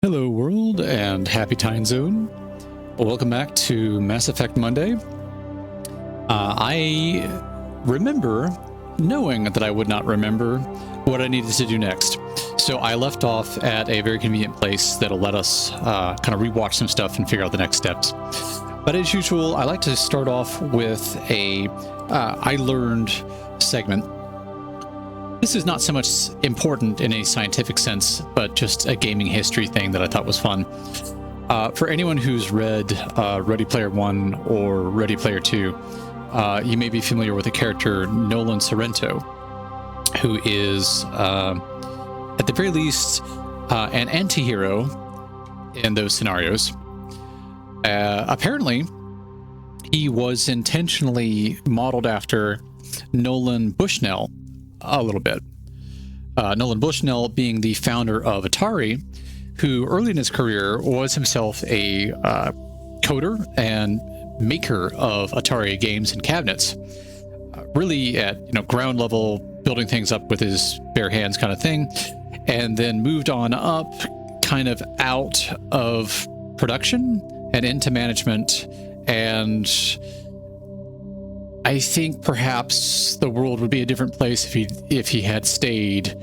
Hello world and happy time zone. Welcome back to Mass Effect Monday. I remember knowing that I would not remember what I needed to do next. So I left off at a very convenient place that'll let us kind of rewatch some stuff and figure out the next steps. But as usual, I like to start off with a I learned segment. This is not so much important in a scientific sense, but just a gaming history thing that I thought was fun. For anyone who's read Ready Player One or Ready Player Two, you may be familiar with the character Nolan Sorrento, who is, at the very least, an anti-hero in those scenarios. Apparently, he was intentionally modeled after Nolan Bushnell a little bit. Nolan Bushnell being the founder of Atari, who early in his career was himself a coder and maker of Atari games and cabinets, really at ground level, building things up with his bare hands kind of thing, and then moved on up kind of out of production and into management. And I think perhaps the world would be a different place if he had stayed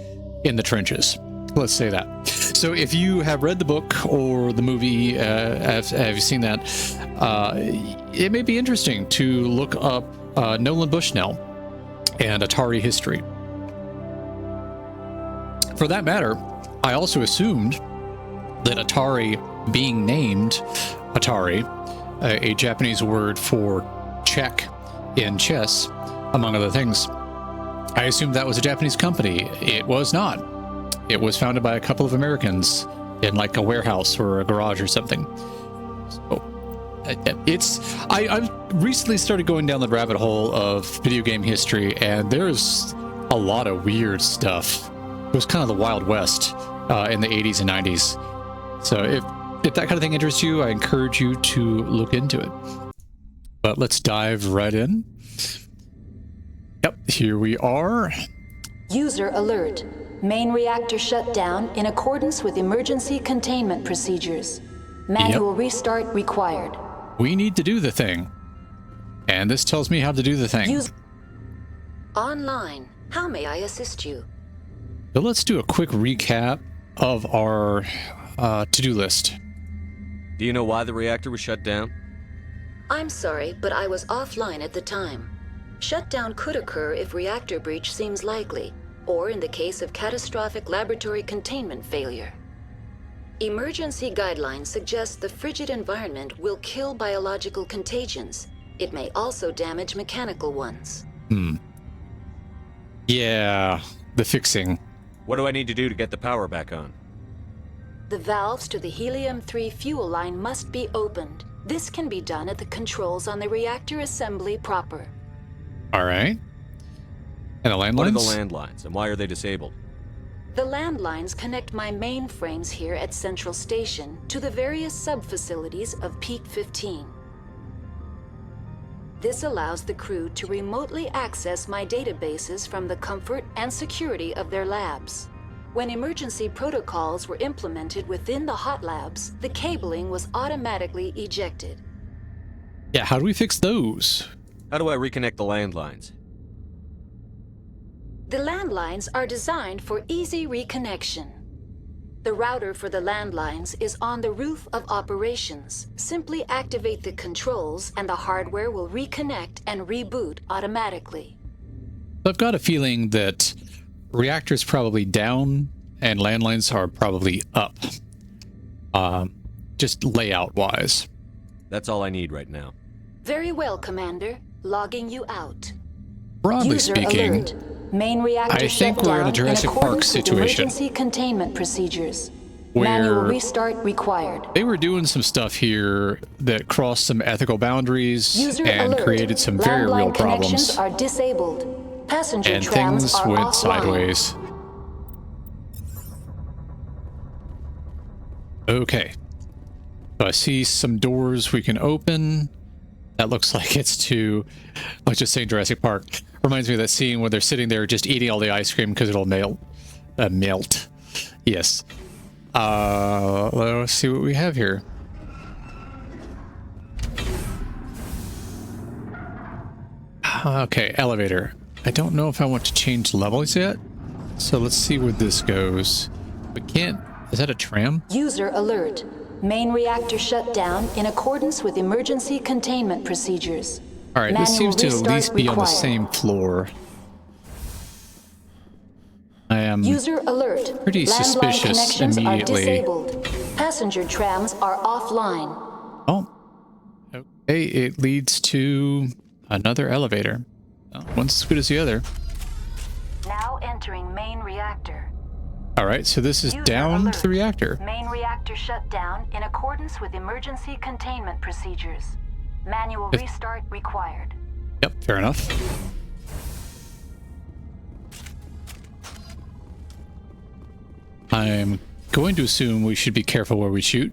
in the trenches. Let's say that. So if you have read the book or the movie, have you seen that? It may be interesting to look up Nolan Bushnell and Atari history. For that matter, I also assumed that Atari, being named Atari, a Japanese word for check in chess, among other things, I assumed that was a Japanese company. It was not. It was founded by a couple of Americans in like a warehouse or a garage or something. So I've recently started going down the rabbit hole of video game history, and there's a lot of weird stuff. It was kind of the Wild West in the 80s and 90s. So if that kind of thing interests you, I encourage you to look into it. But let's dive right in. Yep, here we are. User alert. Main reactor shut down in accordance with emergency containment procedures. Manual restart required. We need to do the thing. And this tells me how to do the thing. Online. How may I assist you? So let's do a quick recap of our to-do list. Do you know why the reactor was shut down? I'm sorry, but I was offline at the time. Shutdown could occur if reactor breach seems likely, or in the case of catastrophic laboratory containment failure. Emergency guidelines suggest the frigid environment will kill biological contagions. It may also damage mechanical ones. Yeah, the fixing. What do I need to do to get the power back on? The valves to the helium-3 fuel line must be opened. This can be done at the controls on the reactor assembly proper. All right. And the landlines? What are the landlines, and why are they disabled? The landlines connect my mainframes here at Central Station to the various sub-facilities of Peak 15. This allows the crew to remotely access my databases from the comfort and security of their labs. When emergency protocols were implemented within the hot labs, the cabling was automatically ejected. Yeah, how do we fix those? How do I reconnect the landlines? The landlines are designed for easy reconnection. The router for the landlines is on the roof of operations. Simply activate the controls and the hardware will reconnect and reboot automatically. I've got a feeling that reactor's probably down and landlines are probably up. Just layout wise. That's all I need right now. Very well, Commander. Logging you out. Broadly User speaking, alert. Main reactor I think we're in a Jurassic Park situation. Emergency containment procedures. Where Manual restart required. they were doing some stuff here that crossed some ethical boundaries User and alert. created some very Landline real connections problems. are disabled. Passenger And trams things are went offline. sideways. Okay. So I see some doors we can open. That looks like it's to, let's just say Jurassic Park. Reminds me of that scene where they're sitting there just eating all the ice cream because it'll melt. Yes. Let's see what we have here. Okay, elevator. I don't know if I want to change levels yet, so let's see where this goes. We can't. Is that a tram? User alert. Main reactor shut down in accordance with emergency containment procedures. All right, this Manual seems to at restart least be on the required. same floor. I am User alert. pretty Landline suspicious connections immediately. are disabled. Passenger trams are offline. Oh, okay. It leads to another elevator. One's as good as the other. Now entering main reactor. All right, so this is User down alert. to the reactor. Main reactor shut down in accordance with emergency containment procedures. Manual If- restart required. Yep, fair enough. I'm going to assume we should be careful where we shoot.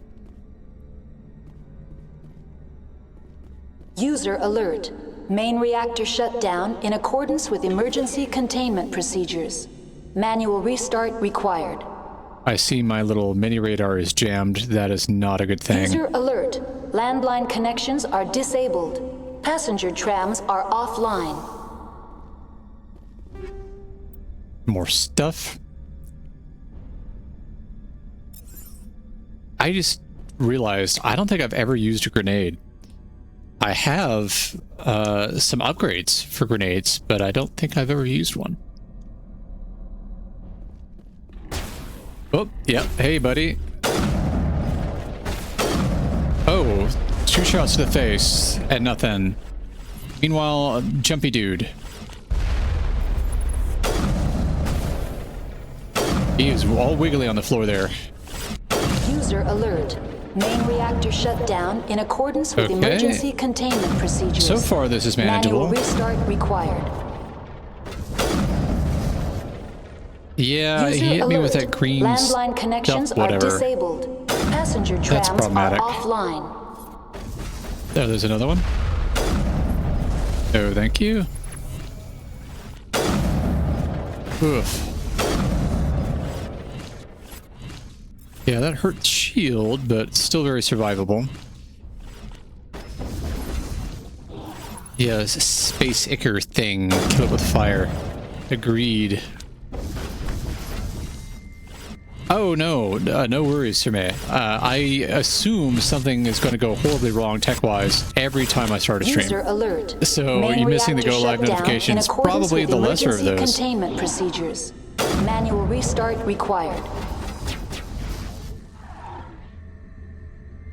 User alert. Main reactor shut down in accordance with emergency containment procedures. Manual restart required. I see my little mini radar is jammed. That is not a good thing. User alert. Landline connections are disabled. Passenger trams are offline. More stuff. I just realized I don't think I've ever used a grenade. I have some upgrades for grenades, but I don't think I've ever used one. Oh, yep. Hey, buddy. Oh, 2 shots to the face and nothing. Meanwhile, jumpy dude. He is all wiggly on the floor there. User alert. Main reactor shut down in accordance with Okay. emergency containment procedures. So far, this is manageable. Manual restart required. Yeah, User he hit me with alert. that green Landline connections stuff, are whatever. disabled. Passenger trams are problematic. offline. Oh, there's another one. Oh, thank you. Oof. Yeah, that hurt shield, but it's still very survivable. Yeah, this space ichor thing. Kill it with fire. Agreed. Oh no, no worries for me. I assume something is going to go horribly wrong tech-wise every time I start a stream. User alert. So Main you missing the reactor go live shut down notifications, in accordance probably with the lesser of emergency those. Containment procedures. Manual restart required.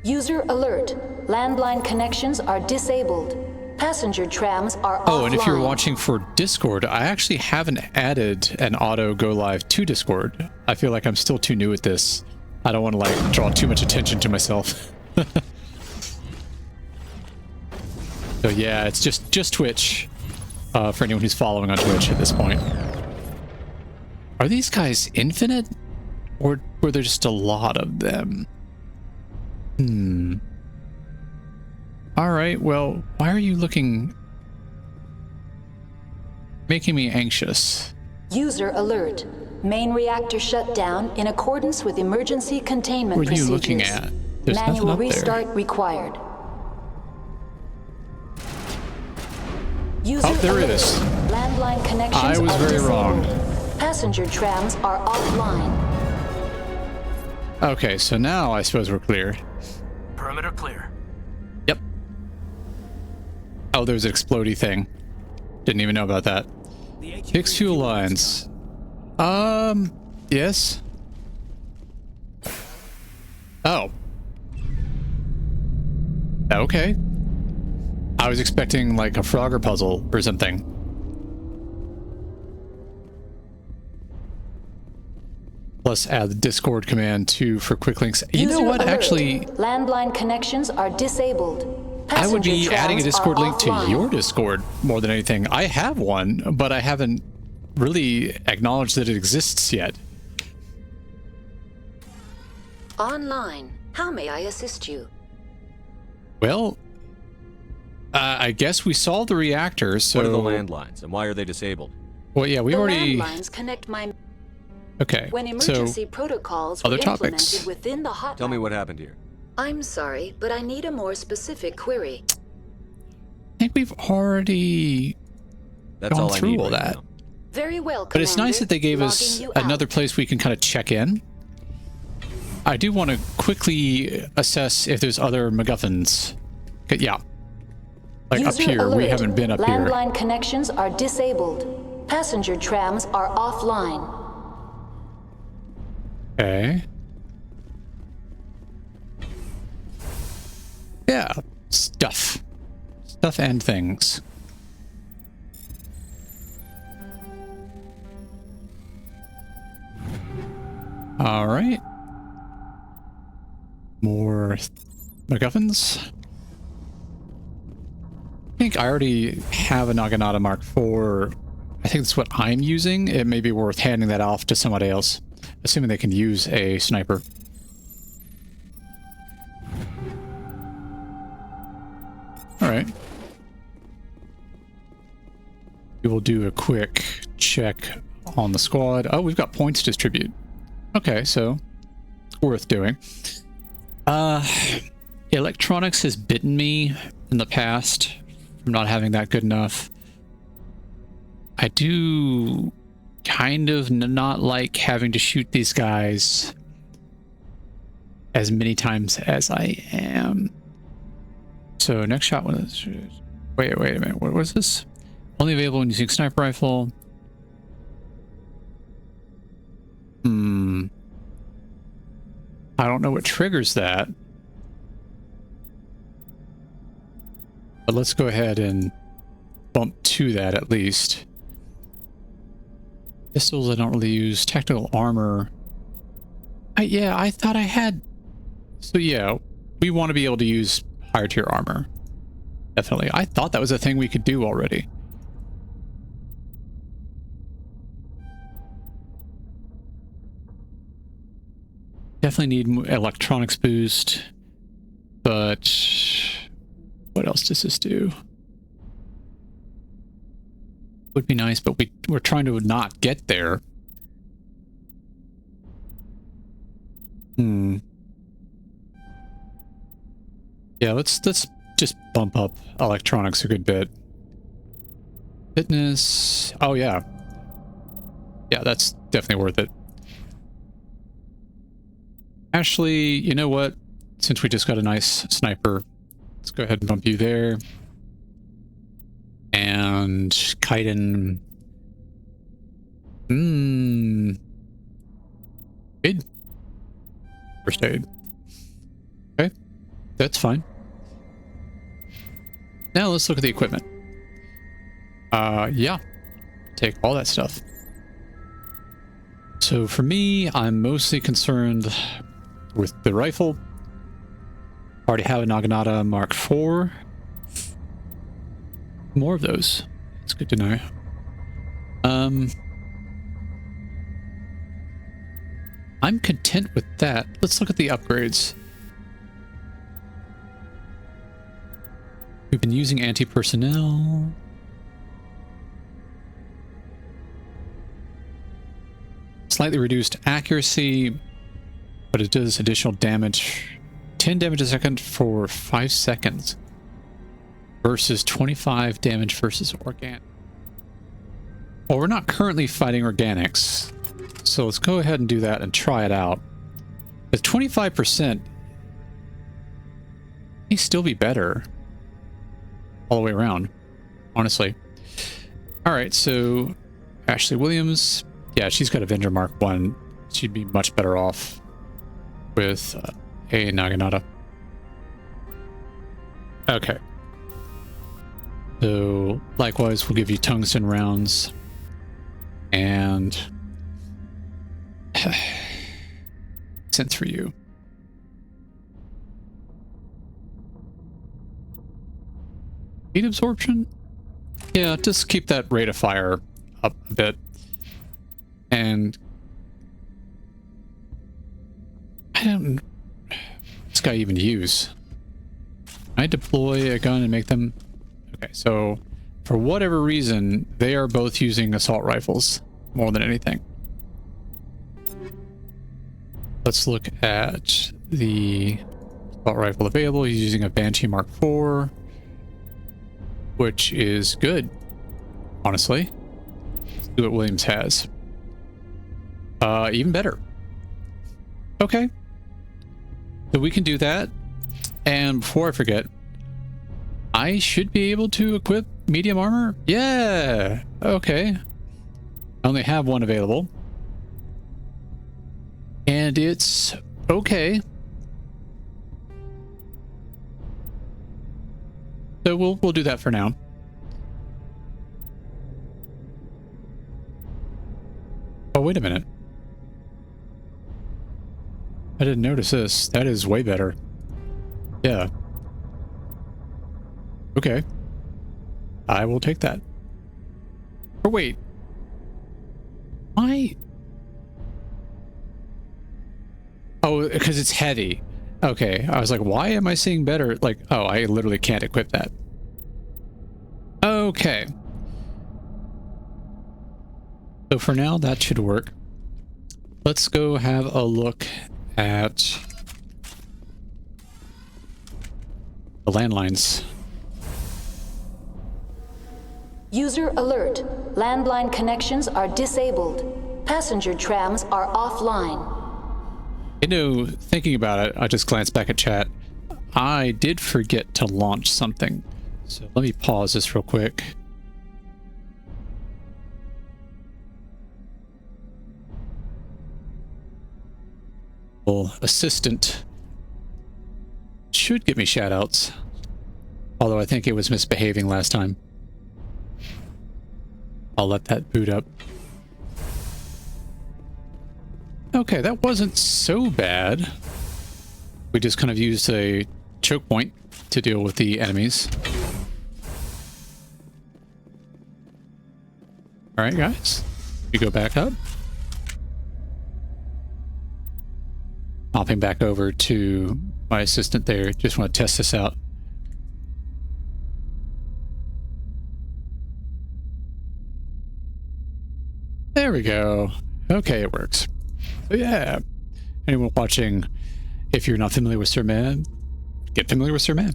User alert. Landline connections are disabled. Passenger trams are offline. Oh, and if you're watching for Discord, I actually haven't added an auto go live to Discord. I feel like I'm still too new at this. I don't want to like draw too much attention to myself. So yeah, it's just Twitch for anyone who's following on Twitch at this point. Are these guys infinite, or were there just a lot of them? All right, well, why are you making me anxious? User alert. Main reactor shut down in accordance with emergency containment What are you procedures. looking at? There's nothing Manual up there. restart required. User Oh, there alert. it is. Landline connections I was are very disabled. wrong. Passenger trams are offline. Okay, so now I suppose we're clear. Perimeter clear. Yep. Oh, there's an explodey thing. Didn't even know about that. Fix fuel lines. Yes. Oh. Okay. I was expecting like a Frogger puzzle or something. Plus add the Discord command too for quick links. You know User what? alert. Actually, Landline connections are disabled. I would be Passenger adding a trams Discord are link to offline. your Discord more than anything. I have one, but I haven't really acknowledged that it exists yet. Online. How may I assist you? Well, I guess we solved the reactor, so... What are the landlines, and why are they disabled? Well, yeah, we've The already... landlines connect my... Okay, When so emergency protocols were other implemented topics. within the hotline. Tell me what happened here. I'm sorry, but I need a more specific query. I think we've already That's gone all I through need all right that. now. Very well, But it's nice Commander. that they gave Logging us you out. another place we can kind of check in. I do want to quickly assess if there's other MacGuffins. Okay, yeah. Like up User here, we alert. haven't been up here. Landline connections are disabled. Passenger trams are offline. Okay. Yeah, stuff. Stuff and things. All right. More MacGuffins. I think I already have a Naginata Mark IV. I think that's what I'm using. It may be worth handing that off to somebody else, assuming they can use a sniper. All right. We will do a quick check on the squad. Oh, we've got points to distribute. Okay, so it's worth doing. Electronics has bitten me in the past from not having that good enough. I do kind of not like having to shoot these guys as many times as I am. So next shot was... Wait a minute. What was this? Only available when using sniper rifle. I don't know what triggers that. But let's go ahead and bump to that at least. Pistols I don't really use. Tactical armor. Yeah, I thought I had... So yeah, we want to be able to use higher tier armor. Definitely. I thought that was a thing we could do already. Definitely need electronics boost. But what else does this do? Would be nice, but we're trying to not get there. Yeah, let's just bump up electronics a good bit. Fitness. Oh yeah. Yeah, that's definitely worth it. Actually, you know what? Since we just got a nice sniper, let's go ahead and bump you there. And Kaiden. Aid. First aid. Okay, that's fine. Now let's look at the equipment. Yeah. Take all that stuff. So for me, I'm mostly concerned with the rifle. Already have a Naginata Mark IV. More of those. It's good to know. I'm content with that. Let's look at the upgrades. We've been using anti-personnel. Slightly reduced accuracy, but it does additional damage. 10 damage a second for 5 seconds. Versus 25 damage versus organic. Well, we're not currently fighting organics. So let's go ahead and do that and try it out. With 25%, may still be better. All the way around, honestly. Alright, so Ashley Williams. Yeah, she's got Avenger Mark 1. She'd be much better off with a Naginata. Okay. So, likewise, we'll give you tungsten rounds. And... sent for you. Heat absorption? Yeah, just keep that rate of fire up a bit. And... I don't... What's this guy even use? Can I deploy a gun and make them... Okay, so for whatever reason, they are both using assault rifles more than anything. Let's look at the assault rifle available. He's using a Banshee Mark IV, which is good, honestly. Let's do what Williams has. Even better. Okay. So we can do that. And before I forget, I should be able to equip medium armor? Yeah! Okay. I only have one available. And it's okay. So we'll do that for now. Oh, wait a minute. I didn't notice this. That is way better. Yeah. Okay. I will take that. Oh, wait. Why? Oh, because it's heavy. Okay. I was like, why am I seeing better? Like, oh, I literally can't equip that. Okay. So for now, that should work. Let's go have a look at the landlines. User alert. Landline connections are disabled. Passenger trams are offline. You know, thinking about it, I just glanced back at chat. I did forget to launch something. So let me pause this real quick. Well, assistant should give me shoutouts. Although I think it was misbehaving last time. I'll let that boot up. Okay, that wasn't so bad. We just kind of used a choke point to deal with the enemies. Alright, guys. We go back up. Hopping back over to my assistant there. Just want to test this out. There we go. Okay, it works. So yeah, anyone watching, if you're not familiar with Sir Man, get familiar with Sir Man.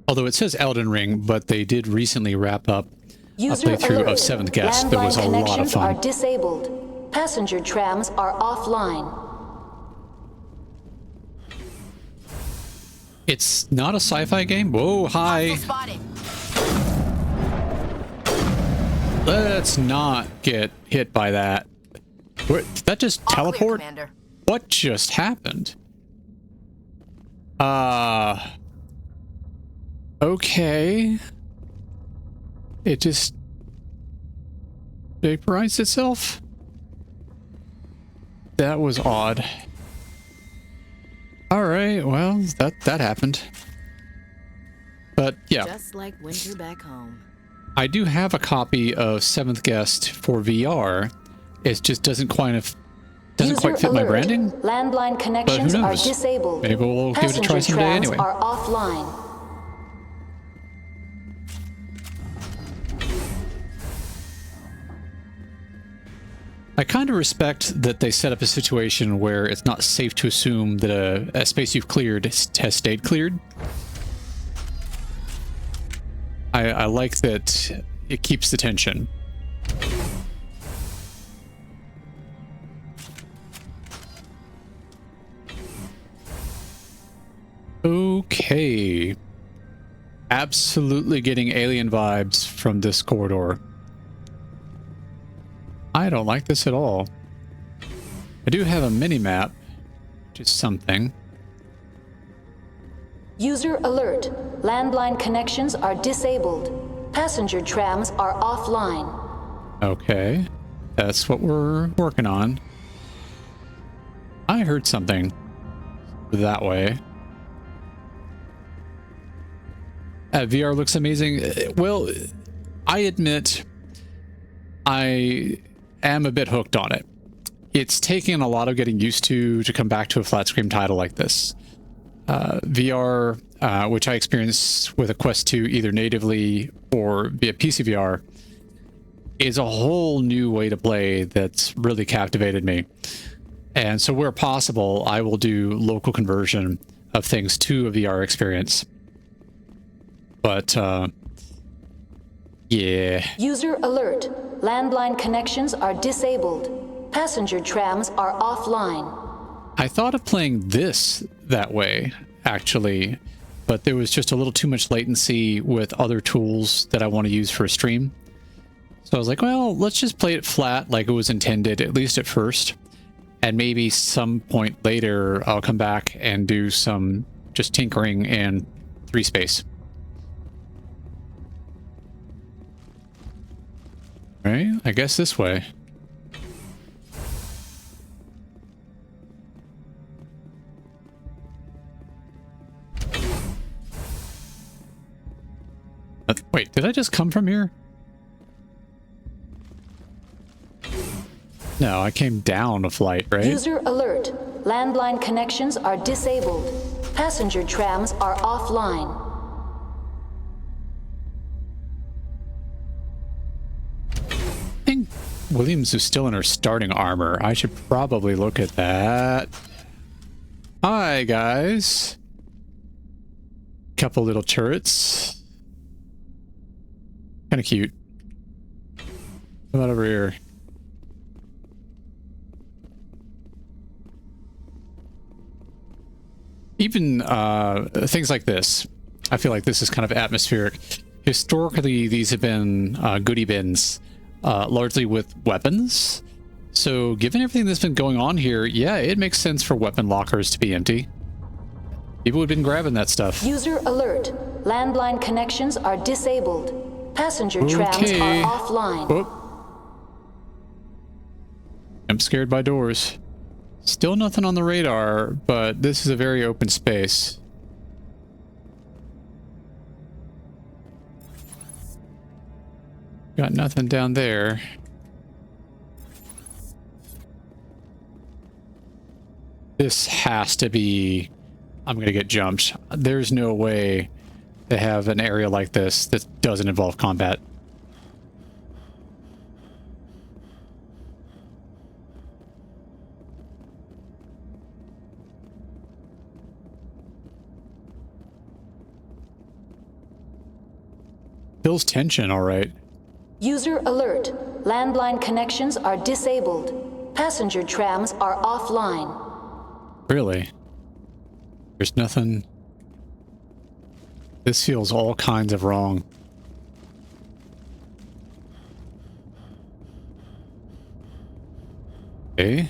Although it says Elden Ring, but they did recently wrap up a playthrough of 7th Guest that was a lot of fun. Are disabled. Passenger trams are offline. It's not a sci-fi game? Whoa, hi. Let's not get hit by that. Did that just teleport? What just happened? Okay. It just vaporized itself? That was odd. Alright, well, that happened. But yeah. Just like winter back home. I do have a copy of 7th Guest for VR. It just doesn't quite fit my branding. Landline connections are disabled. Maybe we'll give it a try someday anyway. Are offline. I kind of respect that they set up a situation where it's not safe to assume that a space you've cleared has stayed cleared. I like that it keeps the tension. Okay. Absolutely getting alien vibes from this corridor. I don't like this at all. I do have a mini-map, which is something. User alert. Landline connections are disabled. Passenger trams are offline. Okay. That's what we're working on. I heard something that way. VR looks amazing. Well, I admit I am a bit hooked on it. It's taken a lot of getting used to come back to a flat screen title like this. VR, which I experienced with a Quest 2 either natively or via PC VR, is a whole new way to play that's really captivated me. And so where possible, I will do local conversion of things to a VR experience. But, yeah. User alert. Landline connections are disabled. Passenger trams are offline. I thought of playing this that way, actually, but there was just a little too much latency with other tools that I want to use for a stream. So I was like, well, let's just play it flat like it was intended, at least at first. And maybe some point later, I'll come back and do some just tinkering in 3-space. Right? I guess this way. Wait, did I just come from here? No, I came down a flight, right? User alert. Landline connections are disabled. Passenger trams are offline. I think Williams is still in her starting armor. I should probably look at that. Hi, guys. Couple little turrets. Kind of cute. What about over here? Even things like this. I feel like this is kind of atmospheric. Historically, these have been goodie bins, largely with weapons. So given everything that's been going on here, yeah, it makes sense for weapon lockers to be empty. People have been grabbing that stuff. User alert. Landline connections are disabled. Passenger trams are offline. Oh. I'm scared by doors. Still nothing on the radar, but this is a very open space. Got nothing down there. This has to be... I'm gonna get jumped. There's no way to have an area like this that doesn't involve combat. Feels tension, all right. User alert. Landline connections are disabled. Passenger trams are offline. Really? There's nothing... This feels all kinds of wrong. Okay.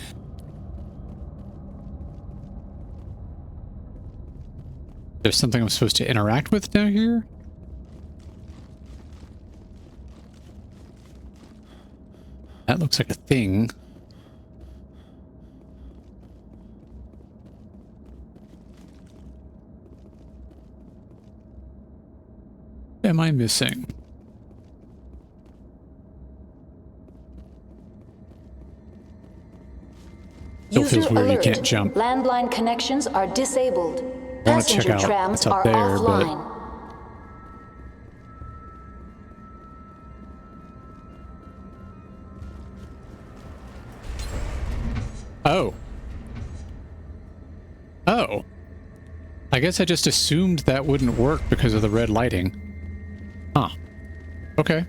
There's something I'm supposed to interact with down here? That looks like a thing. What am I missing? Still feels weird you can't jump. Landline connections are disabled. I want to check Passenger out trams what's up are there, offline. Oh. Oh. I guess I just assumed that wouldn't work because of the red lighting. Huh. Okay.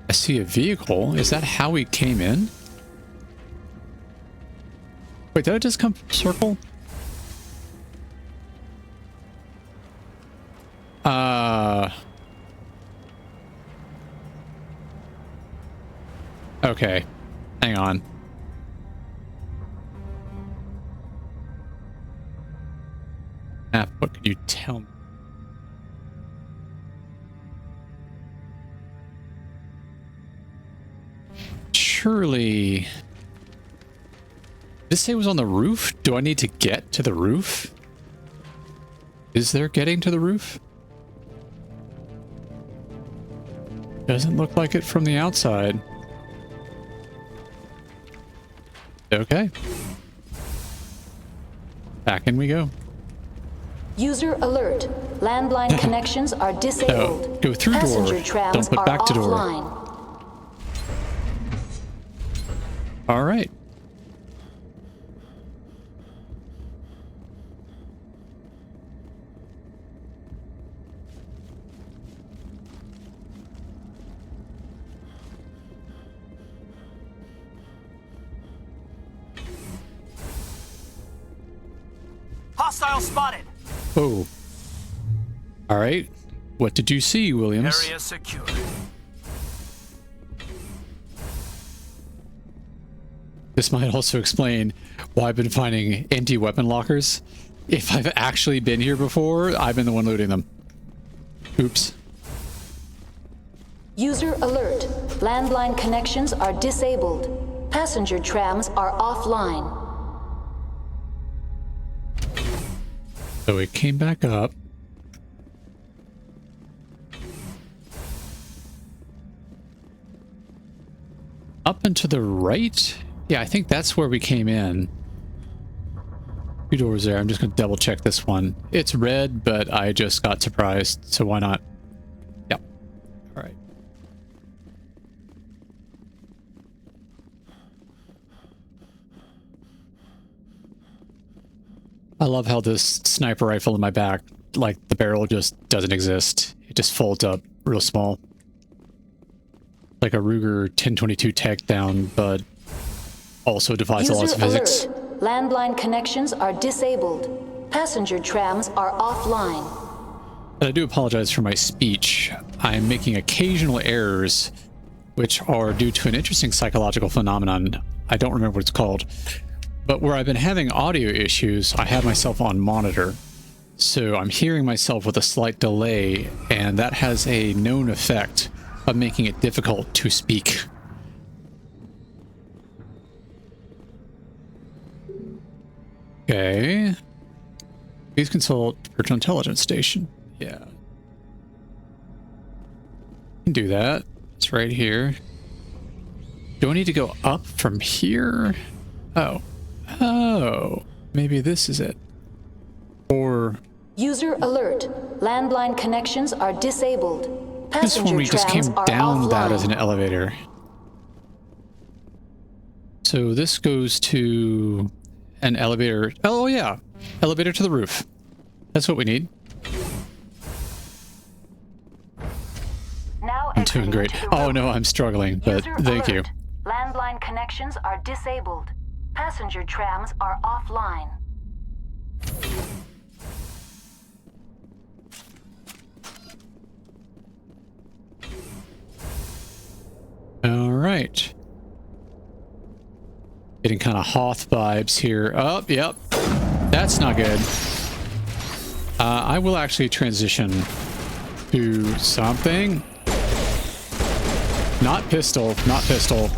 I see a vehicle. Is that how we came in? Wait, did I just come from circle? Okay. Hang on. Map, what can you tell me? Surely... Did this say it was on the roof? Do I need to get to the roof? Is there getting to the roof? Doesn't look like it from the outside. Okay. Back in we go. User alert. Landline connections are disabled. No, go through door. Passenger trams Don't put are back to door. offline. All right. Hostile spotted. Oh. All right. What did you see, Williams? Area secure. This might also explain why I've been finding empty weapon lockers. If I've actually been here before, I've been the one looting them. Oops. User alert. Landline connections are disabled. Passenger trams are offline. So it came back up. Up and to the right? Yeah, I think that's where we came in. Two doors there. I'm just going to double check this one. It's red, but I just got surprised, so why not? Yep. All right. I love how this sniper rifle in my back, like the barrel just doesn't exist. It just folds up real small. Like a Ruger 1022 takedown, but also defies the laws of physics. Alert. Landline connections are disabled. Passenger trams are offline. I do apologize for my speech. I'm making occasional errors, which are due to an interesting psychological phenomenon. I don't remember what it's called. But where I've been having audio issues, I have myself on monitor. So I'm hearing myself with a slight delay, and that has a known effect of making it difficult to speak. Okay. Please consult Virtual Intelligence Station. Yeah. Can do that. It's right here. Do I need to go up from here? Oh. Oh. Maybe this is it. Or... User alert. Landline connections are disabled. This one we just came down that as an elevator. So this goes to an elevator. Oh yeah, elevator to the roof. That's what we need. Now I'm doing great. Oh no, I'm struggling, but thank you. Landline connections are disabled. Passenger trams are offline. All right. Getting kind of Hoth vibes here. Oh, yep. That's not good. I will actually transition to something. Not pistol, not pistol.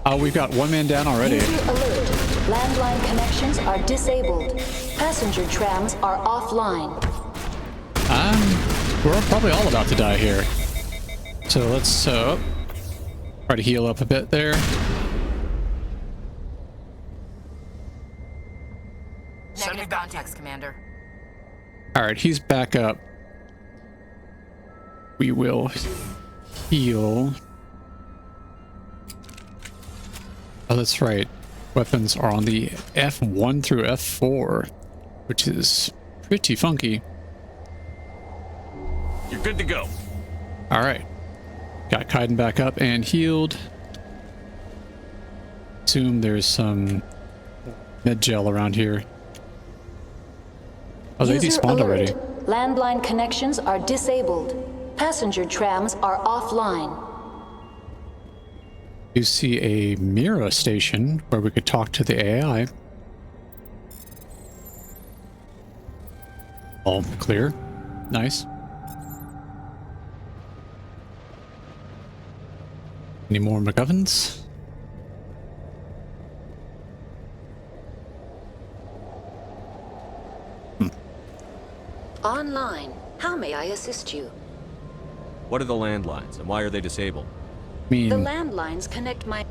Oh, we've got one man down already. User alert. Landline connections are disabled. Passenger trams are offline. We're probably all about to die here. So let's try to heal up a bit there. Negative context, Commander. All right, he's back up. We will heal. Oh, that's right. Weapons are on the F1 through F4, which is pretty funky. You're good to go. All right. Got Kaiden back up and healed. Assume there's some med gel around here. Oh, they User despawned alert. already. Landline connections are disabled. Passenger trams are offline. You see a Mira station where we could talk to the AI. All clear. Nice. Any more MacGuffins? Online. How may I assist you? What are the landlines, and why are they disabled? I mean, The landlines connect my...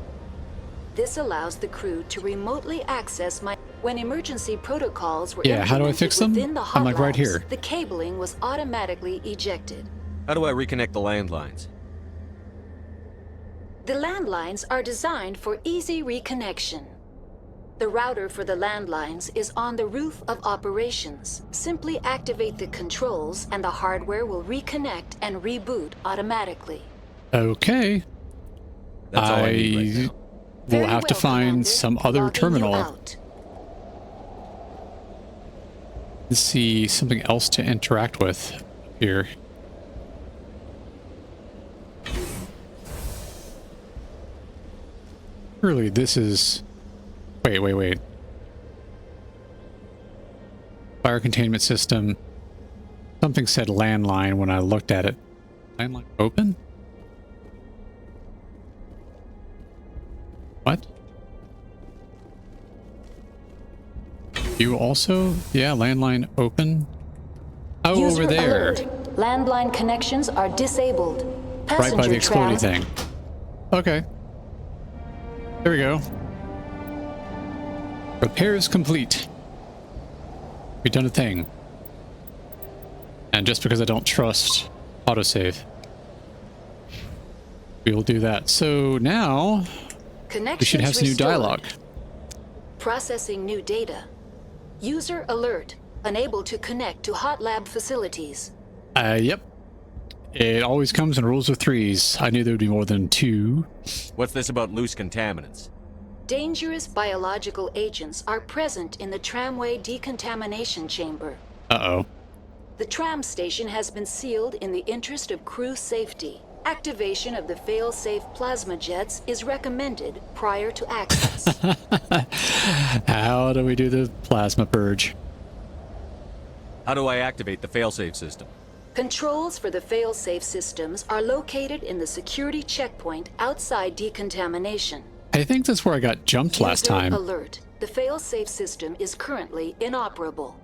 This allows the crew to remotely access my... When emergency protocols were Yeah, how do I implemented fix them? within the I'm like right hotlabs, here. the cabling was automatically ejected. How do I reconnect the landlines? The landlines are designed for easy reconnection. The router for the landlines is on the roof of operations. Simply activate the controls and the hardware will reconnect and reboot automatically. Okay. That's all I need right now. We'll Very have to well, find Commander. some other Logging you terminal. out. Let's see something else to interact with here. Surely this is... Wait. Fire containment system. Something said landline when I looked at it. Landline open? What? You also? Yeah, landline open. Oh, User over there. alert. Landline connections are disabled. Right Passenger by the exploding tram- thing. Okay. There we go. Repairs complete. We've done a thing. And just because I don't trust autosave, we will do that. So now we should have some new restored. dialogue. Processing new data. User alert. Unable to connect to hot lab facilities. Yep. It always comes in rules of threes. I knew there would be more than two. What's this about loose contaminants? Dangerous biological agents are present in the tramway decontamination chamber. Uh-oh. The tram station has been sealed in the interest of crew safety. Activation of the fail-safe plasma jets is recommended prior to access. How do we do the plasma purge? How do I activate the failsafe system? Controls for the fail-safe systems are located in the security checkpoint outside decontamination. I think that's where I got jumped last User time. alert. The fail-safe system is currently inoperable.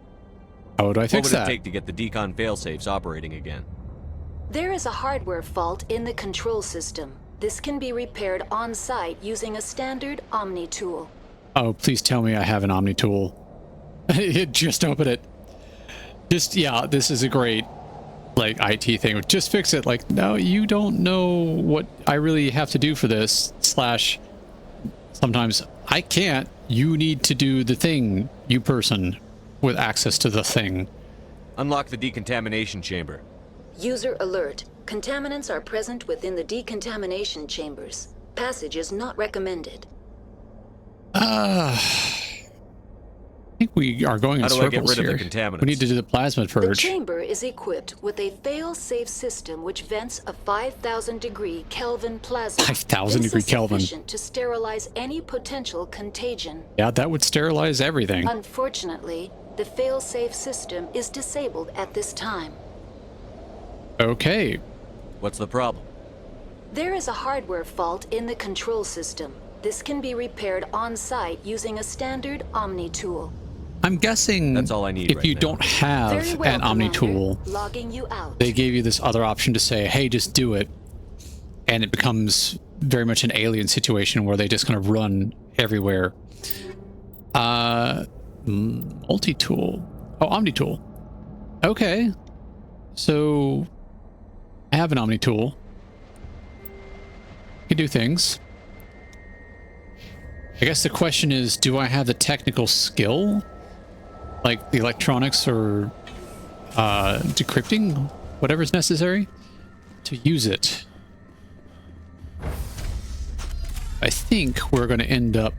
How would I What fix would it that? take to get the decon failsafes operating again? There is a hardware fault in the control system. This can be repaired on-site using a standard Omni tool. Oh, please tell me I have an Omni tool. Just open it. Yeah, this is a great, like, IT thing. Just fix it. Like, no, you don't know what I really have to do for this. Slash, sometimes I can't. You need to do the thing, you person with access to the thing. Unlock the decontamination chamber. User alert. Contaminants are present within the decontamination chambers. Passage is not recommended. I think we are going in How do I circles get rid here. of the contaminants? We need to do the plasma The purge. chamber is equipped with a fail-safe system which vents a 5,000 degree Kelvin plasma. 5,000 This degree is Kelvin. sufficient to sterilize any potential contagion. Yeah, that would sterilize everything. Unfortunately, the fail-safe system is disabled at this time. Okay. What's the problem? There is a hardware fault in the control system. This can be repaired on-site using a standard Omni tool. I'm guessing That's all I need if right you now. don't have Very well, an Omni Commander. tool, Logging you out. they gave you this other option to say, hey, just do it. And it becomes very much an alien situation where they just kind of run everywhere. Multi-tool. Oh, Omni tool. Okay. So I have an Omni tool. I can do things. I guess the question is, do I have the technical skill? Like the electronics or decrypting, whatever's necessary to use it. I think we're going to end up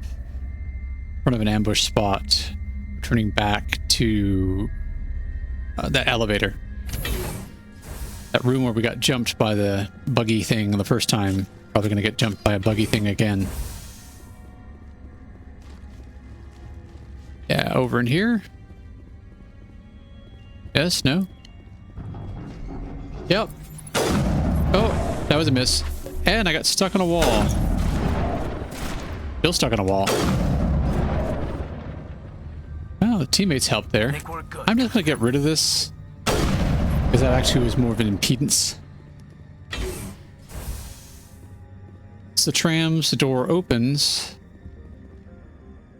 in front of an ambush spot, returning back to that elevator. That room where we got jumped by the buggy thing the first time. Probably going to get jumped by a buggy thing again. Yeah, over in here. Yes, no? Yep. Oh, that was a miss. And I got stuck on a wall. Still stuck on a wall. Oh, the teammates helped there. Think we're good. I'm just gonna get rid of this, because that actually was more of an impedance. It's the trams, the door opens.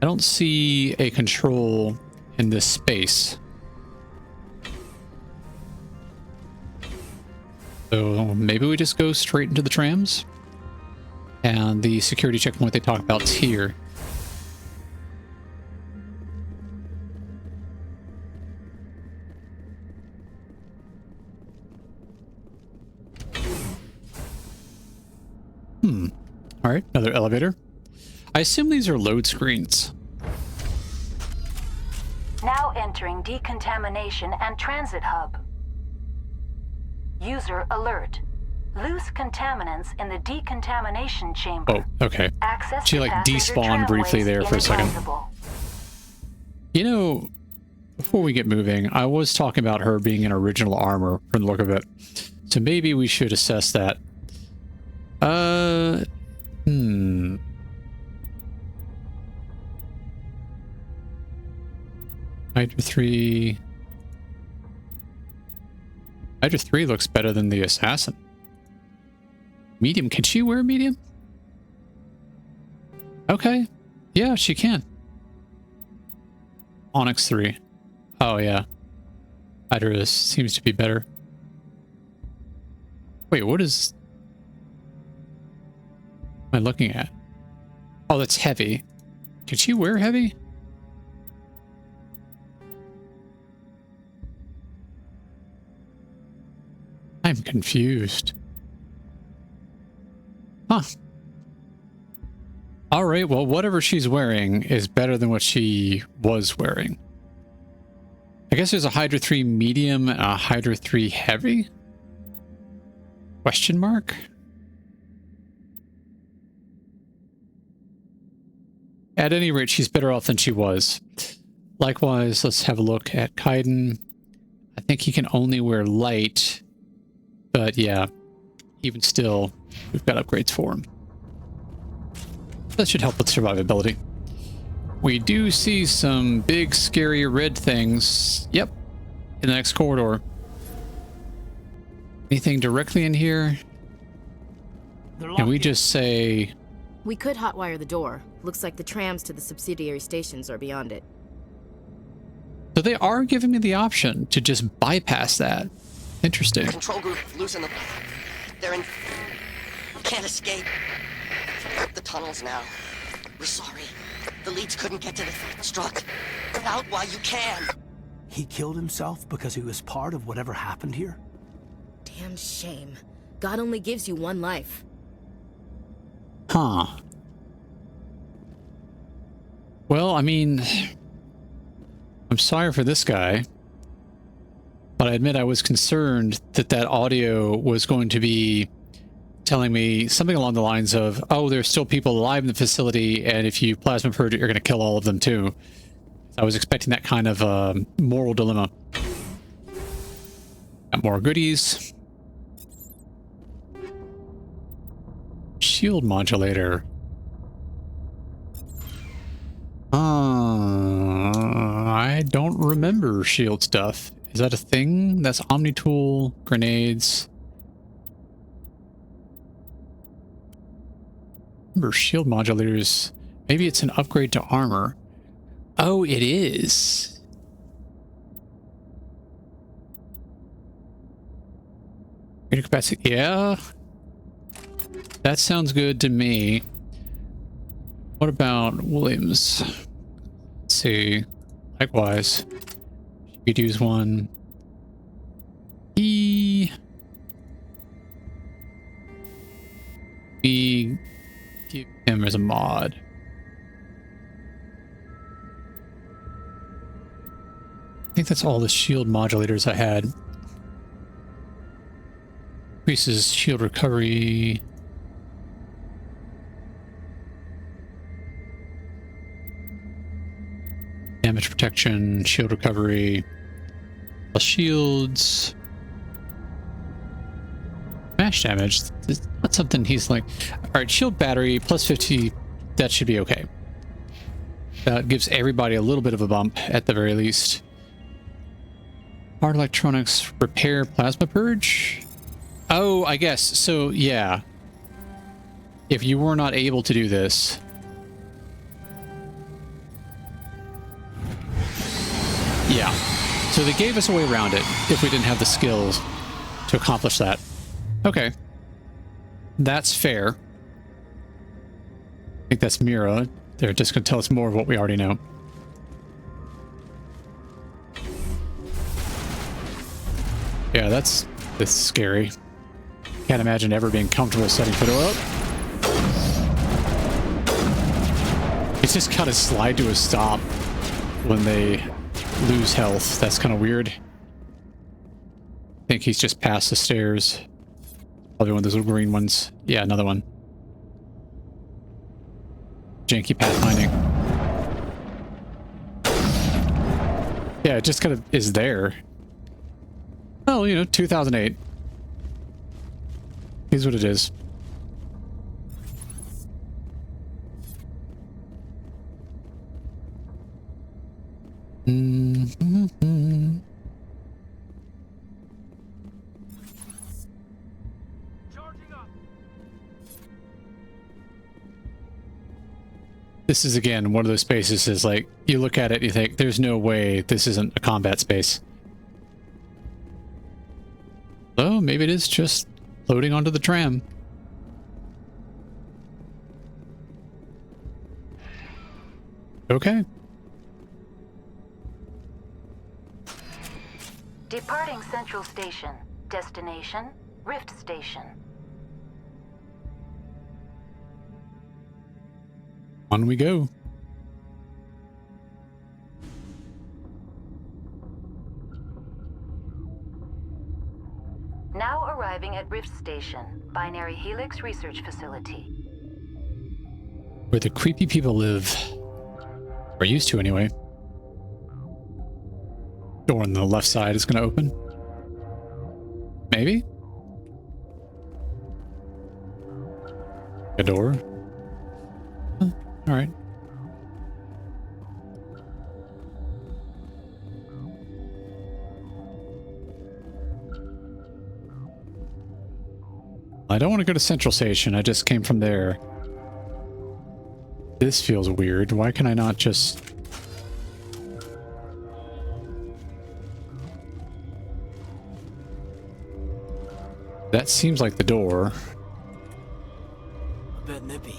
I don't see a control in this space. So maybe we just go straight into the trams? And the security checkpoint they talk about is here. All right, another elevator. I assume these are load screens. Now entering decontamination and transit hub. User alert. Loose contaminants in the decontamination chamber. Oh, okay. Access She to like passenger despawned briefly tramways there for a second. inadvisable. You know, before we get moving, I was talking about her being in original armor from the look of it. So maybe we should assess that. Hydra 3. Hydra 3 looks better than the assassin. Medium. Can she wear medium? Okay. Yeah, she can. Onyx 3. Oh, yeah. Hydra seems to be better. Wait, what is... am I looking at? Oh, that's heavy. Can she wear heavy? I'm confused. Huh. All right, well, whatever she's wearing is better than what she was wearing. I guess there's a Hydra 3 medium and a Hydra 3 heavy? Question mark? At any rate, she's better off than she was. Likewise, let's have a look at Kaiden. I think he can only wear light, but yeah, even still, we've got upgrades for him. That should help with survivability. We do see some big, scary red things. Yep, in the next corridor. Anything directly in here? Can we just say... We could hotwire the door. Looks like the trams to the subsidiary stations are beyond it. So they are giving me the option to just bypass that. Interesting. Control group, loosen them. They're in... can't escape. The tunnels now. We're sorry. The leads couldn't get to the struck. Get out while you can. He killed himself because he was part of whatever happened here? Damn shame. God only gives you one life. Huh. Well, I mean, I'm sorry for this guy, but I admit I was concerned that that audio was going to be telling me something along the lines of, oh, there's still people alive in the facility, and if you plasma purge it, you're going to kill all of them too. I was expecting that kind of moral dilemma. Got more goodies. Shield modulator. I don't remember shield stuff. Is that a thing? That's Omni Tool, grenades. Remember shield modulators. Maybe it's an upgrade to armor. Oh, it is. Greater capacity. Yeah. That sounds good to me. What about Williams? Let's see. Likewise. You could use one. We give him as a mod. I think that's all the shield modulators I had. Increases shield recovery. Damage protection, shield recovery, plus shields. Smash damage, that's not something he's like... Alright, shield battery, plus 50, that should be okay. That gives everybody a little bit of a bump, at the very least. Hard electronics, repair, plasma purge? Oh, I guess, so yeah. If you were not able to do this... So they gave us a way around it if we didn't have the skills to accomplish that. Okay. That's fair. I think that's Mira. They're just going to tell us more of what we already know. Yeah, this is scary. Can't imagine ever being comfortable setting foot up. It's just gotta slide to a stop when they lose health. That's kind of weird. I think he's just past the stairs. Probably one of those little green ones. Yeah, another one. Janky pathfinding. Yeah, it just kind of is there. Well, you know, 2008. Here's what it is. Mm-hmm. This is, again, one of those spaces is like, you look at it and you think, there's no way this isn't a combat space. So maybe it is just loading onto the tram. Okay. Departing Central Station. Destination, Rift Station. On we go. Now arriving at Rift Station, Binary Helix Research Facility. Where the creepy people live. We're used to, anyway. Door on the left side is going to open. Maybe? A door? Huh, all right. I don't want to go to Central Station. I just came from there. This feels weird. Why can I not just... That seems like the door. A bit nippy.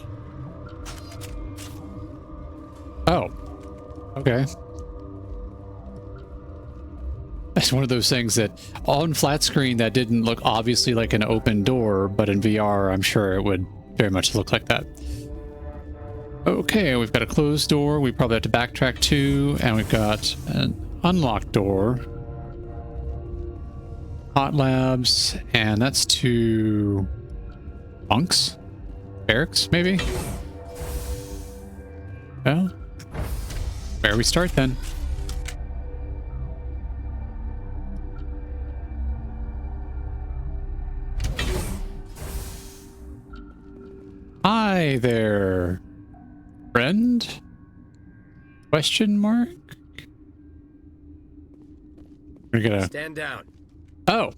Oh. Okay. That's one of those things that on flat screen that didn't look obviously like an open door, but in VR I'm sure it would very much look like that. Okay, we've got a closed door we probably have to backtrack to, and we've got an unlocked door. Hot labs, and that's to bunks? Barracks, maybe? Well, where we start then. Hi there, friend? Question mark? We're gonna stand down. Oh.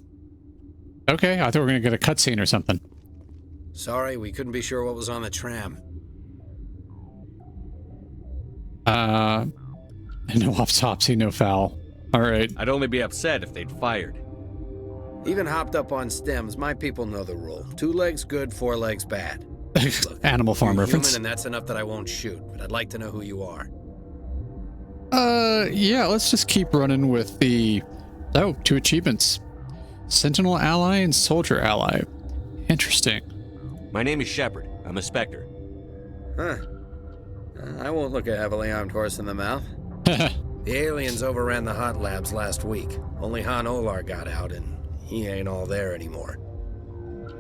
Okay, I thought we were gonna get a cutscene or something. Sorry, we couldn't be sure what was on the tram. No autopsy, no foul. All right. I'd only be upset if they'd fired. Even hopped up on stems, my people know the rule. 2 legs good, 4 legs bad. Look, Animal Farm you're reference. human, and that's enough that I won't shoot, but I'd like to know who you are. Yeah, let's just keep running with the... Oh, 2 achievements. Sentinel Ally and Soldier Ally. Interesting. My name is Shepard. I'm a Spectre. Huh. I won't look a heavily armed horse in the mouth. The aliens overran the hot labs last week. Only Han Olar got out, and he ain't all there anymore.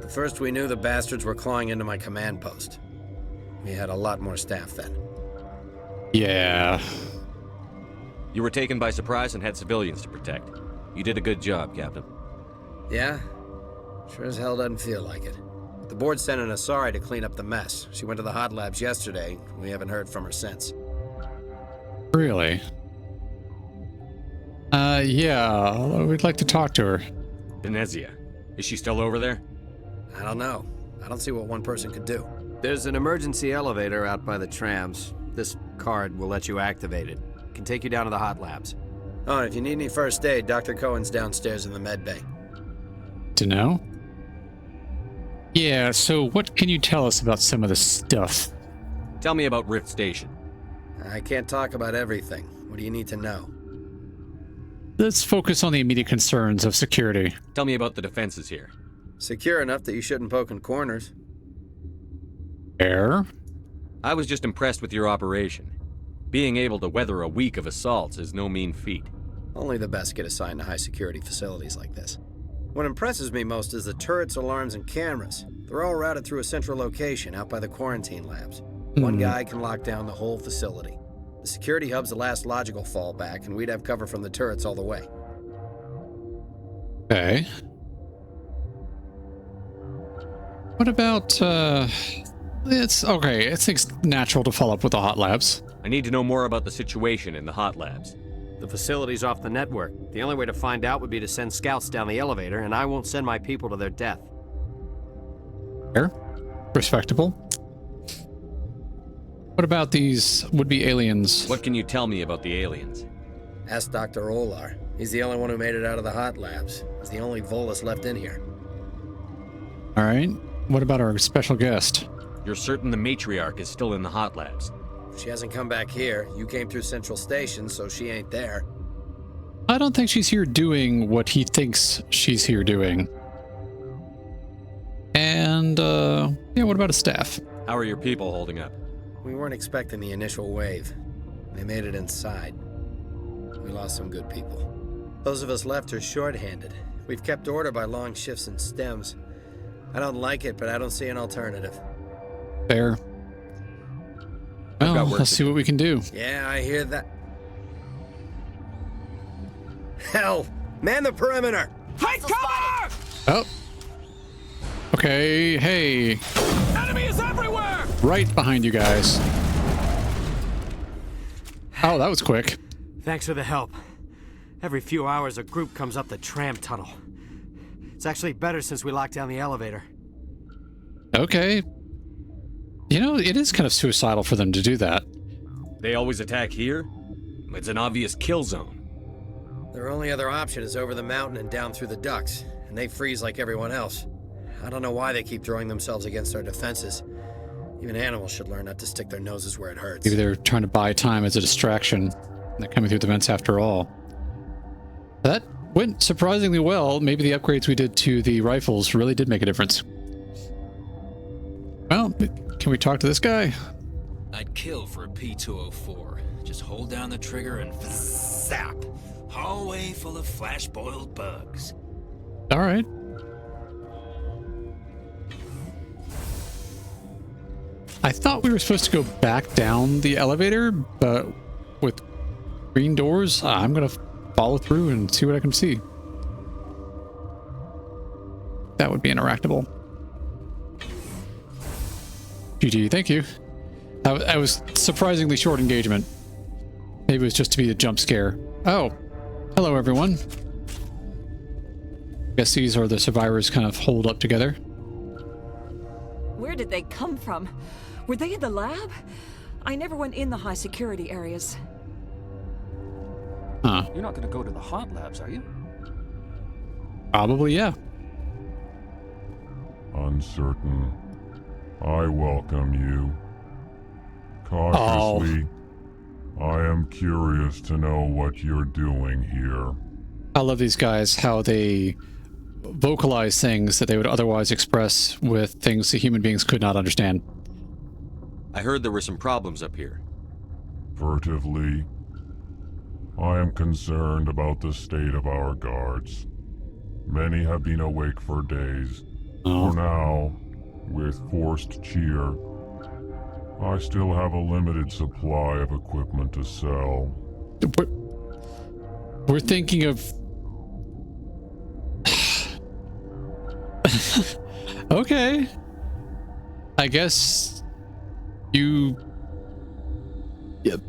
The first we knew, the bastards were clawing into my command post. We had a lot more staff then. Yeah. You were taken by surprise and had civilians to protect. You did a good job, Captain. Yeah? Sure as hell doesn't feel like it. The board sent an Asari to clean up the mess. She went to the hot labs yesterday. We haven't heard from her since. Really? Yeah, we'd like to talk to her. Venezia. Is she still over there? I don't know. I don't see what one person could do. There's an emergency elevator out by the trams. This card will let you activate it. Can take you down to the hot labs. Oh, and if you need any first aid, Dr. Cohen's downstairs in the med bay. To know? Yeah, so what can you tell us about some of the stuff? Tell me about Rift Station. I can't talk about everything. What do you need to know? Let's focus on the immediate concerns of security. Tell me about the defenses here. Secure enough that you shouldn't poke in corners. Fair. I was just impressed with your operation. Being able to weather a week of assaults is no mean feat. Only the best get assigned to high-security facilities like this. What impresses me most is the turrets, alarms, and cameras. They're all routed through a central location out by the quarantine labs. One guy can lock down the whole facility. The security hub's the last logical fallback, and we'd have cover from the turrets all the way. Okay. What about, it's natural to follow up with the hot labs. I need to know more about the situation in the hot labs. The facility's off the network. The only way to find out would be to send scouts down the elevator, and I won't send my people to their death. Fair. Respectable. What about these would-be aliens? What can you tell me about the aliens? Ask Dr. Olar. He's the only one who made it out of the hot labs. He's the only Volus left in here. All right. What about our special guest? You're certain the matriarch is still in the hot labs? She hasn't come back here. You came through Central Station, so she ain't there. I don't think she's here doing what he thinks she's here doing. And, yeah, what about a staff? How are your people holding up? We weren't expecting the initial wave. They made it inside. We lost some good people. Those of us left are short-handed. We've kept order by long shifts and stems. I don't like it, but I don't see an alternative. Fair. Well, let's see what we can do. Yeah, I hear that. Hell! Man the perimeter! Take cover! Oh. Okay, hey. Enemy is everywhere! Right behind you guys. Oh, that was quick. Thanks for the help. Every few hours, a group comes up the tram tunnel. It's actually better since we locked down the elevator. Okay. You know, it is kind of suicidal for them to do that. They always attack here? It's an obvious kill zone. Their only other option is over the mountain and down through the ducts, and they freeze like everyone else. I don't know why they keep throwing themselves against our defenses. Even animals should learn not to stick their noses where it hurts. Maybe they're trying to buy time as a distraction. They're coming through the vents after all. That went surprisingly well. Maybe the upgrades we did to the rifles really did make a difference. Well, can we talk to this guy? I'd kill for a P-204. Just hold down the trigger and zap. Hallway full of flash-boiled bugs. All right. I thought we were supposed to go back down the elevator, but with green doors, I'm going to follow through and see what I can see. That would be interactable. GG, thank you. I was surprisingly short engagement. Maybe it was just to be a jump scare. Oh, hello everyone. Guess these are the survivors kind of holed up together. Where did they come from? Were they in the lab? I never went in the high security areas. Huh. You're not gonna go to the hot labs, are you? Probably, yeah. Uncertain. I welcome you. Cautiously, I am curious to know what you're doing here. I love these guys, how they vocalize things that they would otherwise express with things that human beings could not understand. I heard there were some problems up here. Furtively, I am concerned about the state of our guards. Many have been awake for days. For now, with forced cheer, I still have a limited supply of equipment to sell. We're thinking of... Okay. I guess... You... Yep.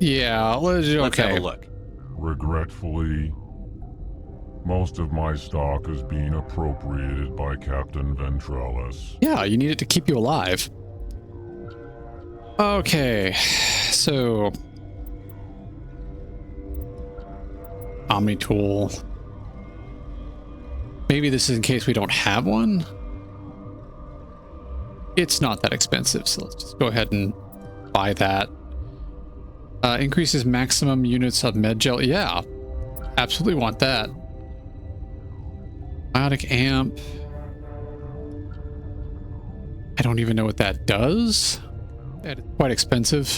Yeah, okay. Let's have a look. Regretfully, most of my stock is being appropriated by Captain Ventrellis. Yeah, you need it to keep you alive. Okay, so... Omni tool. Maybe this is in case we don't have one. It's not that expensive, so let's just go ahead and buy that. Increases maximum units of med gel. Yeah, absolutely want that. Biotic amp. I don't even know what that does. It's quite expensive,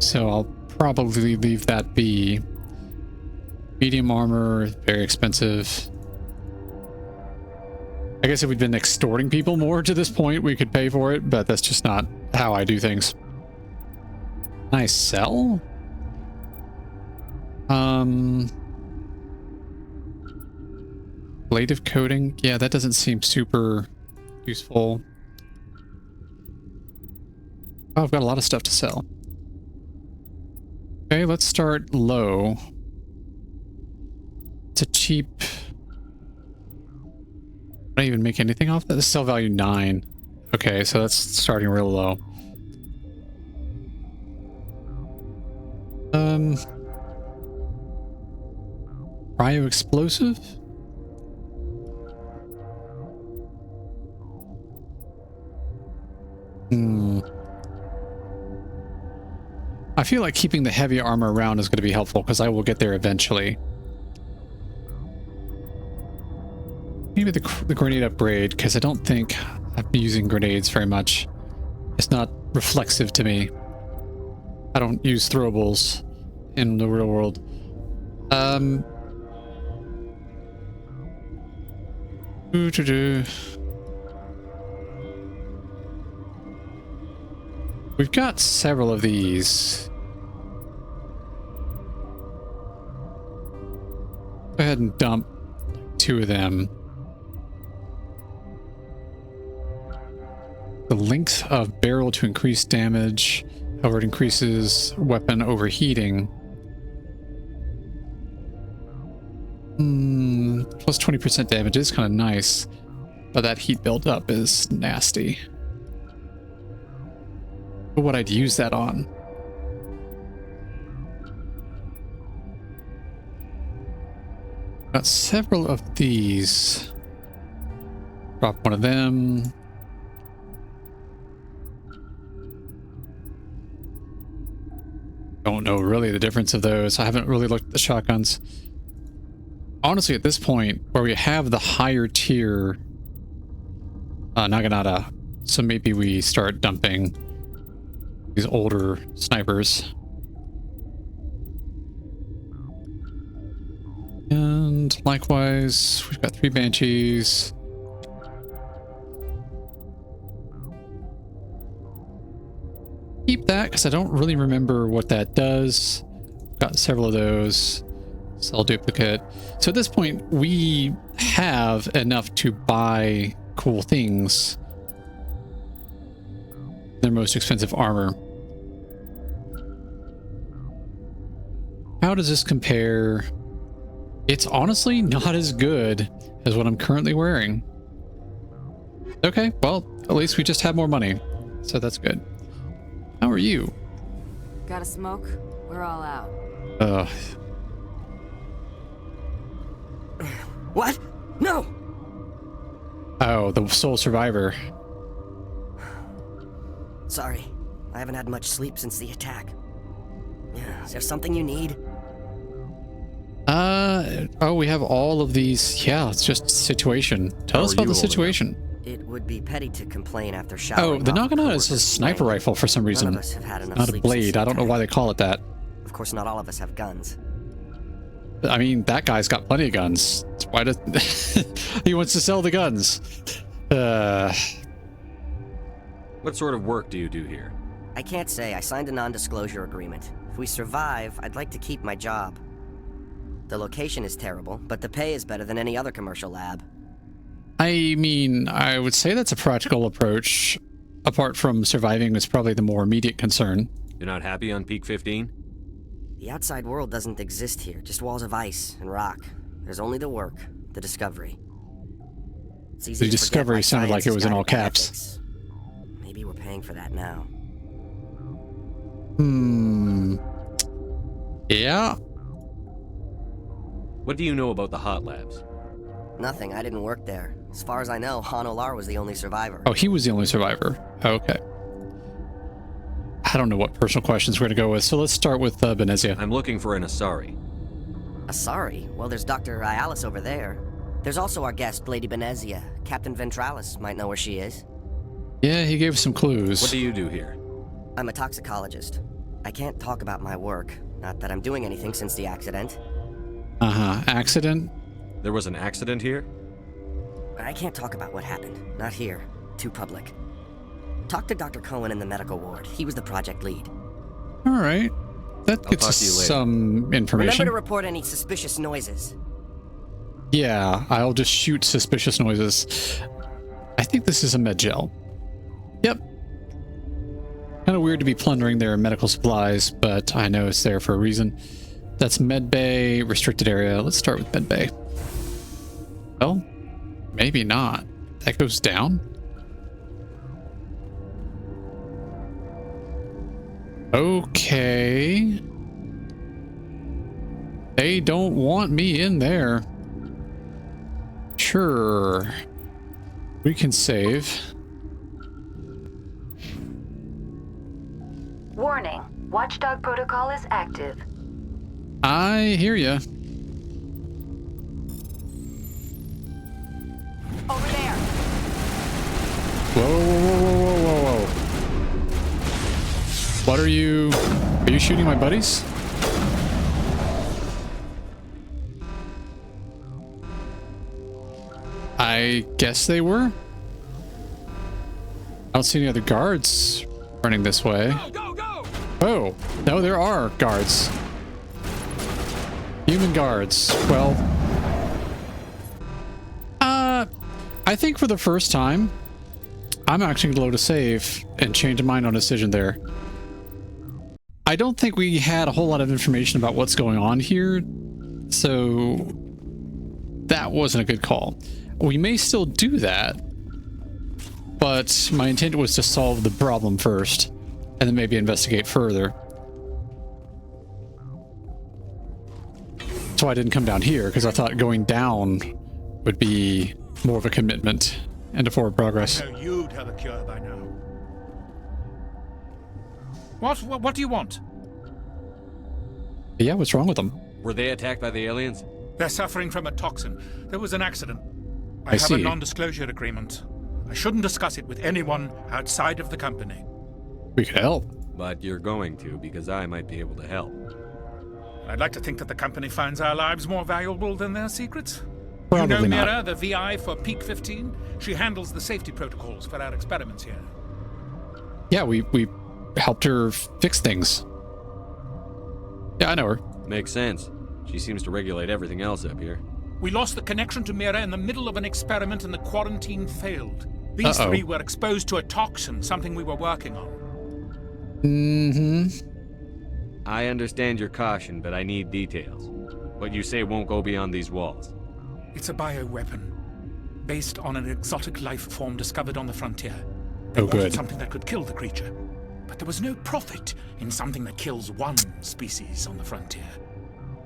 so I'll probably leave that be. Medium armor, very expensive. I guess if we'd been extorting people more to this point, we could pay for it, but that's just not how I do things. Can I sell? Ablative coating? Yeah, that doesn't seem super useful. Oh, I've got a lot of stuff to sell. Okay, let's start low. It's a cheap... I don't even make anything off that. The sell value 9. Okay, so that's starting real low. Cryo explosive? I feel like keeping the heavy armor around is going to be helpful because I will get there eventually. Maybe the grenade upgrade, because I don't think I'm using grenades very much. It's not reflexive to me. I don't use throwables in the real world. We've got several of these. Go ahead and dump 2 of them. The length of barrel to increase damage. However, it increases weapon overheating. Plus 20% damage is kind of nice, but that heat buildup is nasty. But what I'd use that on? Got several of these. Drop one of them. Don't know really the difference of those. I haven't really looked at the shotguns. Honestly, at this point, where we have the higher tier Naginata, so maybe we start dumping these older snipers. And likewise, we've got 3 Banshees. Keep that because I don't really remember what that does. Got several of those. Sell duplicate. So at this point, we have enough to buy cool things. Their most expensive armor. How does this compare? It's honestly not as good as what I'm currently wearing. Okay, well, at least we just have more money. So that's good. How are you? Got a smoke? We're all out. What? No! Oh, the sole survivor. Sorry. I haven't had much sleep since the attack. Is there something you need? Oh, we have all of these. Yeah, it's just situation. Tell us about the situation. It would be petty to complain after showering. Oh, the Naginata is a sniper rifle for some reason. None of us have had enough Not a sleep blade. since I don't know why they call it that. Of course, not all of us have guns. I mean, that guy's got plenty of guns. Why does he wants to sell the guns? What sort of work do you do here? I can't say. I signed a non-disclosure agreement. If we survive, I'd like to keep my job. The location is terrible, but the pay is better than any other commercial lab. I mean, I would say that's a practical approach. Apart from surviving is probably the more immediate concern. You're not happy on Peak 15? The outside world doesn't exist here, just walls of ice and rock. There's only the work, the discovery. It's easy The to discovery forget sounded like it was in all science-guided caps. ethics. Maybe we're paying for that now. Yeah. What do you know about the hot labs? Nothing, I didn't work there. As far as I know, Han Olar was the only survivor. Oh, he was the only survivor. Okay. I don't know what personal questions we're going to go with, so let's start with Benezia. I'm looking for an Asari. Asari? Well, there's Dr. Ialis over there. There's also our guest, Lady Benezia. Captain Ventralis might know where she is. Yeah, he gave some clues. What do you do here? I'm a toxicologist. I can't talk about my work. Not that I'm doing anything since the accident. Uh-huh. Accident? There was an accident here? I can't talk about what happened. Not here. Too public. Talk to Dr. Cohen in the medical ward. He was the project lead. All right. That gets us some information. Remember to report any suspicious noises. Yeah, I'll just shoot suspicious noises. I think this is a med gel. Yep. Kind of weird to be plundering their medical supplies, but I know it's there for a reason. That's med bay, restricted area. Let's start with med bay. Well, maybe not. That goes down? Okay. They don't want me in there. Sure. We can save. Warning. Watchdog protocol is active. I hear ya. Over there. Whoa, whoa, whoa, whoa, whoa, whoa, whoa. What are you shooting my buddies? I guess they were. I don't see any other guards running this way. Go, go, go! Oh, no, there are guards. Human guards. Well, I think for the first time, I'm actually going to load a save and change my own decision there. I don't think we had a whole lot of information about what's going on here, so that wasn't a good call. We may still do that, but my intent was to solve the problem first, and then maybe investigate further. That's why I didn't come down here, because I thought going down would be more of a commitment and a forward progress. No, you'd have a cure by now. What do you want? Yeah, what's wrong with them? Were they attacked by the aliens? They're suffering from a toxin. There was an accident. I I have a see. non-disclosure agreement. I shouldn't discuss it with anyone outside of the company. We could help. But you're going to, because I might be able to help. I'd like to think that the company finds our lives more valuable than their secrets. Probably you know not. Mira, the VI for Peak 15? She handles the safety protocols for our experiments here. Yeah, we helped her fix things. Yeah, I know her. Makes sense. She seems to regulate everything else up here. We lost the connection to Mira in the middle of an experiment and the quarantine failed. These three were exposed to a toxin, something we were working on. Mm-hmm. I understand your caution, but I need details. What you say won't go beyond these walls. It's a bioweapon, based on an exotic life form discovered on the frontier. They Oh, wanted good. something that could kill the creature. But there was no profit in something that kills one species on the frontier.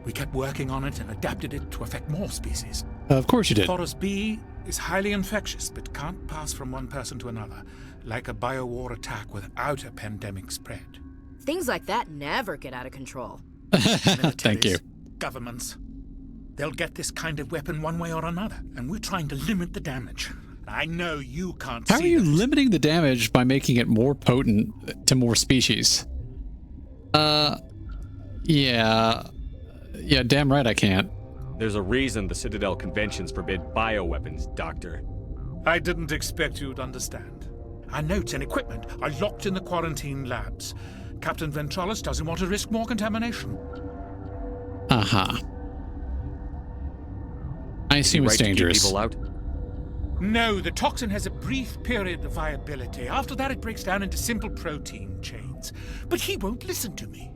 We kept working on it and adapted it to affect more species. Of course you did. Taurus B is highly infectious, but can't pass from one person to another, like a biowar attack without a pandemic spread. Things like that never get out of control. Thank you. Governments. They'll get this kind of weapon one way or another, and we're trying to limit the damage. I know you can't How see are you that. limiting the damage by making it more potent to more species? Yeah. Yeah, damn right I can't. There's a reason the Citadel conventions forbid bioweapons, Doctor. I didn't expect you'd understand. Our notes and equipment are locked in the quarantine labs. Captain Ventralis doesn't want to risk more contamination. Uh-huh. I assume it's Right to keep dangerous. people out? No, the toxin has a brief period of viability. After that, it breaks down into simple protein chains. But he won't listen to me.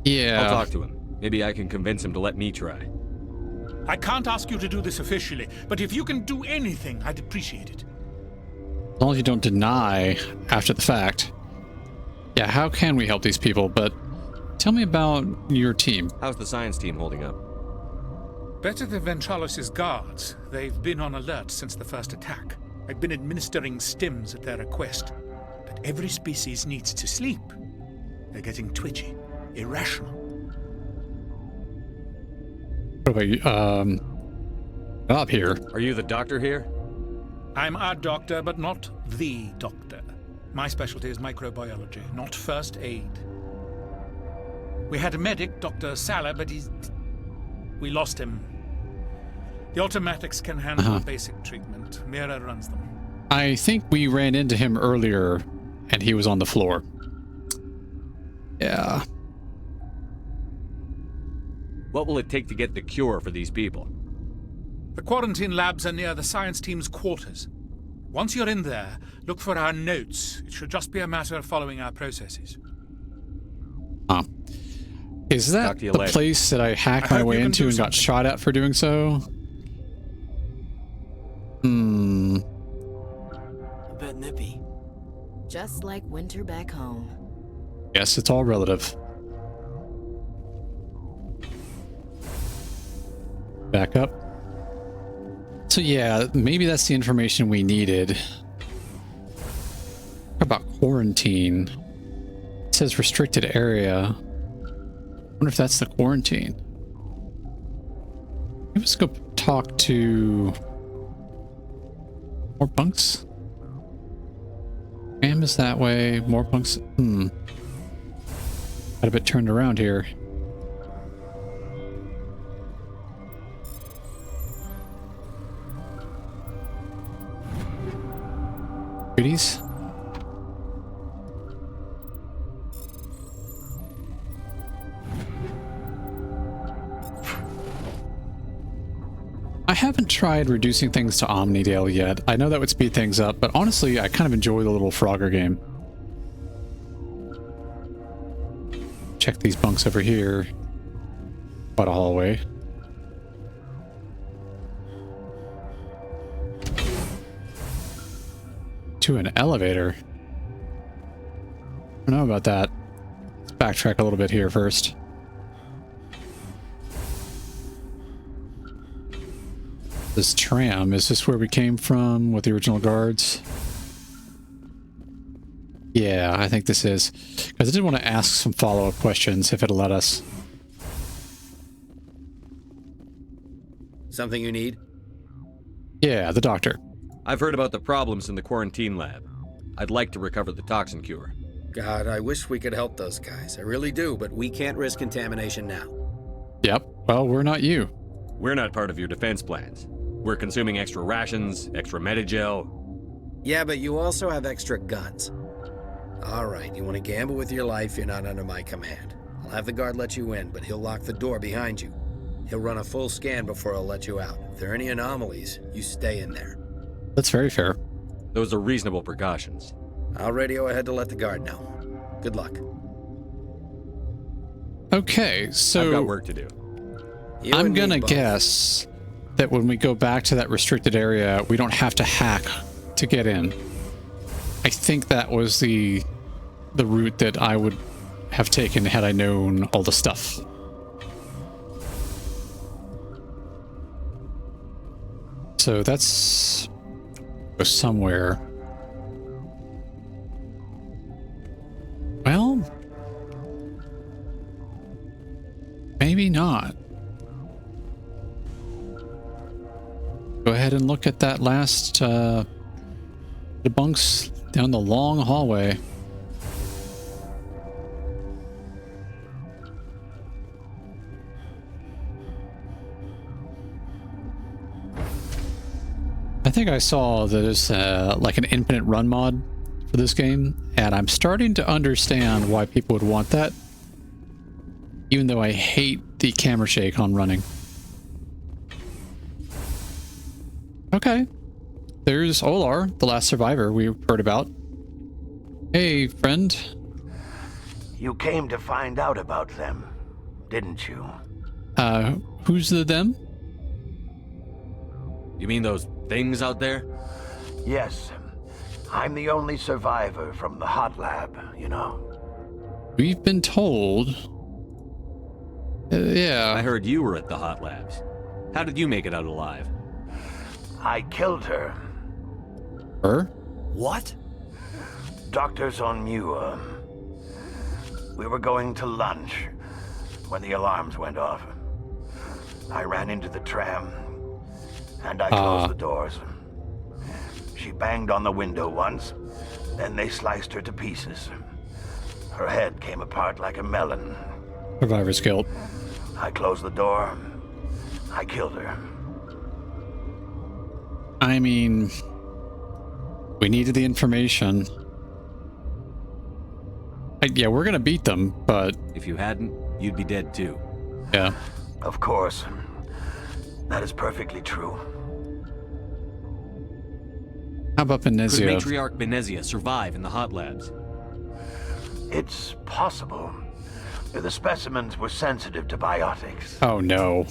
Yeah. I'll talk to him. Maybe I can convince him to let me try. I can't ask you to do this officially, but if you can do anything, I'd appreciate it. As long as you don't deny after the fact. Yeah, how can we help these people? But tell me about your team. How's the science team holding up? Better than Ventralos' guards. They've been on alert since the first attack. I've been administering stims at their request. But every species needs to sleep. They're getting twitchy, irrational. What about you? Up here. Are you the doctor here? I'm a doctor, but not the doctor. My specialty is microbiology, not first aid. We had a medic, Dr. Salah, but we lost him. The automatics can handle basic treatment. Mira runs them. I think we ran into him earlier, and he was on the floor. Yeah. What will it take to get the cure for these people? The quarantine labs are near the science team's quarters. Once you're in there, look for our notes. It should just be a matter of following our processes. Is that the place that I hacked my way into and got shot at for doing so? A bit nippy. Just like winter back home. Yes, it's all relative. Back up. So yeah, maybe that's the information we needed. What about quarantine? It says restricted area. I wonder if that's the quarantine. Let's go talk to more bunks. Ram is that way. More bunks. Got a bit turned around here. Goodies. I haven't tried reducing things to Omnidale yet. I know that would speed things up, but honestly, I kind of enjoy the little Frogger game. Check these bunks over here. Quite a hallway. To an elevator. I don't know about that. Let's backtrack a little bit here first. This tram, is this where we came from with the original guards? Yeah, I think this is. Because I did want to ask some follow-up questions if it'll let us. Something you need? Yeah, the doctor. I've heard about the problems in the quarantine lab. I'd like to recover the toxin cure. God, I wish we could help those guys. I really do, but we can't risk contamination now. Yep. Well, we're not you. We're not part of your defense plans. We're consuming extra rations, extra Medigel. Yeah, but you also have extra guns. All right, you want to gamble with your life, you're not under my command. I'll have the guard let you in, but he'll lock the door behind you. He'll run a full scan before he'll let you out. If there are any anomalies, you stay in there. That's very fair. Those are reasonable precautions. I'll radio ahead to let the guard know. Good luck. Okay, so I've got work to do. I'm gonna guess that when we go back to that restricted area, we don't have to hack to get in. I think that was the route that I would have taken had I known all the stuff. So that's somewhere. Well, maybe not. Go ahead and look at that last the bunks down the long hallway. I think I saw there's like an infinite run mod for this game, and I'm starting to understand why people would want that, even though I hate the camera shake on running. Okay, there's Olar, the last survivor we heard about. Hey, friend. You came to find out about them, didn't you? Who's the them? You mean those things out there? Yes. I'm the only survivor from the hot lab, you know. We've been told Yeah. I heard you were at the hot labs. How did you make it out alive? I killed her. Her? What? Doctors on Muir. We were going to lunch when the alarms went off. I ran into the tram, and I closed the doors. She banged on the window once, then they sliced her to pieces. Her head came apart like a melon. Survivor's guilt. I closed the door. I killed her. I mean, we needed the information. Yeah, we're gonna beat them, but... If you hadn't, you'd be dead too. Yeah. Of course. That is perfectly true. How about Benezia? Could Matriarch Benezia survive in the hot labs? It's possible. The specimens were sensitive to biotics. Oh no.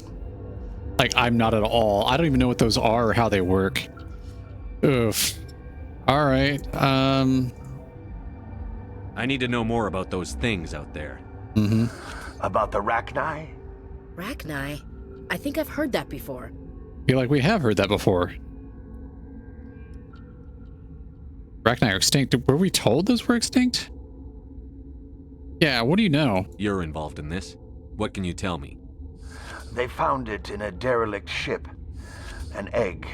Like, I'm not at all. I don't even know what those are or how they work. Oof. Alright, I need to know more about those things out there. Mm-hmm. About the Rachni? Rachni? I think I've heard that before. Feel like we have heard that before. Rachni are extinct. Were we told those were extinct? Yeah, what do you know? You're involved in this. What can you tell me? They found it in a derelict ship. An egg.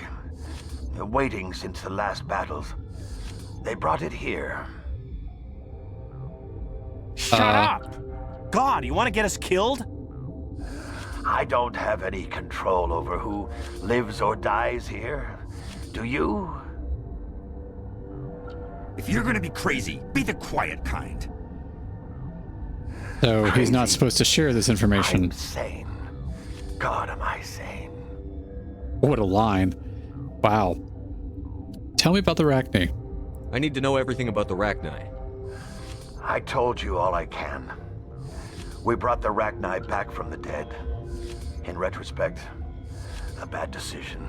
Waiting since the last battles. They brought it here. Shut up! God, you want to get us killed? I don't have any control over who lives or dies here. Do you? If you're gonna be crazy, be the quiet kind. So he's not supposed to share this information. I'm sane. God, am I sane? What a line. Wow. Tell me about the Rachni. I need to know everything about the Rachni. I told you all I can. We brought the Rachni back from the dead. In retrospect, a bad decision.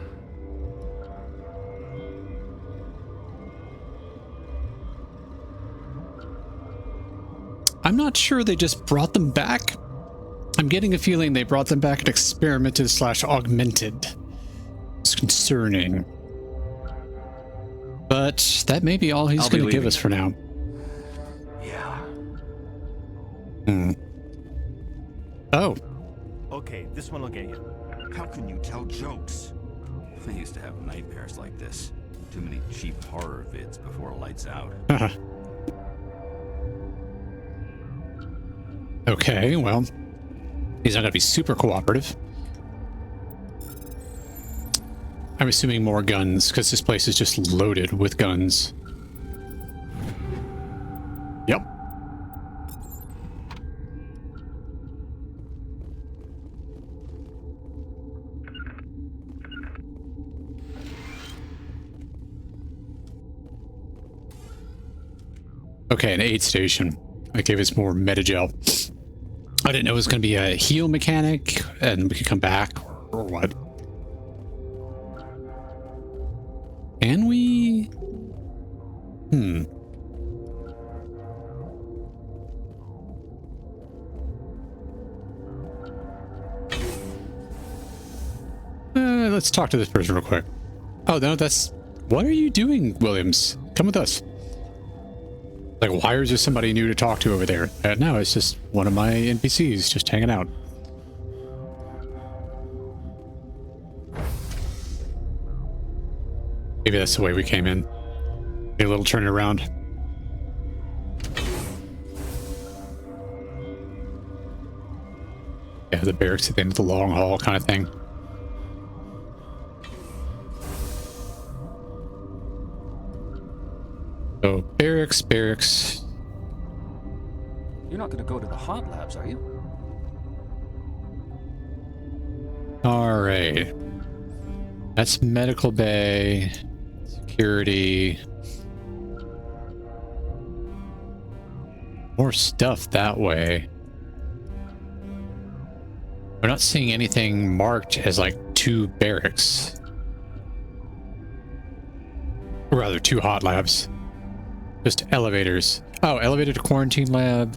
I'm not sure they just brought them back. I'm getting a feeling they brought them back and experimented / augmented. It's concerning. But that may be all he's going to give us for now. Yeah. Hmm. Oh. Okay, this one will get you. How can you tell jokes? I used to have nightmares like this. Too many cheap horror vids before lights out. Okay, well, he's not going to be super cooperative. I'm assuming more guns, because this place is just loaded with guns. Yep. Okay, an aid station. That gave us more metagel. I didn't know it was going to be a heal mechanic, and we could come back, or what. Can we? Let's talk to this person real quick. Oh, no, that's... What are you doing, Williams? Come with us. Like, why is there somebody new to talk to over there? No, it's just one of my NPCs just hanging out. Maybe that's the way we came in. A little turn around. Yeah, the barracks at the end of the long hall kind of thing. So, barracks. You're not going to go to the hot labs, are you? All right. That's medical bay, security. More stuff that way. We're not seeing anything marked as like 2 barracks. Or rather 2 hot labs. Just elevators. Oh, elevator to quarantine lab.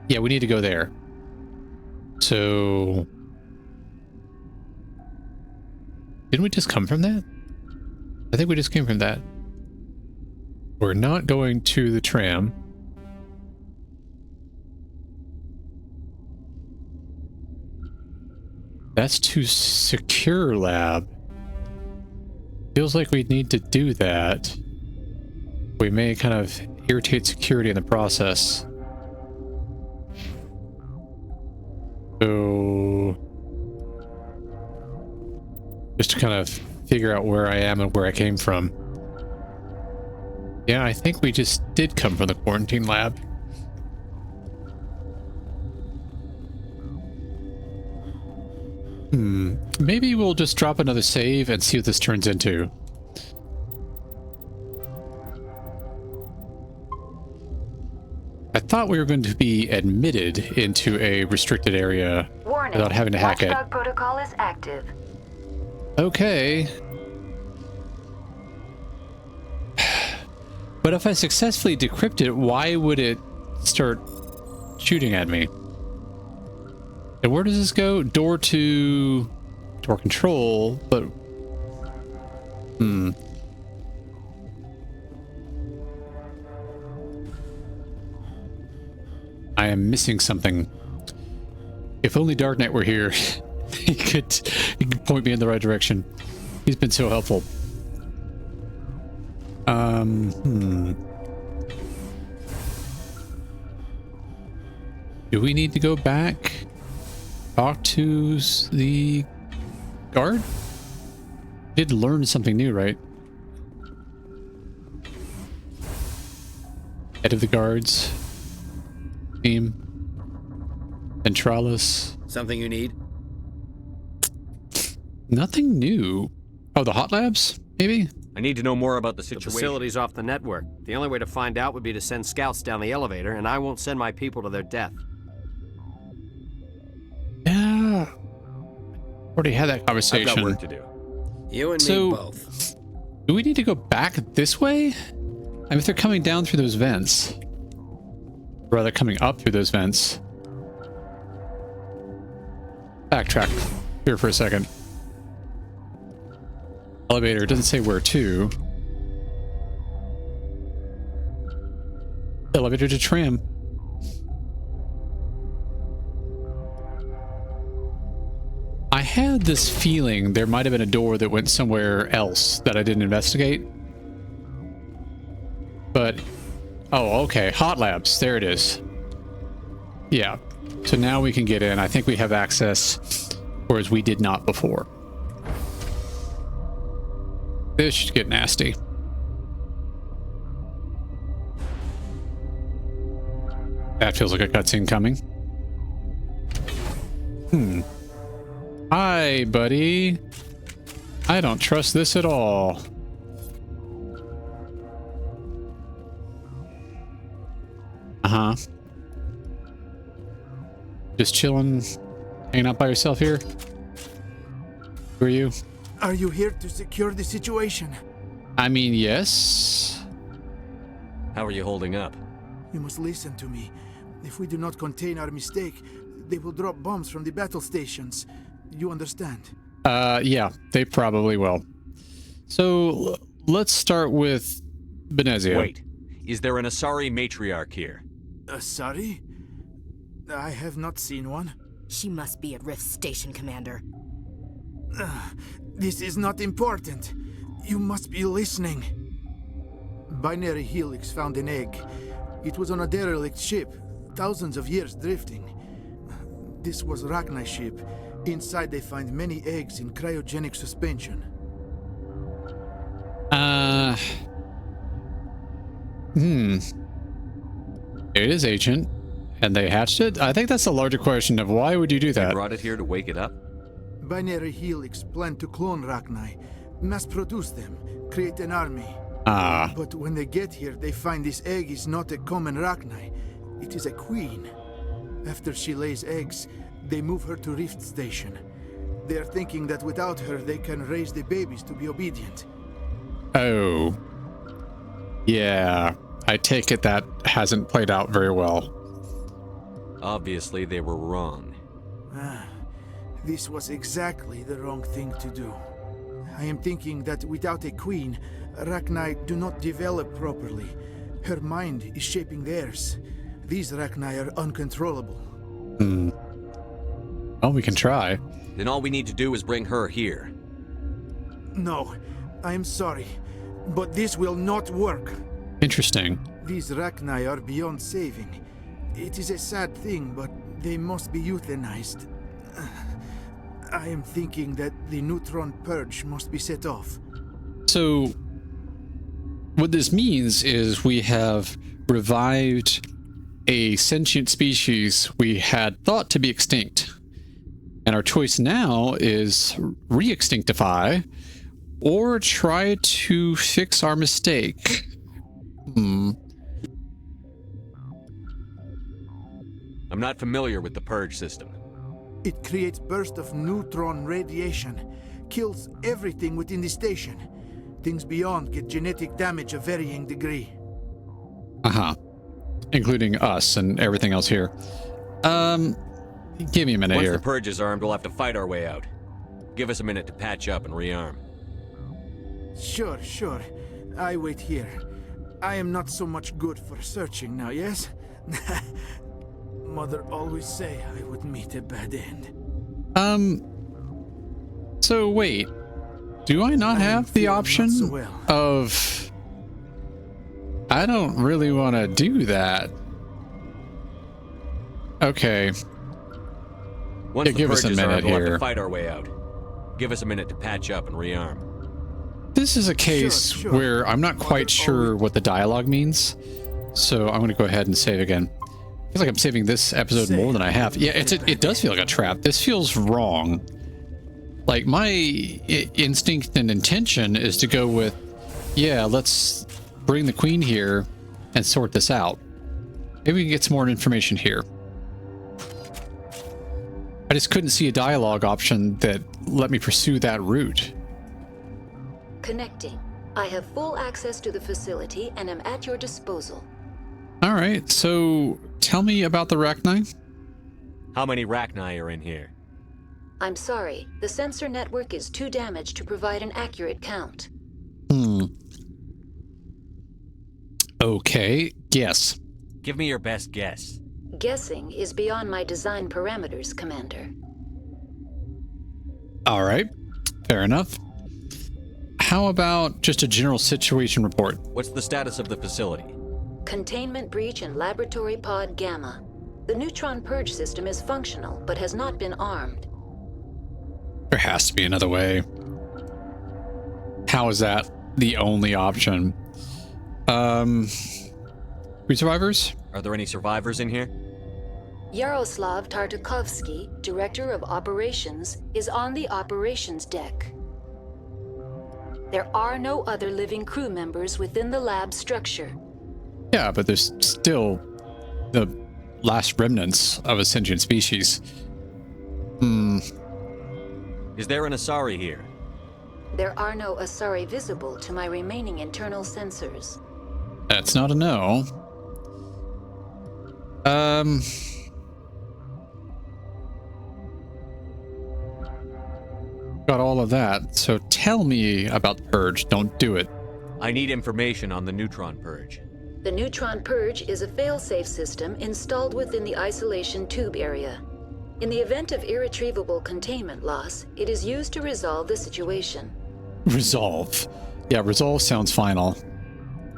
Yeah, we need to go there. So... Didn't we just come from that? I think we just came from that. We're not going to the tram. That's to secure lab. Feels like we need to do that. We may kind of irritate security in the process. So... just to kind of figure out where I am and where I came from. Yeah, I think we just did come from the quarantine lab. Maybe we'll just drop another save and see what this turns into. I thought we were going to be admitted into a restricted area without having to hack it. Watchdog protocol is active. Okay. But if I successfully decrypt it, why would it start shooting at me? And where does this go? Door control, but... I am missing something. If only Dark Knight were here, he could point me in the right direction. He's been so helpful. Do we need to go back? Talk to the guard? Did learn something new, right? Head of the guards. Team. Ventralis. Something you need? Nothing new. Oh, the hot labs? Maybe? I need to know more about the situation. The facility's off the network. The only way to find out would be to send scouts down the elevator, and I won't send my people to their death. Yeah. Already had that conversation. I've got work to do. You and me both. Do we need to go back this way? I mean, if they're coming down through those vents. Rather, coming up through those vents. Backtrack here for a second. Elevator, it doesn't say where to. Elevator to tram. I had this feeling there might have been a door that went somewhere else that I didn't investigate. But, oh, okay, hot labs, there it is. Yeah, so now we can get in. I think we have access, whereas we did not before. This should get nasty. That feels like a cutscene coming. Hi, buddy. I don't trust this at all. Uh-huh. Just chilling, hanging out by yourself here? Who are you? Are you here to secure the situation? I mean, yes. How are you holding up? You must listen to me. If we do not contain our mistake, they will drop bombs from the battle stations. You understand? Yeah, they probably will. So, let's start with Benezia. Wait, is there an Asari matriarch here? Asari? I have not seen one. She must be at Rift Station, Commander. This is not important. You must be listening. Binary Helix found an egg. It was on a derelict ship, thousands of years drifting. This was Rachni's ship. Inside they find many eggs in cryogenic suspension. It is ancient, and they hatched it? I think that's the larger question of why would you do that? They brought it here to wake it up? Binary Helix planned to clone Rachni, mass-produce them, create an army. But when they get here, they find this egg is not a common Rachni. It is a queen. After she lays eggs, they move her to Rift Station. They are thinking that without her, they can raise the babies to be obedient. Oh. Yeah. I take it that hasn't played out very well. Obviously, they were wrong. This was exactly the wrong thing to do. I am thinking that without a queen, Rachni do not develop properly. Her mind is shaping theirs. These Rachni are uncontrollable. Well, we can try. Then all we need to do is bring her here. No, I am sorry, but this will not work. Interesting. These Rachni are beyond saving. It is a sad thing, but they must be euthanized. I am thinking that the neutron purge must be set off. So, what this means is we have revived a sentient species we had thought to be extinct. And our choice now is re-extinctify or try to fix our mistake. I'm not familiar with the purge system. It creates bursts of neutron radiation, kills everything within the station. Things beyond get genetic damage of varying degree. Including us and everything else here. Give me a minute here. Once the purge is armed, we'll have to fight our way out. Give us a minute to patch up and rearm. Sure. I wait here. I am not so much good for searching now, yes? Mother always say I would meet a bad end. So wait. Do I not have the option of... I don't really want to do that. Okay. Once give us a minute we'll have here. to fight our way out. Give us a minute to patch up and rearm. This is a case where I'm not quite sure what the dialogue means, so I'm going to go ahead and save again. I feel like I'm saving this episode more than I have. Yeah, it does feel like a trap. This feels wrong. Like, my instinct and intention is to go with, yeah, let's bring the queen here and sort this out. Maybe we can get some more information here. I just couldn't see a dialogue option that let me pursue that route. Connecting. I have full access to the facility and am at your disposal. All right, so tell me about the Rachni. How many Rachni are in here? I'm sorry, the sensor network is too damaged to provide an accurate count. Okay, guess. Give me your best guess. Guessing is beyond my design parameters, Commander. All right, fair enough. How about just a general situation report? What's the status of the facility? Containment breach in Laboratory Pod Gamma. The neutron purge system is functional, but has not been armed. There has to be another way. How is that the only option? Survivors? Are there any survivors in here? Yaroslav Tartakovsky, Director of Operations, is on the operations deck. There are no other living crew members within the lab structure. Yeah, but there's still the last remnants of a sentient species. Is there an Asari here? There are no Asari visible to my remaining internal sensors. That's not a no. Got all of that, so tell me about the purge. Don't do it. I need information on the neutron purge. The neutron purge is a fail-safe system installed within the isolation tube area. In the event of irretrievable containment loss, it is used to resolve the situation. Resolve. Yeah, resolve sounds final.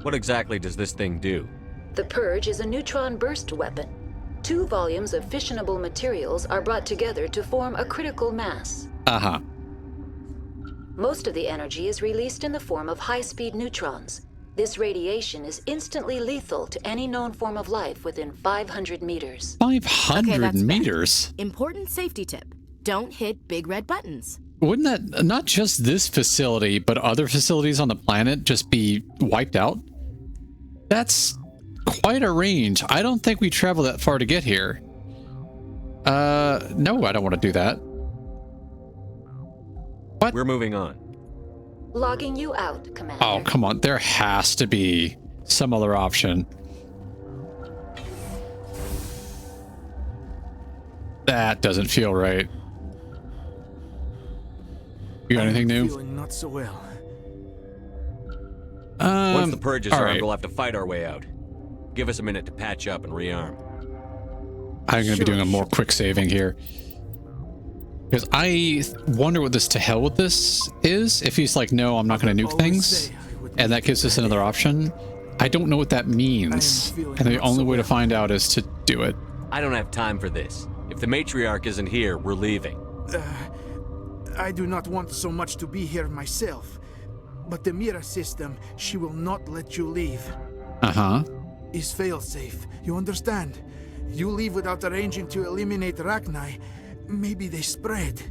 What exactly does this thing do? The purge is a neutron burst weapon. 2 volumes of fissionable materials are brought together to form a critical mass. Most of the energy is released in the form of high-speed neutrons. This radiation is instantly lethal to any known form of life within 500 meters. 500 meters? Important safety tip. Don't hit big red buttons. Wouldn't that, not just this facility, but other facilities on the planet just be wiped out? That's quite a range. I don't think we travel that far to get here. No, I don't want to do that. What? We're moving on. Logging you out, Commander. Oh, come on. There has to be some other option. That doesn't feel right. You got anything new? Feeling not so well. Once the purge is armed, right. we'll have to fight our way out. Give us a minute to patch up and rearm. I'm going to be doing a more quick saving here. Because I wonder what this to hell with this is. If he's like, no, I'm not going to nuke things, and that gives us another option. I don't know what that means. And the only way to find out is to do it. I don't have time for this. If the matriarch isn't here, we're leaving. I do not want so much to be here myself. But the Mira system, she will not let you leave. Uh-huh. Is failsafe. You understand? You leave without arranging to eliminate Rachni, maybe they spread.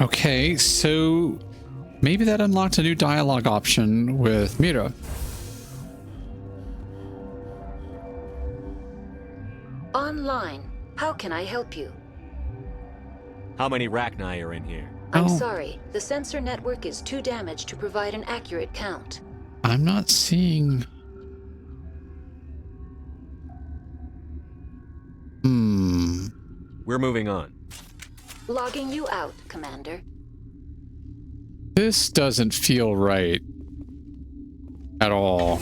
Okay, so maybe that unlocked a new dialogue option with Mira. Online. How can I help you? How many Rachni are in here? I'm sorry. The sensor network is too damaged to provide an accurate count. I'm not seeing... We're moving on. Logging you out, Commander. This doesn't feel right at all.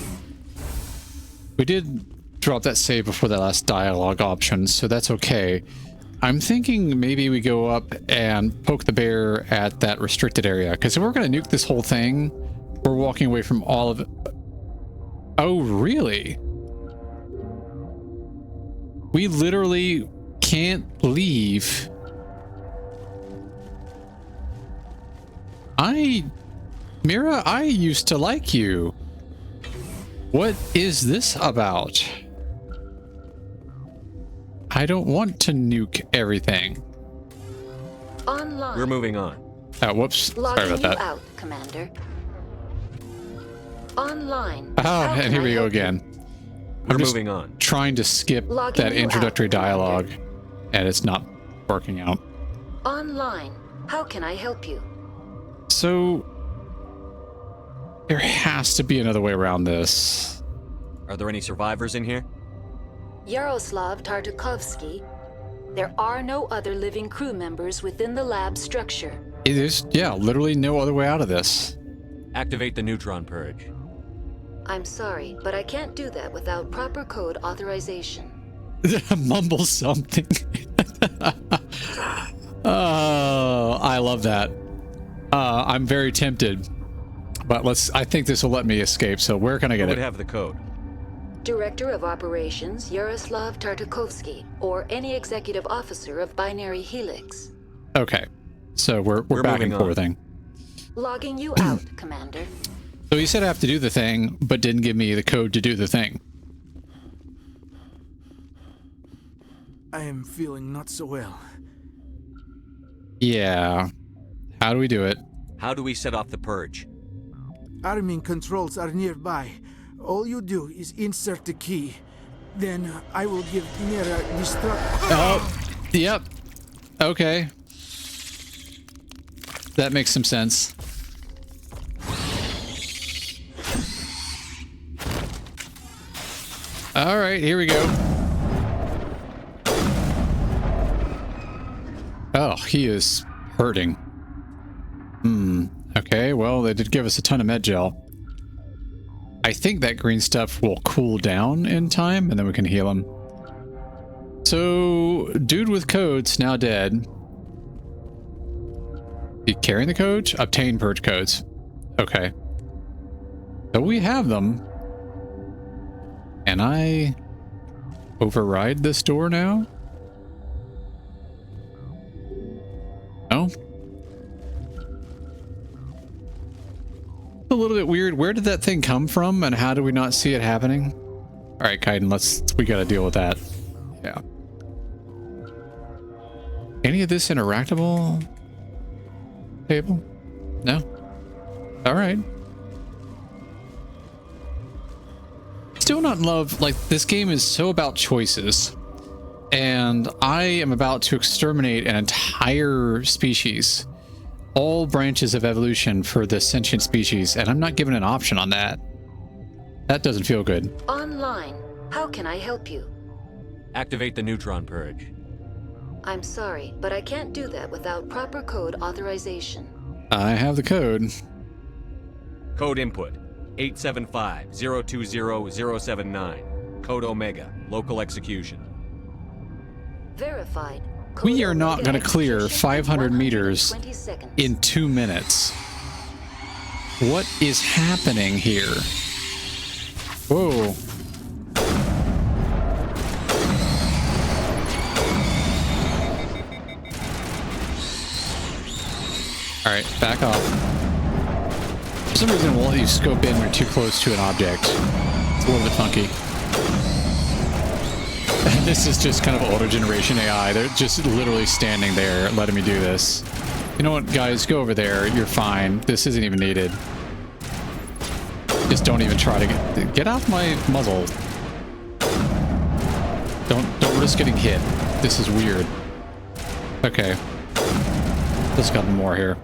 We did drop that save before that last dialogue option, so that's okay. I'm thinking maybe we go up and poke the bear at that restricted area, because if we're going to nuke this whole thing, we're walking away from all of it. Oh, really? We literally can't leave. Mira, I used to like you. What is this about? I don't want to nuke everything. Online. We're moving on. Whoops. Sorry about that. You out, Commander. Online. Oh, and here we go again. We're moving on. Trying to skip that introductory dialogue, and it's not working out. Online. How can I help you? So there has to be another way around this. Are there any survivors in here? Yaroslav Tartakovsky. There are no other living crew members within the lab structure. There's, yeah, literally no other way out of this. Activate the neutron purge. I'm sorry, but I can't do that without proper code authorization. Mumble something. Oh, I love that. I'm very tempted, but I think this will let me escape, so where can I get it? Who would have the code? Director of Operations Yaroslav Tartakovsky, or any executive officer of Binary Helix. Okay, so we're back and forthing. Logging you out, Commander. So he said I have to do the thing, but didn't give me the code to do the thing. I am feeling not so well. Yeah. How do we do it? How do we set off the purge? Arming controls are nearby. All you do is insert the key. Then I will give Mira destruct. Oh, yep. Okay. That makes some sense. All right, here we go. Oh, he is hurting. Okay, well, they did give us a ton of med gel. I think that green stuff will cool down in time, and then we can heal him. So, dude with codes, now dead. You carrying the codes? Obtain purge codes. Okay. So we have them. Can I override this door now? No? A little bit weird. Where did that thing come from, and how do we not see it happening? All right, Kaiden, we gotta deal with that. Yeah. Any of this interactable table? No? All right. Still not in love. Like, this game is so about choices, and I am about to exterminate an entire species. All branches of evolution for this sentient species, and I'm not given an option on that. That doesn't feel good. Online. How can I help you? Activate the neutron purge. I'm sorry, but I can't do that without proper code authorization. I have the code. Code input 875-020-079. Code Omega. Local execution. Verified. We are not going to clear 500 meters in 2 minutes. What is happening here? Whoa. All right, back off. For some reason, it won't let you scope in when you're too close to an object. It's a little bit funky. And this is just kind of auto-generation AI. They're just literally standing there letting me do this. You know what, guys? Go over there. You're fine. This isn't even needed. Just don't even try to get off my muzzle. Don't risk getting hit. This is weird. Okay. Let's got more here.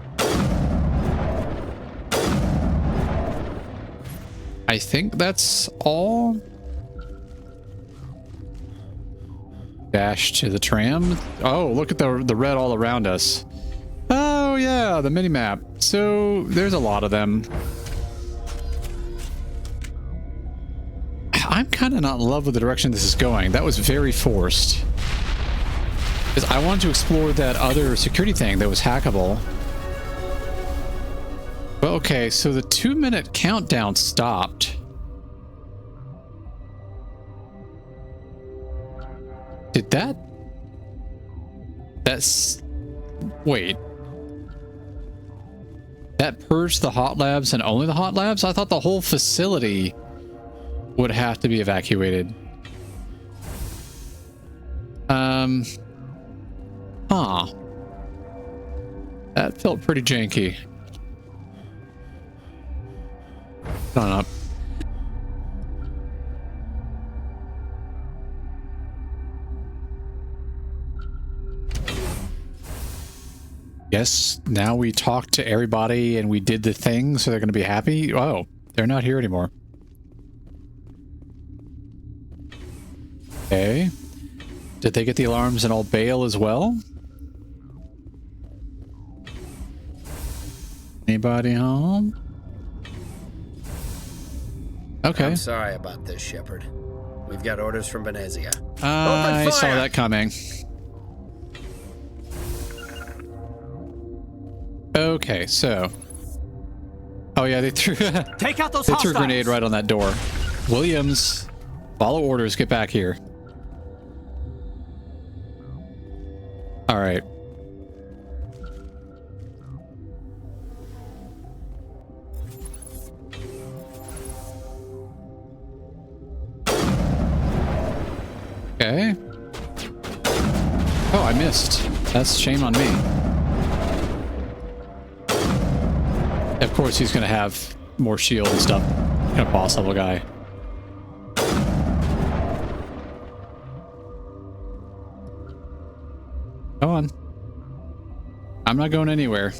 I think that's all. Dash to the tram. Oh, look at the red all around us. Oh yeah, the mini-map. So there's a lot of them. I'm kind of not in love with the direction this is going. That was very forced. Because I wanted to explore that other security thing that was hackable. Well, okay, so the 2-minute countdown stopped. Did that? That's... Wait. That purged the hot labs and only the hot labs? I thought the whole facility would have to be evacuated. Huh. That felt pretty janky. Going up. Yes, now we talked to everybody and we did the thing, so they're going to be happy. Oh, they're not here anymore. Okay. Did they get the alarms and all bail as well? Anybody home? Okay. I'm sorry about this, Shepard. We've got orders from Venezia. I saw that coming. Okay, so. Oh yeah, they threw. Take out those. They threw a grenade right on that door. Williams, follow orders. Get back here. All right. Okay. Oh, I missed. That's shame on me. Of course, he's going to have more shield and stuff. Kind of boss level guy. Go on. I'm not going anywhere.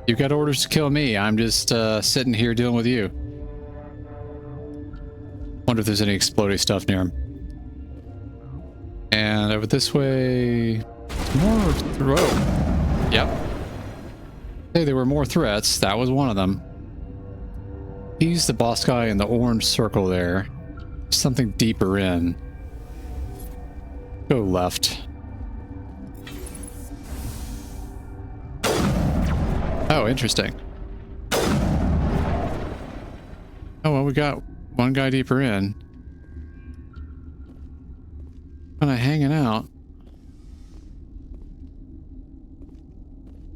You've got orders to kill me. I'm just sitting here dealing with you. Wonder if there's any exploding stuff near him. And over this way. More throw. Yep. Hey, there were more threats. That was one of them. He's the boss guy in the orange circle there. Something deeper in. Go left. Oh, interesting. Oh, well, we got one guy deeper in. Kind of hanging out.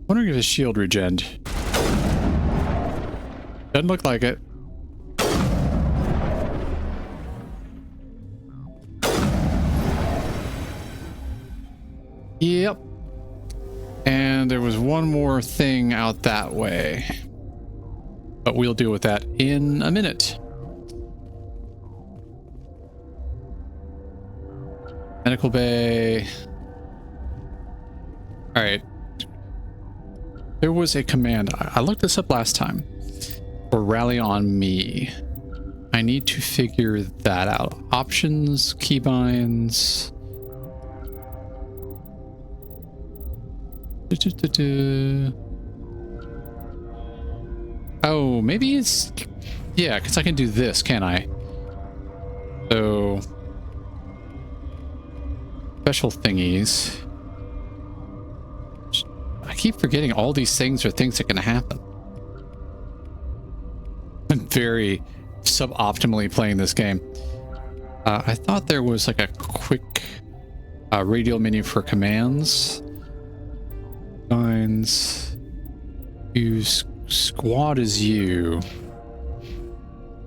Wondering if his shield regened. Doesn't look like it. Yep. And there was one more thing out that way. But we'll deal with that in a minute. Medical bay. All right. There was a command. I looked this up last time. For rally on me. I need to figure that out. Options, keybinds. Oh, maybe it's... Yeah, because I can do this, can I? So... Special thingies. I keep forgetting all these things are things that can happen. I'm very suboptimally playing this game. I thought there was like a quick radial menu for commands. Lines. Use squad as you.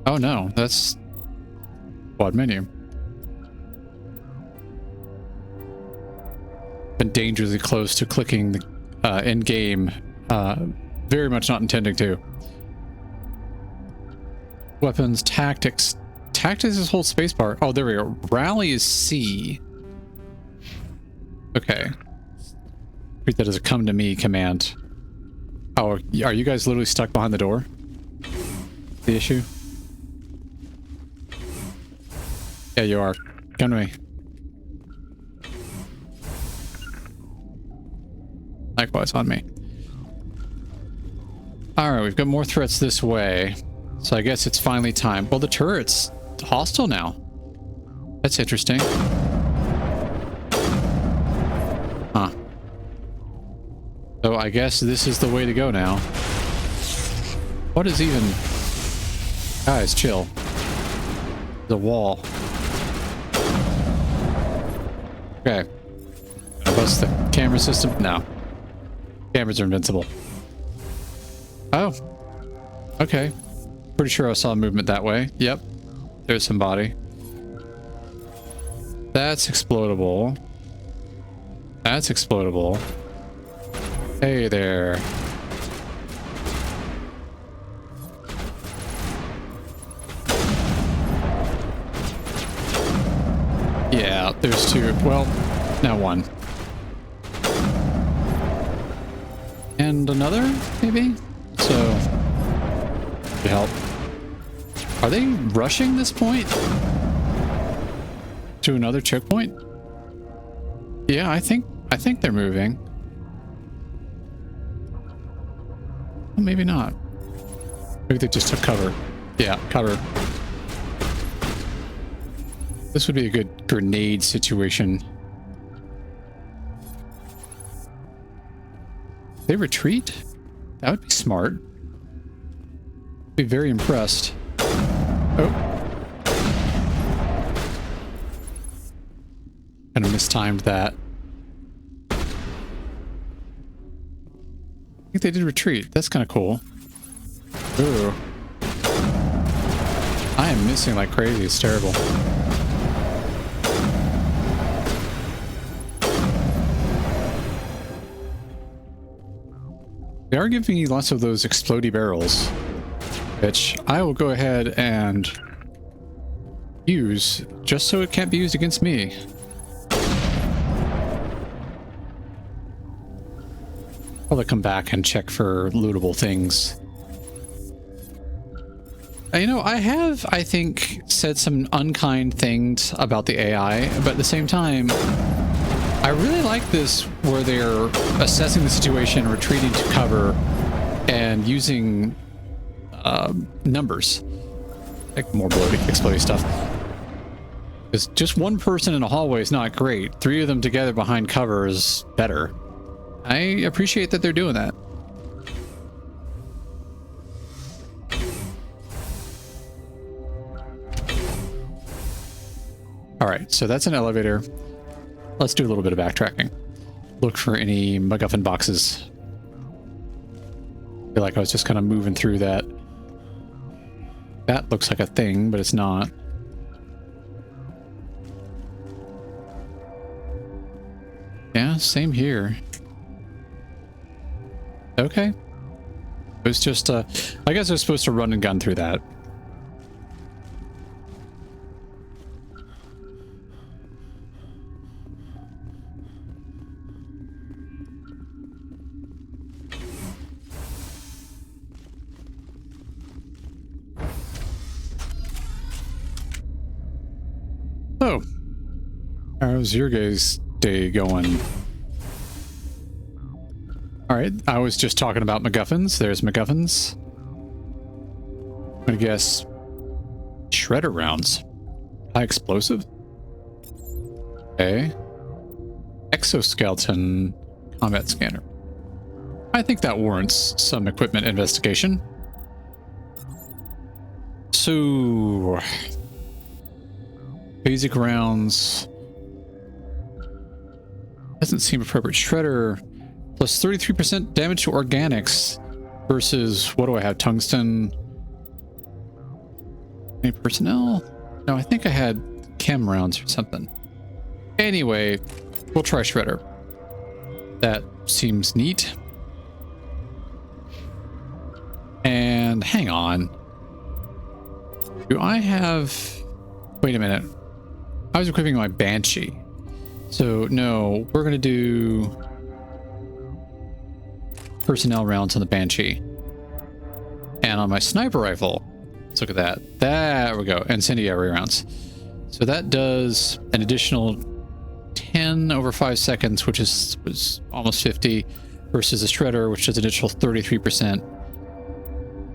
Oh no, that's squad menu. Been dangerously close to clicking the in game. Very much not intending to. Weapons, tactics. Tactics is hold spacebar. Oh, there we go. Rally is C. Okay. Treat that as a come to me command. Oh, are you guys literally stuck behind the door? The issue? Yeah, you are. Come to me. Likewise on me. Alright, we've got more threats this way. So I guess it's finally time. Well, the turret's hostile now. That's interesting. Huh. So I guess this is the way to go now. What is even... Guys, chill. The wall. Okay. I bust the camera system? No. Cameras are invincible. Oh. Okay. Pretty sure I saw movement that way. Yep. There's somebody. That's explodable. That's explodable. Hey there. Yeah, there's two. Well, now one. And another, maybe? So, to help. Are they rushing this point? To another checkpoint? Yeah, I think they're moving. Well, maybe not. Maybe they just took cover. Yeah, cover. This would be a good grenade situation. They retreat? That would be smart. Be very impressed. Oh. Kind of mistimed that. I think they did retreat. That's kind of cool. Ooh. I am missing like crazy. It's terrible. They are giving you lots of those explodey barrels, which I will go ahead and use just so it can't be used against me. I'll come back and check for lootable things. You know, I have, I think, said some unkind things about the AI, but at the same time, I really like this where they're assessing the situation, retreating to cover, and using numbers. Like more bloated, exploding stuff. Because just one person in a hallway is not great. 3 of them together behind cover is better. I appreciate that they're doing that. Alright, so that's an elevator. Let's do a little bit of backtracking. Look for any MacGuffin boxes. I feel like I was just kind of moving through that. That looks like a thing, but it's not. Yeah, same here. Okay. It was just, I guess I was supposed to run and gun through that. How's your guys' day going? Alright, I was just talking about MacGuffins. There's MacGuffins. I'm gonna guess shredder rounds. High explosive? Okay. Exoskeleton combat scanner. I think that warrants some equipment investigation. So, basic rounds. Doesn't seem appropriate. Shredder plus 33% damage to organics versus, what do I have? Tungsten. Any personnel? No, I think I had chem rounds or something. Anyway, we'll try Shredder. That seems neat. And hang on. Do I have... Wait a minute. I was equipping my Banshee. So, no, we're going to do personnel rounds on the Banshee. And on my sniper rifle, let's look at that. There we go. Incendiary rounds. So that does an additional 10 over 5 seconds, which was almost 50, versus a Shredder, which does an additional 33%.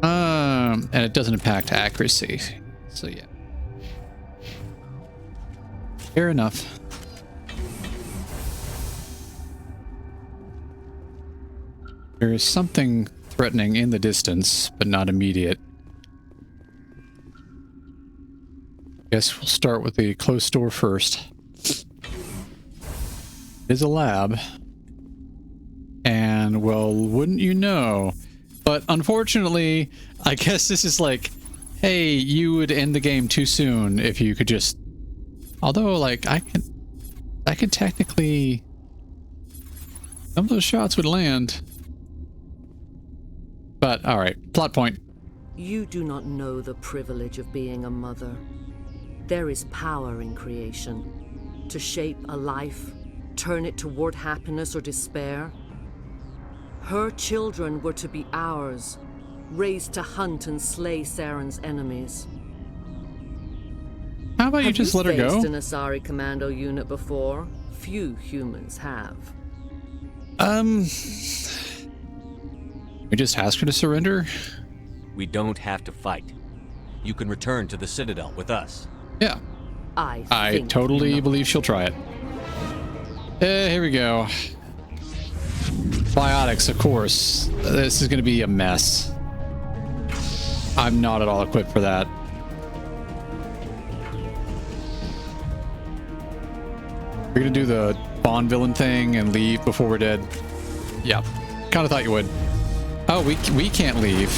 And it doesn't impact accuracy. So yeah. Fair enough. There is something threatening in the distance, but not immediate. Guess we'll start with the closed door first. It is a lab. And, well, wouldn't you know? But unfortunately, I guess this is like, hey, you would end the game too soon if you could just... Although, like, I can technically... Some of those shots would land. But, alright, plot point. You do not know the privilege of being a mother. There is power in creation. To shape a life, turn it toward happiness or despair. Her children were to be ours, raised to hunt and slay Saren's enemies. How about you just let her go? Have you faced an Asari commando unit before? Few humans have. We just ask her to surrender? We don't have to fight. You can return to the Citadel with us. Yeah. I totally believe she'll try it. Here we go. Biotics, of course. This is going to be a mess. I'm not at all equipped for that. We're going to do the Bond villain thing and leave before we're dead. Yeah. Kind of thought you would. Oh, we can't leave.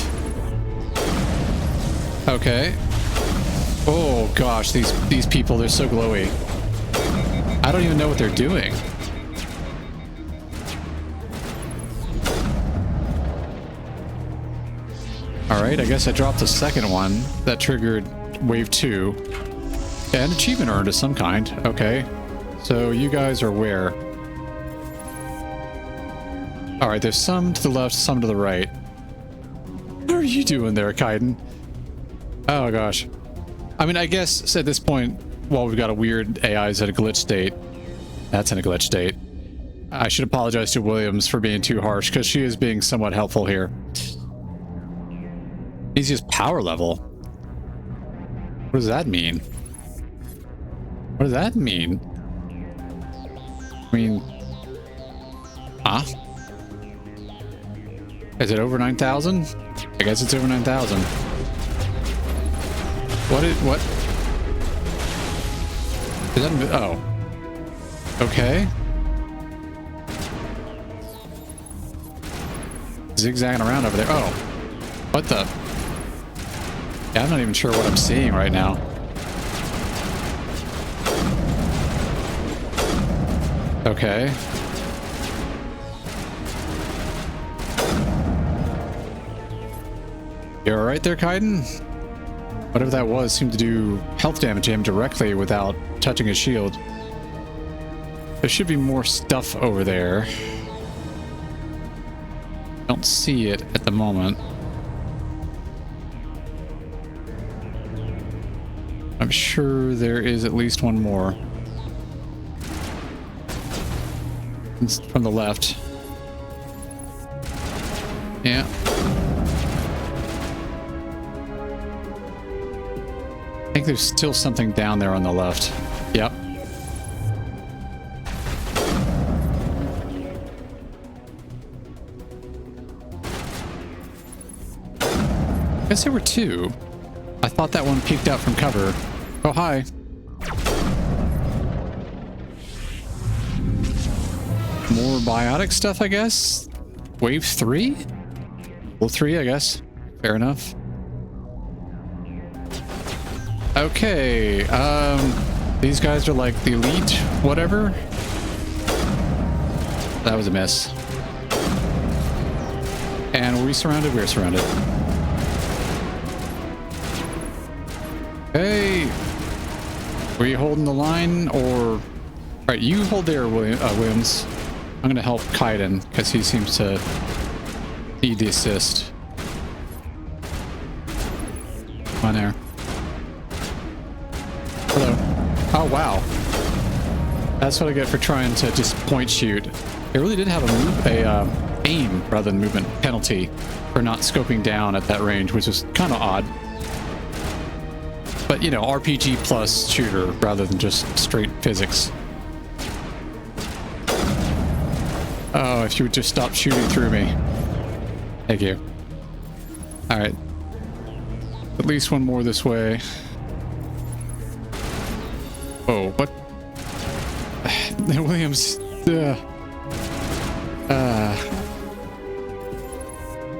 Okay. Oh gosh, these people, they're so glowy. I don't even know what they're doing. Alright, I guess I dropped the second one. That triggered wave 2. An achievement earned of some kind. Okay. So you guys are where? Alright, there's some to the left, some to the right. What are you doing there, Kaiden? Oh gosh. I mean, I guess at this point, while we've got a weird AI's at a glitch state, that's in a glitch state. I should apologize to Williams for being too harsh, because she is being somewhat helpful here. Easiest power level. What does that mean? What does that mean? I mean... Huh? Is it over 9,000? I guess it's over 9,000. What? Is that... Oh. Okay. Zigzagging around over there. Oh. What the... Yeah, I'm not even sure what I'm seeing right now. Okay. You alright there, Kaiden? Whatever that was seemed to do health damage to him directly without touching his shield. There should be more stuff over there. Don't see it at the moment. I'm sure there is at least one more. It's from the left. Yeah. I think there's still something down there on the left. Yep. I guess there were two. I thought that one peeked out from cover. Oh, hi. More biotic stuff, I guess. Wave 3? Well, 3, I guess. Fair enough. Okay, these guys are like the elite, whatever. That was a miss. And were we surrounded? We're surrounded. Hey! Were you holding the line, or... Alright, you hold there, Williams. I'm gonna help Kaiden, because he seems to need the assist. Come on there. Hello. Oh, wow. That's what I get for trying to just point shoot. It really did have a aim rather than movement penalty for not scoping down at that range, which is kind of odd. But, you know, RPG plus shooter rather than just straight physics. Oh, if you would just stop shooting through me. Thank you. Alright. At least one more this way. Oh, what? Williams.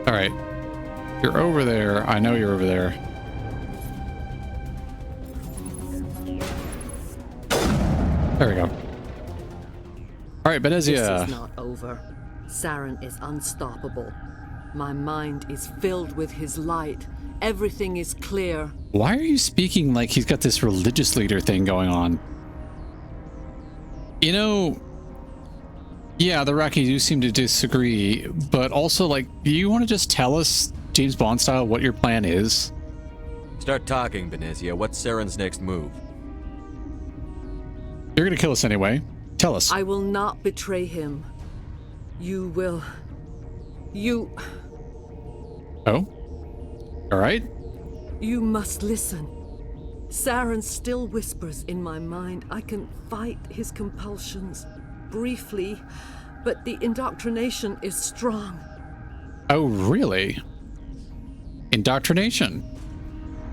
Alright. You're over there. I know you're over there. There we go. Alright, Benezia. This is not over. Saren is unstoppable. My mind is filled with his light. Everything is clear. Why are you speaking like he's got this religious leader thing going on? You know, yeah, the Iraqis do seem to disagree, but also, like, do you want to just tell us, James Bond style, what your plan is? Start talking, Benezia. What's Saren's next move? You're gonna kill us anyway. Tell us. I will not betray him. You will... You... Oh? Alright. You must listen. Saren still whispers in my mind. I can fight his compulsions briefly, but the indoctrination is strong. Oh, really? Indoctrination?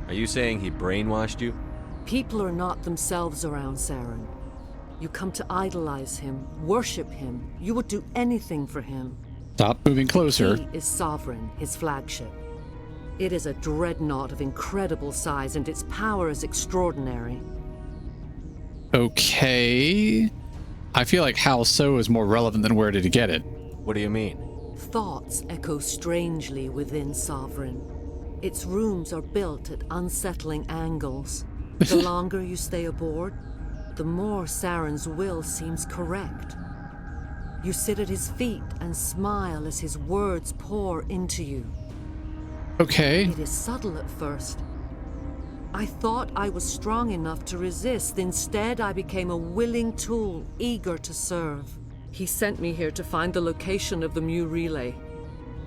Are you saying he brainwashed you? People are not themselves around Saren. You come to idolize him, worship him. You would do anything for him. Stop moving closer. He is Sovereign, his flagship. It is a dreadnought of incredible size, and its power is extraordinary. Okay. I feel like how so is more relevant than where did he get it. What do you mean? Thoughts echo strangely within Sovereign. Its rooms are built at unsettling angles. The longer you stay aboard, the more Saren's will seems correct. You sit at his feet and smile as his words pour into you. Okay. It is subtle at first. I thought I was strong enough to resist. Instead, I became a willing tool, eager to serve. He sent me here to find the location of the Mu relay.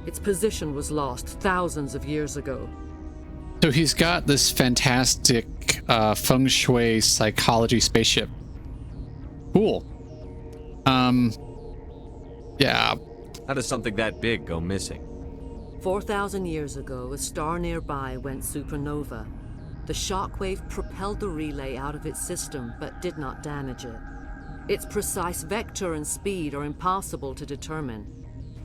Its position was lost thousands of years ago. So he's got this fantastic feng shui psychology spaceship. Cool. Yeah. How does something that big go missing? 4,000 years ago, a star nearby went supernova. The shockwave propelled the relay out of its system, but did not damage it. Its precise vector and speed are impossible to determine.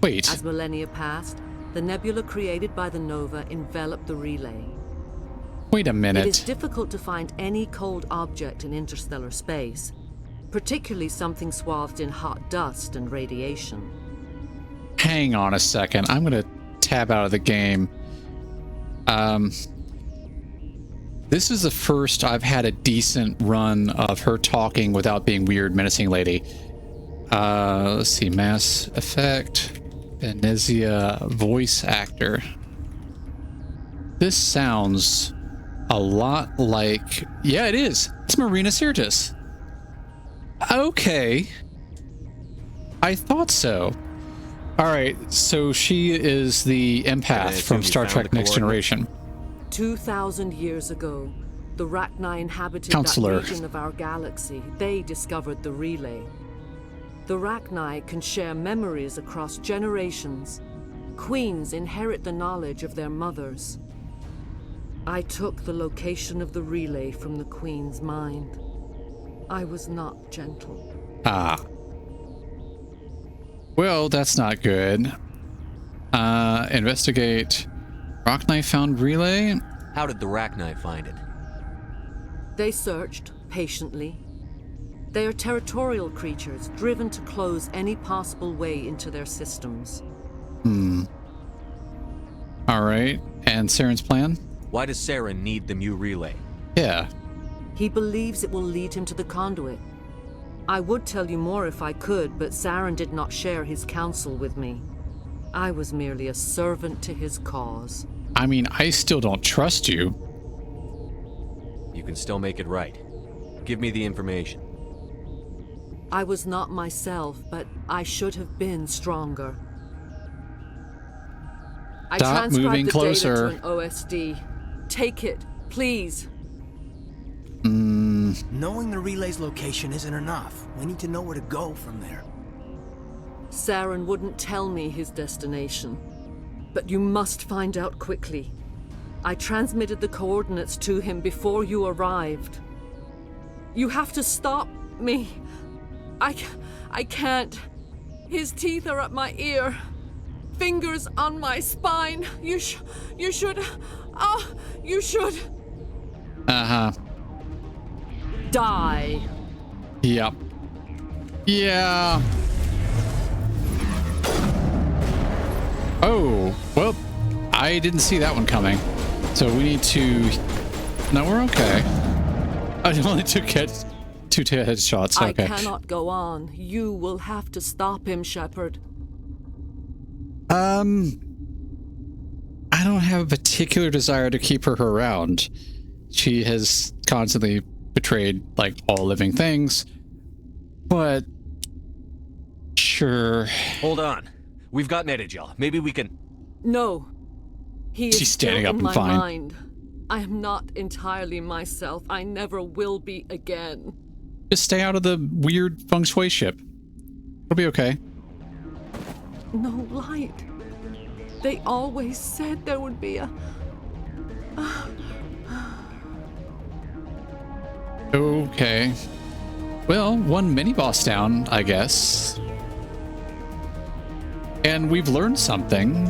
Wait. As millennia passed, the nebula created by the nova enveloped the relay. Wait a minute. It is difficult to find any cold object in interstellar space, particularly something swathed in hot dust and radiation. Hang on a second. I'm gonna tab out of the game. This is the first I've had a decent run of her talking without being weird, menacing lady. Let's see. Mass Effect. Benezia voice actor. This sounds a lot like... Yeah, it is. It's Marina Sirtis. Okay. I thought so. All right, so she is the empath from Star Trek Next Generation. 2,000 years ago, the Rachni inhabited Counselor. that region of our galaxy. They discovered the relay. The Rachni can share memories across generations. Queens inherit the knowledge of their mothers. I took the location of the relay from the Queen's mind. I was not gentle. Ah. Well, that's not good. Investigate. Rachni found relay? How did the Rachni find it? They searched patiently. They are territorial creatures, driven to close any possible way into their systems. All right. And Saren's plan? Why does Saren need the Mu relay? Yeah. He believes it will lead him to the conduit. I would tell you more if I could, but Saren did not share his counsel with me. I was merely a servant to his cause. I mean, I still don't trust you. You can still make it right. Give me the information. I was not myself, but I should have been stronger. I Stop moving transcribed the closer. data to an OSD. Take it, please. Knowing the relay's location isn't enough. We need to know where to go from there. Saren wouldn't tell me his destination. But you must find out quickly. I transmitted the coordinates to him before you arrived. You have to stop me. I can't. His teeth are at my ear. Fingers on my spine. You should. You should. Uh-huh. Die. Yep. Yeah. Oh, well, I didn't see that one coming. So we need to... No, we're okay. I only took two headshots. Okay. I cannot go on. You will have to stop him, Shepard. I don't have a particular desire to keep her around. She has constantly betrayed, like, all living things. But... Sure. Hold on. We've got Medigel. Maybe we can... No. He is She's standing still up in and my fine. mind. I am not entirely myself. I never will be again. Just stay out of the weird feng shui ship. It'll be okay. No light. They always said there would be a... Okay. Well, one mini-boss down, I guess. And we've learned something.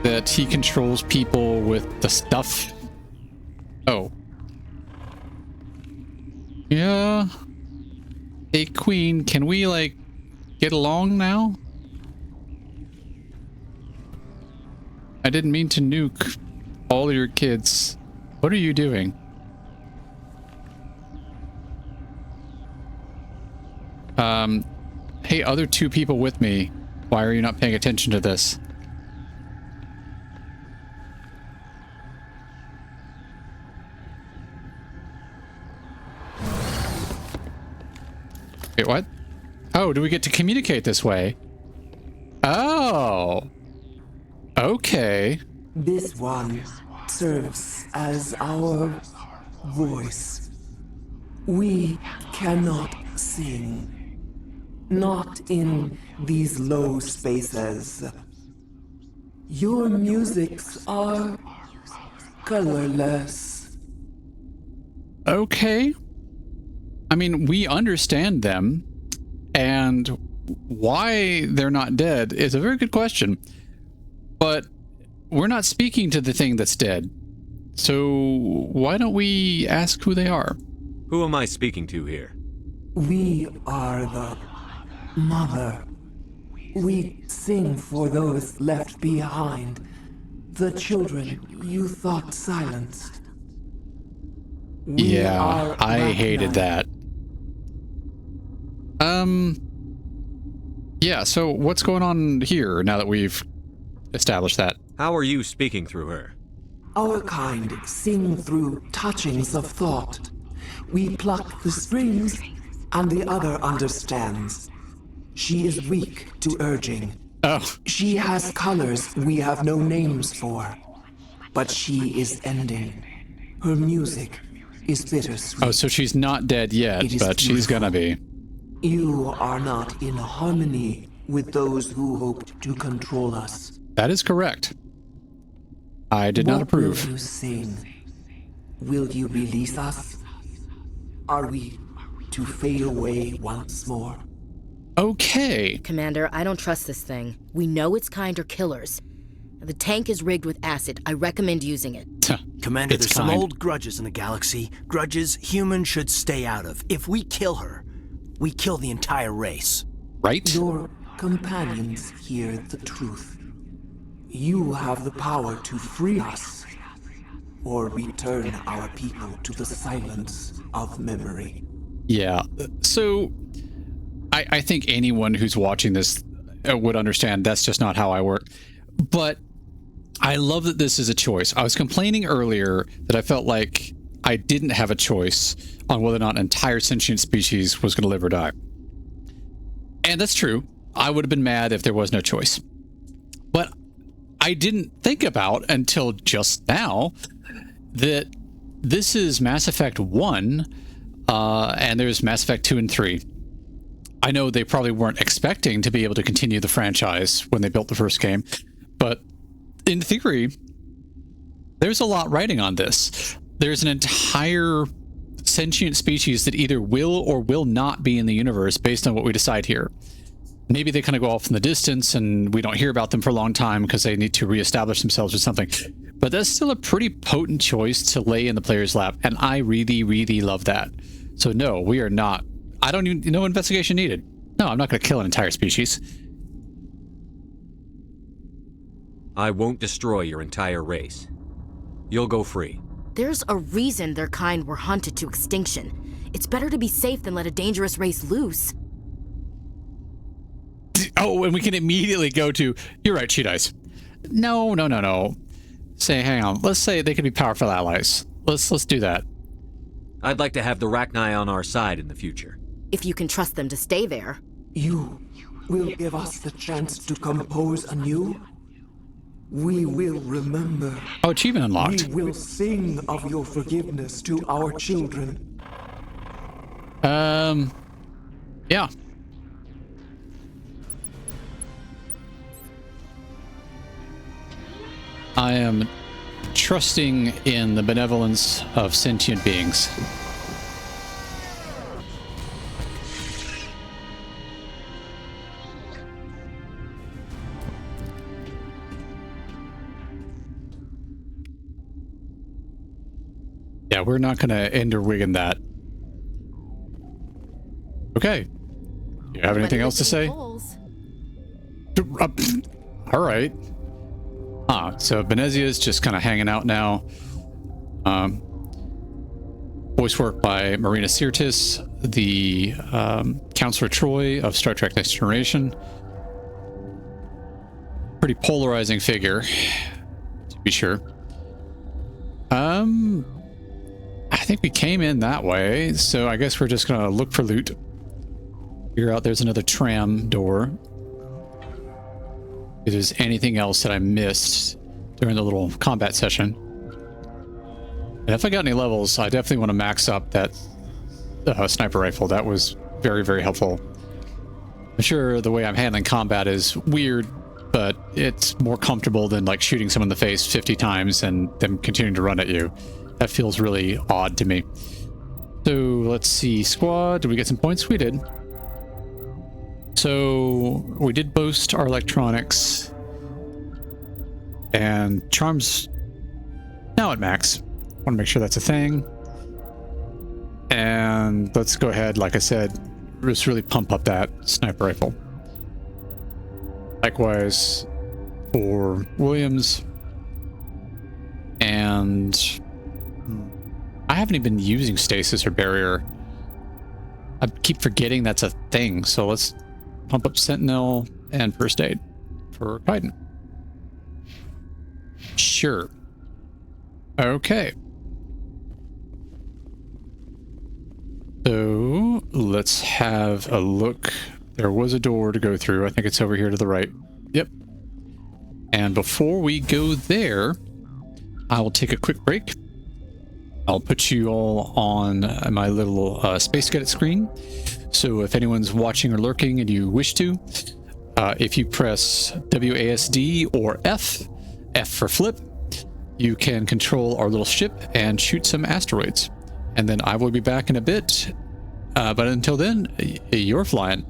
That he controls people with the stuff. Oh. Yeah. Hey, Queen, can we, like, get along now? I didn't mean to nuke all your kids. What are you doing? Hey, other two people with me. Why are you not paying attention to this? Wait, what? Oh, do we get to communicate this way? Oh. Okay. This one serves as our voice. We cannot sing. Not in these low spaces. Your musics are colorless. Okay. I mean, we understand them, and why they're not dead is a very good question. But we're not speaking to the thing that's dead. So why don't we ask who they are? Who am I speaking to here? We are the mother. We sing for those left behind. The children you thought silenced. Yeah, I hated that. Yeah, so what's going on here now that we've established that? How are you speaking through her? Our kind sing through touchings of thought. We pluck the strings, and the other understands. She is weak to urging. Oh. She has colors we have no names for. But she is ending. Her music is bittersweet. Oh, so she's not dead yet, but she's gonna be. You are not in harmony with those who hoped to control us. That is correct. I did not approve. What will you sing? Will you release us? Are we to fade away once more? Okay. Commander, I don't trust this thing. We know its kind are killers. The tank is rigged with acid. I recommend using it. Commander, It's there's some kind. old grudges in the galaxy. Grudges humans should stay out of. If we kill her, we kill the entire race. Right? Your companions hear the truth. You have the power to free us, or return our people to the silence of memory. Yeah. So, I think anyone who's watching this would understand that's just not how I work. But I love that this is a choice. I was complaining earlier that I felt like I didn't have a choice on whether or not an entire sentient species was going to live or die. And that's true. I would have been mad if there was no choice. But I didn't think about until just now that this is Mass Effect 1, and there's Mass Effect 2 and 3. I know they probably weren't expecting to be able to continue the franchise when they built the first game, but in theory, there's a lot riding on this. There's an entire sentient species that either will or will not be in the universe based on what we decide here. Maybe they kind of go off in the distance and we don't hear about them for a long time because they need to reestablish themselves or something. But that's still a pretty potent choice to lay in the player's lap, and I really, really love that. So no, we are not. I don't even, no investigation needed. No, I'm not going to kill an entire species. I won't destroy your entire race. You'll go free. There's a reason their kind were hunted to extinction. It's better to be safe than let a dangerous race loose. Oh, and we can immediately go to, you're right, she dies. No. Say, hang on. Let's say they could be powerful allies. Let's do that. I'd like to have the Rachni on our side in the future. If you can trust them to stay there. You will give us the chance to compose anew? We will remember. Oh, achievement unlocked. We will sing of your forgiveness to our children. Yeah. I am trusting in the benevolence of sentient beings. Yeah, we're not going to ender wiggen that. Okay. You have anything else to say? All right. So Benezia's just kind of hanging out now. Voice work by Marina Sirtis, the Counselor Troy of Star Trek Next Generation. Pretty polarizing figure, to be sure. I think we came in that way, so I guess we're just gonna look for loot. Figure out there's another tram door. If there's anything else that I missed during the little combat session. And if I got any levels, I definitely want to max up that sniper rifle. That was very, very helpful. I'm sure the way I'm handling combat is weird, but it's more comfortable than like shooting someone in the face 50 times and them continuing to run at you. That feels really odd to me. So let's see, squad, did we get some points? We did. So we did boast our electronics, and charms now at max. Want to make sure that's a thing. And let's go ahead, like I said, just really pump up that sniper rifle. Likewise for Williams. And I haven't even been using stasis or barrier. I keep forgetting that's a thing, so let's pump up Sentinel and First Aid for Biden. Sure. Okay. So let's have a look There was a door to go through. I think it's over here to the right. Yep. And before we go there, I will take a quick break. I'll put you all on my little Space Cadet screen. So if anyone's watching or lurking and you wish to, if you press WASD or F for flip, you can control our little ship and shoot some asteroids. And then I will be back in a bit. But until then, you're flying.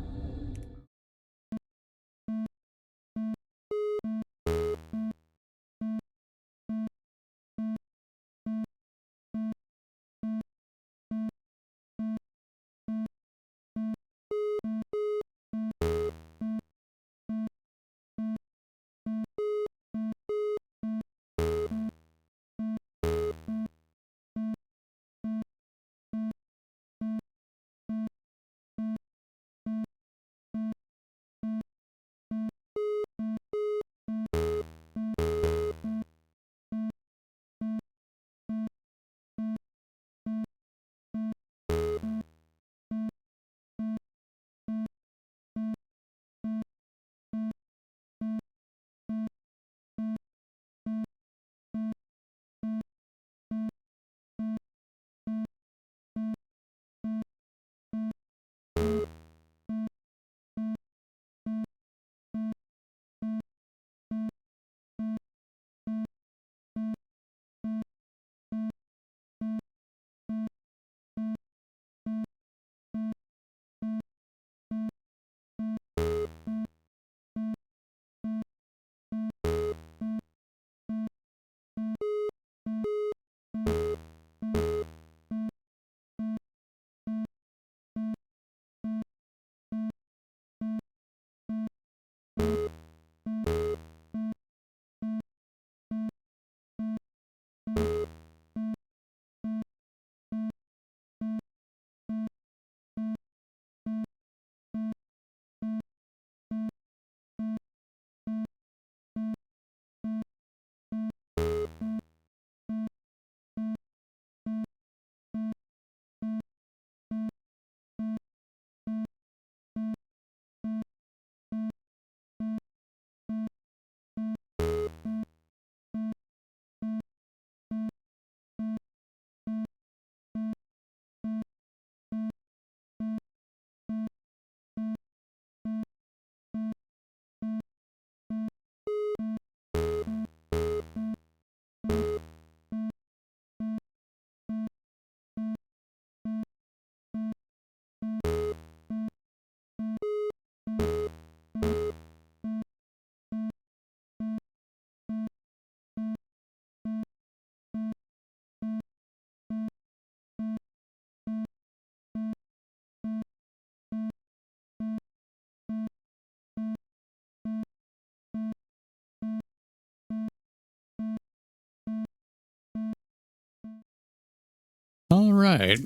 All right.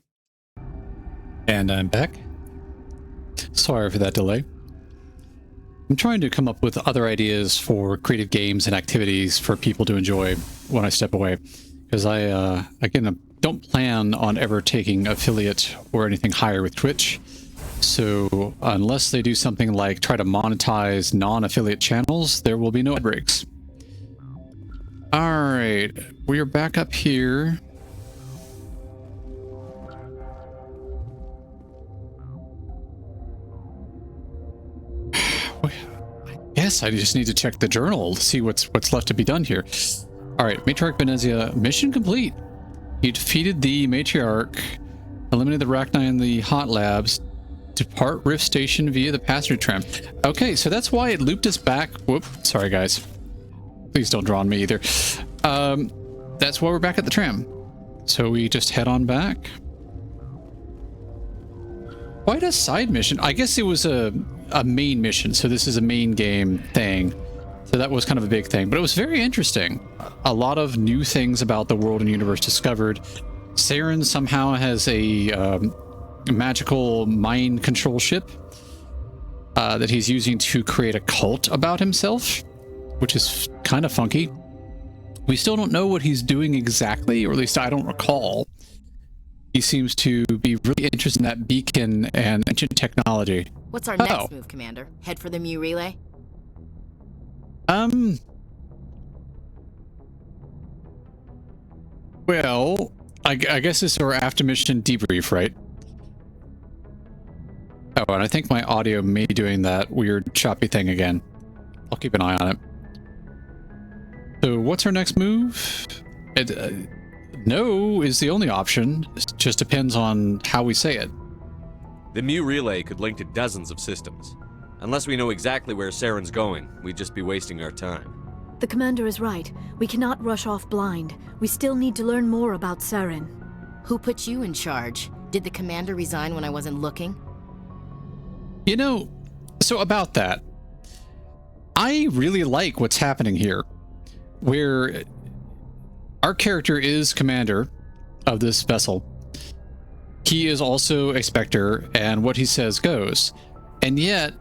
And I'm back. Sorry for that delay. I'm trying to come up with other ideas for creative games and activities for people to enjoy when I step away. Because I again, don't plan on ever taking affiliate or anything higher with Twitch. So unless they do something like try to monetize non-affiliate channels, there will be no ad breaks. All right, we are back up here. Yes, I just need to check the journal to see what's left to be done here. All right, Matriarch Benezia, mission complete. You defeated the Matriarch, eliminated the Rachni in the hot labs, depart Rift Station via the passenger tram. Okay, so that's why it looped us back. Whoop, sorry guys. Please don't draw on me either. That's why we're back at the tram. So we just head on back. Quite a side mission. I guess it was a main mission, so this is a main game thing. So that was kind of a big thing, but it was very interesting. A lot of new things about the world and universe discovered. Saren somehow has a magical mind control ship that he's using to create a cult about himself, which is kind of funky. We still don't know what he's doing exactly, or at least I don't recall. he seems to be really interested in that beacon and ancient technology. What's our next move, Commander? Head for the Mu relay? Well, I guess this is our after mission debrief, right? Oh, and I think my audio may be doing that weird choppy thing again. I'll keep an eye on it. So what's our next move? No is the only option. It just depends on how we say it. The Mu relay could link to dozens of systems. Unless we know exactly where Saren's going, we'd just be wasting our time. The commander is right. We cannot rush off blind. We still need to learn more about Saren. Who put you in charge? Did the commander resign when I wasn't looking? You know, so about that, I really like what's happening here, where our character is commander of this vessel. He is also a Spectre, and what he says goes. And yet,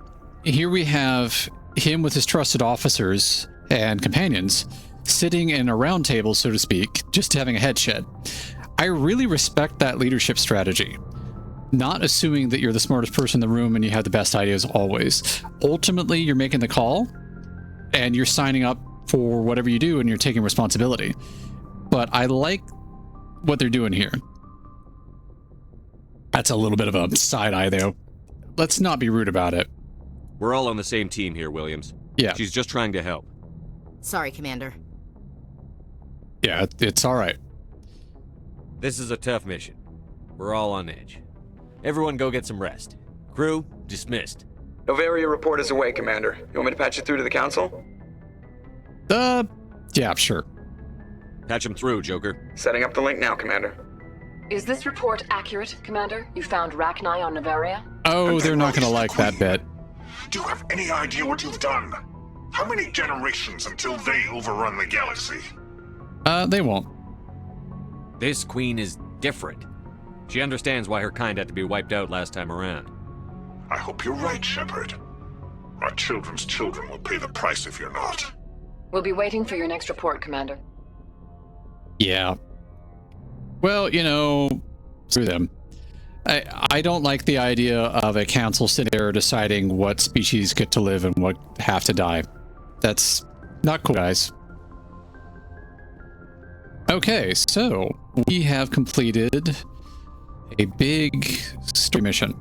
here we have him with his trusted officers and companions sitting in a round table, so to speak, just having a headshed. I really respect that leadership strategy. Not assuming that you're the smartest person in the room and you have the best ideas always. Ultimately, you're making the call and you're signing up for whatever you do and you're taking responsibility. But I like what they're doing here. That's a little bit of a side eye, though. Let's not be rude about it. We're all on the same team here, Williams. Yeah. She's just trying to help. Sorry, Commander. Yeah, it's all right. This is a tough mission. We're all on edge. Everyone go get some rest. Crew, dismissed. Novaria report is away, Commander. You want me to patch it through to the Council? Yeah, sure. Patch him through, Joker. Setting up the link now, Commander. Is this report accurate, Commander? You found Rachni on Novaria? Oh, they're not gonna like that bit. Do you have any idea what you've done? How many generations until they overrun the galaxy? They won't. This queen is different. She understands why her kind had to be wiped out last time around. I hope you're right, Shepard. My children's children will pay the price if you're not. We'll be waiting for your next report, Commander. Yeah. Well, you know, screw them. I don't like the idea of a council sitting there deciding what species get to live and what have to die. That's not cool, guys. Okay, so we have completed a big story mission.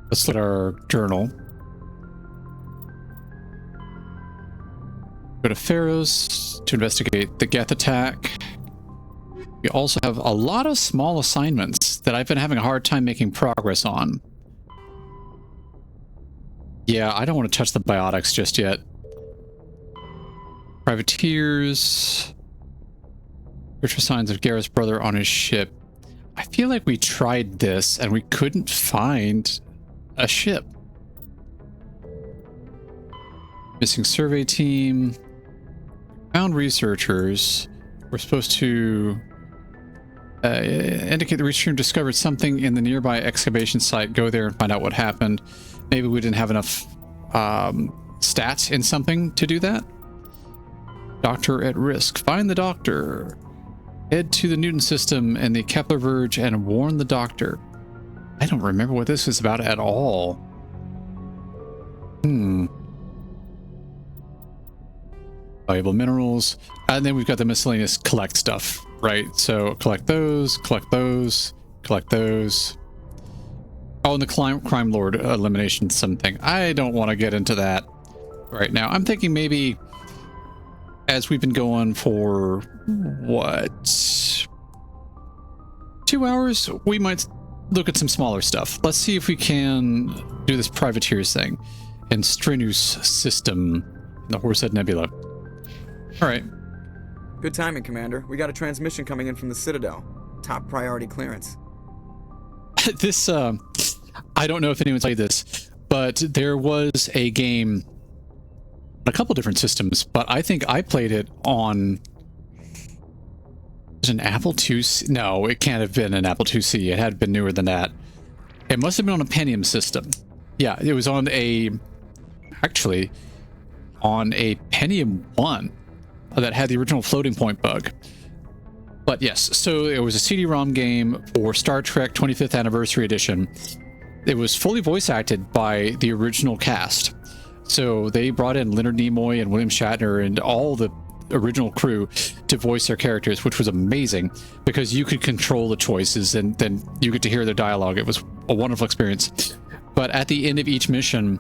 Let's look at our journal. Go to Pharaohs to investigate the Geth attack. We also have a lot of small assignments that I've been having a hard time making progress on. Yeah, I don't want to touch the biotics just yet. Privateers. Search for signs of Gareth's brother on his ship. I feel like we tried this and we couldn't find a ship. Missing survey team. Found researchers. We're supposed to indicate the researcher discovered something in the nearby excavation site. Go there and find out what happened. Maybe we didn't have enough stats in something to do that. Doctor at risk. Find the doctor. Head to the Newton system and the Kepler Verge and warn the doctor. I don't remember what this is about at all. Valuable minerals. And then we've got the miscellaneous collect stuff, right? So collect those, collect those, collect those. Oh, and the crime lord elimination something. I don't want to get into that right now. I'm thinking maybe as we've been going for what, 2 hours, we might look at some smaller stuff. Let's see if we can do this privateers thing in Strenus system in the Horsehead Nebula. All right. Good timing, Commander. We got a transmission coming in from the Citadel. Top priority clearance. This, I don't know if anyone's played this, but there was a game on a couple different systems, but I think I played it on an Apple IIc. No, it can't have been an Apple IIc. It had been newer than that. It must have been on a Pentium system. Yeah, it was on actually on a Pentium 1 that had the original floating point bug. But yes, so it was a CD-ROM game for Star Trek 25th Anniversary Edition. It was fully voice acted by the original cast. So they brought in Leonard Nimoy and William Shatner and all the original crew to voice their characters, which was amazing because you could control the choices and then you get to hear their dialogue. It was a wonderful experience. But at the end of each mission,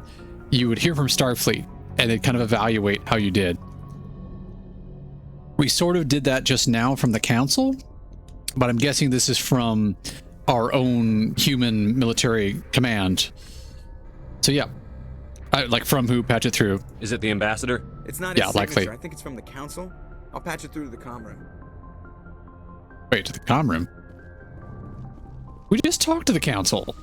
you would hear from Starfleet and they'd kind of evaluate how you did. We sort of did that just now from the Council, but I'm guessing this is from our own human military command. So yeah, like from who patch it through. Is it the ambassador? It's not his signature. Likely. I think it's from the council. I'll patch it through to the comm room. Wait, to the comm room? We just talked to the Council.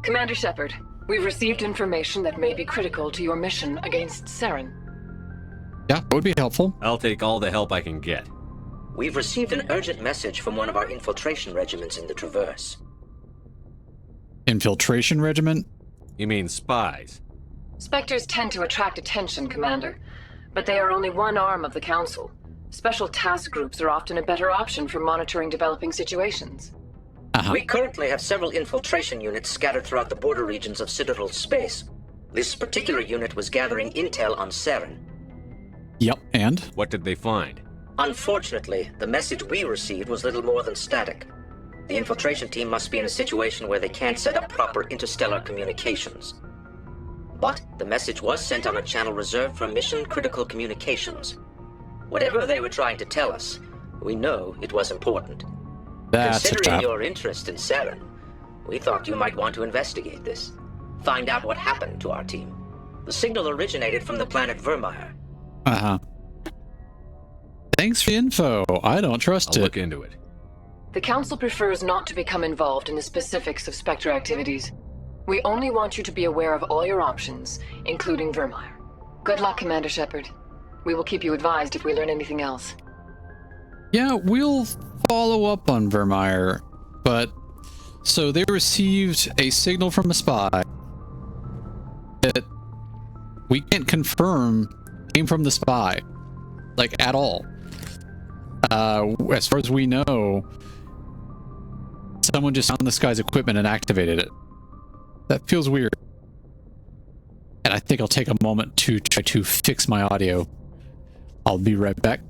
Commander Shepard, we've received information that may be critical to your mission against Saren. Yeah, that would be helpful. I'll take all the help I can get. We've received an urgent message from one of our infiltration regiments in the Traverse. Infiltration regiment? You mean spies? Spectres tend to attract attention, Commander, but they are only one arm of the Council. Special task groups are often a better option for monitoring developing situations. We currently have several infiltration units scattered throughout the border regions of Citadel space. This particular unit was gathering intel on Saren. Yep, and? What did they find? Unfortunately, the message we received was little more than static. The infiltration team must be in a situation where they can't set up proper interstellar communications. But the message was sent on a channel reserved for mission-critical communications. Whatever they were trying to tell us, we know it was important. Considering your interest in Saren, we thought you might want to investigate this. Find out what happened to our team. The signal originated from the planet Vermeer. Uh-huh. Thanks for the info. I don't trust I'll look into it. The Council prefers not to become involved in the specifics of Spectre activities. We only want you to be aware of all your options, including Vermeer. Good luck, Commander Shepard. We will keep you advised if we learn anything else. Yeah, we'll follow up on Vermeer, but so they received a signal from a spy that we can't confirm came from the spy, like at all. As far as we know, someone just found this guy's equipment and activated it. That feels weird. And I think I'll take a moment to try to fix my audio. I'll be right back.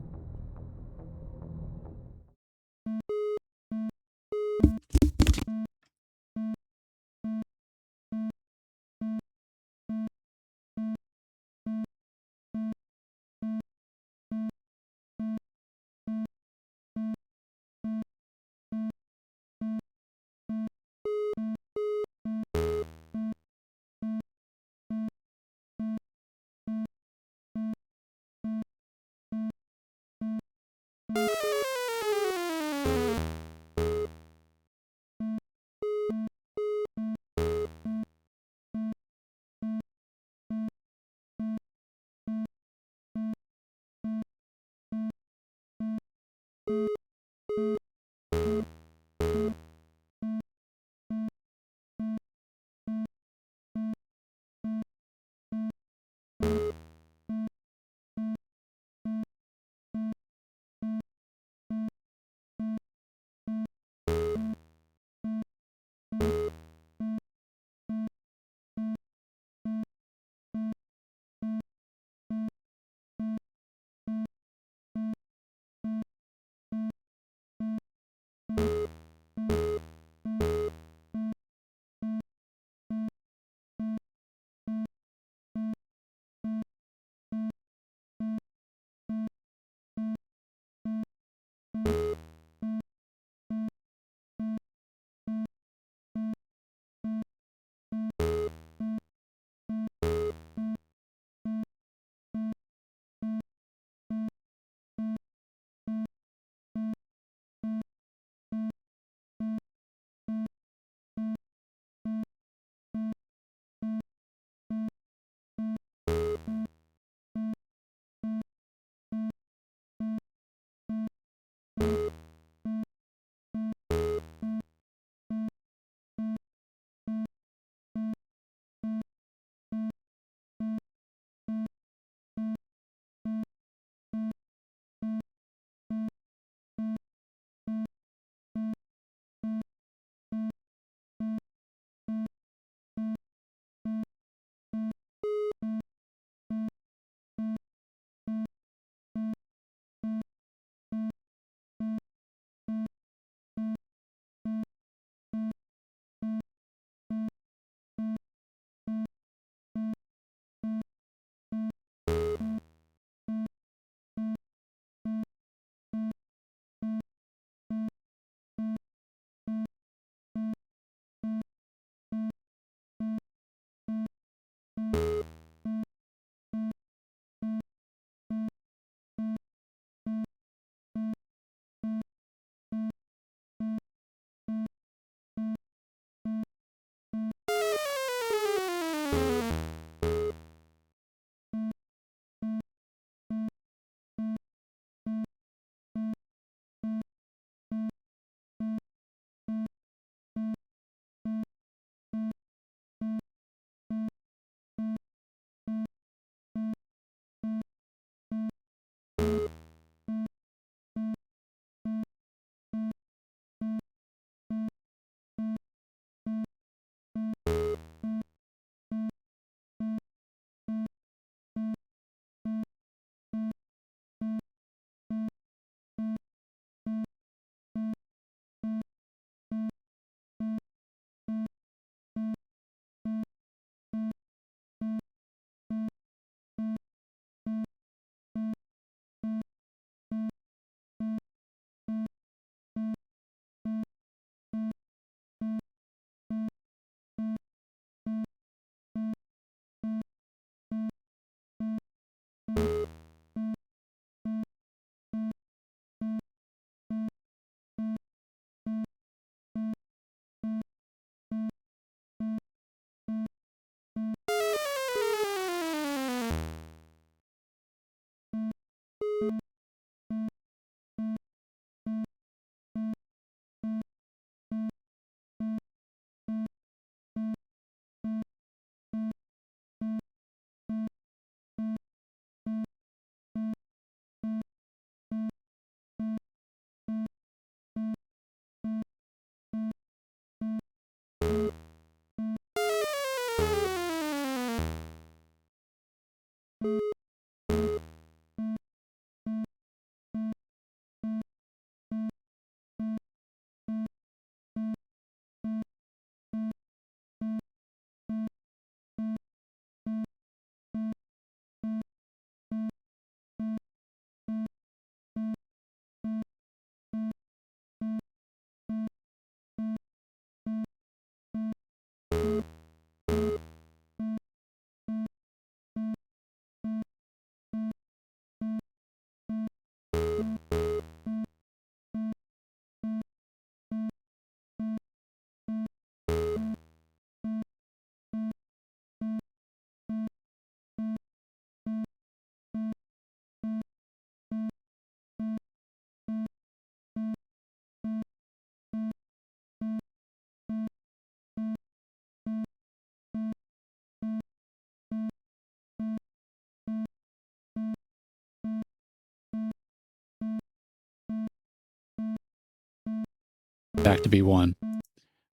Back to B1.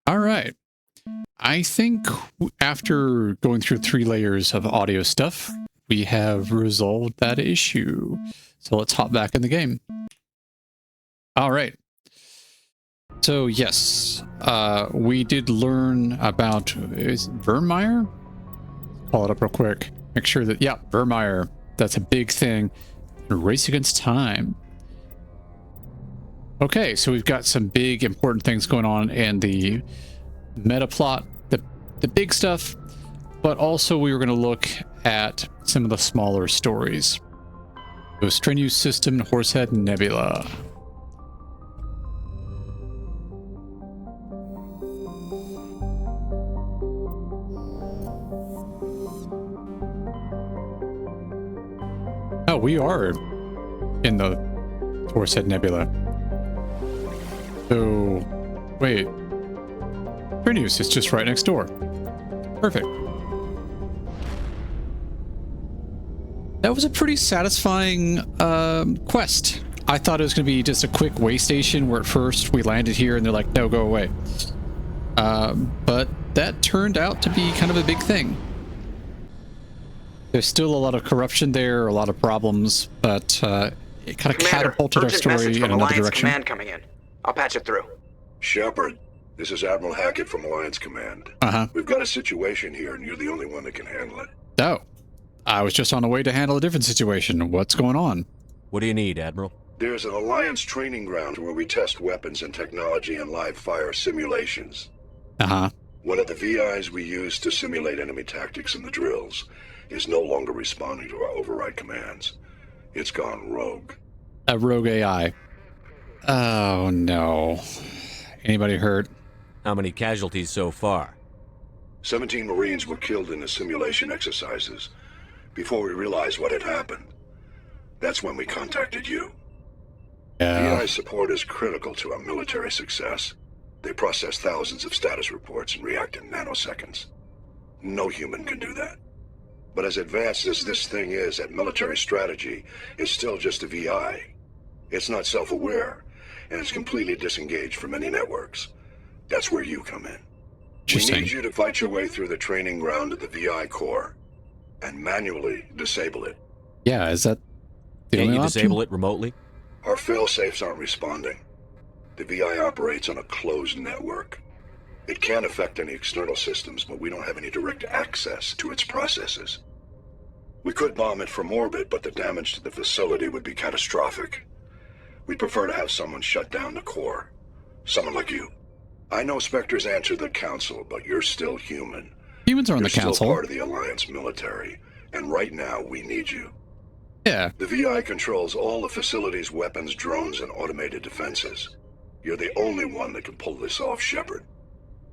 All right. I think after going through 3 layers of audio stuff, we have resolved that issue. So let's hop back in the game. All right. So yes, we did learn about Vermeer. Call it up real quick. Make sure that, yeah, Vermeer. That's a big thing. Race against time. Okay, so we've got some big important things going on in the meta plot, the big stuff, but also we were going to look at some of the smaller stories. So Strenuous System, Horsehead Nebula. Oh, we are in the Horsehead Nebula. So, wait. Strenuous is just right next door. Perfect. That was a pretty satisfying quest. I thought it was going to be just a quick way station where at first we landed here and they're like, no, go away. But that turned out to be kind of a big thing. There's still a lot of corruption there, a lot of problems, but it kind of catapulted our story in another direction. Command coming in. I'll patch it through. Shepard, this is Admiral Hackett from Alliance Command. We've got a situation here, and you're the only one that can handle it. Oh, I was just on the way to handle a different situation. What's going on? What do you need, Admiral? There's an Alliance training ground where we test weapons and technology in live fire simulations. One of the VIs we use to simulate enemy tactics in the drills is no longer responding to our override commands. It's gone rogue. A rogue AI. Oh, no. Anybody hurt? How many casualties so far? 17 Marines were killed in the simulation exercises. Before we realized what had happened, that's when we contacted you. VI support is critical to our military success. They process thousands of status reports and react in nanoseconds. No human can do that. But as advanced as this thing is at military strategy, it's still just a VI. It's not self-aware, and it's completely disengaged from any networks. That's where you come in. We need you to fight your way through the training ground of the VI core and manually disable it. Yeah, is that the Can't only you option? disable it remotely? Our fail-safes aren't responding. The VI operates on a closed network. It can affect any external systems, but we don't have any direct access to its processes. We could bomb it from orbit, but the damage to the facility would be catastrophic. We'd prefer to have someone shut down the core. Someone like you. I know Spectres answer the Council, but you're still human. Humans are on the You're Council. still part of the Alliance military, and right now we need you. Yeah. The VI controls all the facility's weapons, drones, and automated defenses. You're the only one that can pull this off, Shepard.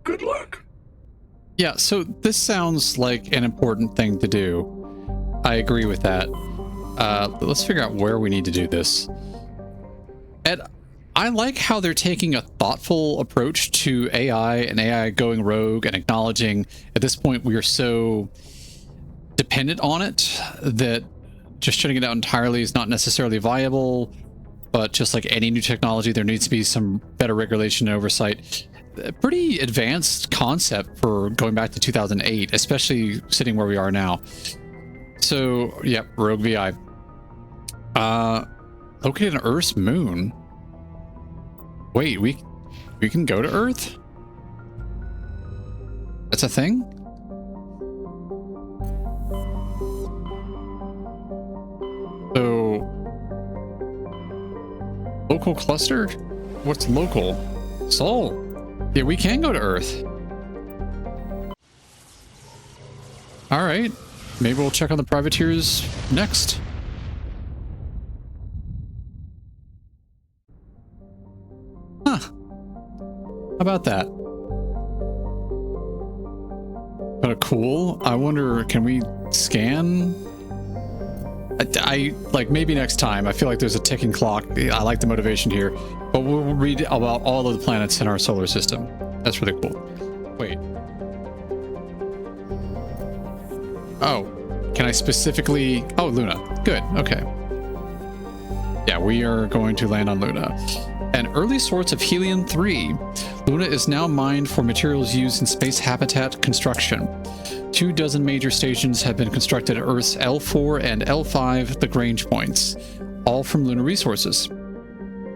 Good luck. Yeah, so this sounds like an important thing to do. I agree with that. Let's figure out where we need to do this. And I like how they're taking a thoughtful approach to AI and AI going rogue and acknowledging at this point we are so dependent on it that just shutting it out entirely is not necessarily viable. But just like any new technology, there needs to be some better regulation and oversight. A pretty advanced concept for going back to 2008, especially sitting where we are now. So, yeah, Rogue VI. Located on Earth's moon. Wait, we can go to Earth? That's a thing? So, local cluster? What's local? Sol. Yeah, we can go to Earth. All right. Maybe we'll check on the privateers next. Huh. How about that? Kind of cool. I wonder, can we scan? I like maybe next time. I feel like there's a ticking clock. I like the motivation here, but we'll read about all of the planets in our solar system. That's really cool. Wait. Oh, can I specifically? Oh, Luna. Good. Okay. Yeah, we are going to land on Luna. an early source of helium-3. Luna is now mined for materials used in space habitat construction. 24 major stations have been constructed at Earth's L4 and L5 Lagrange points, all from lunar resources.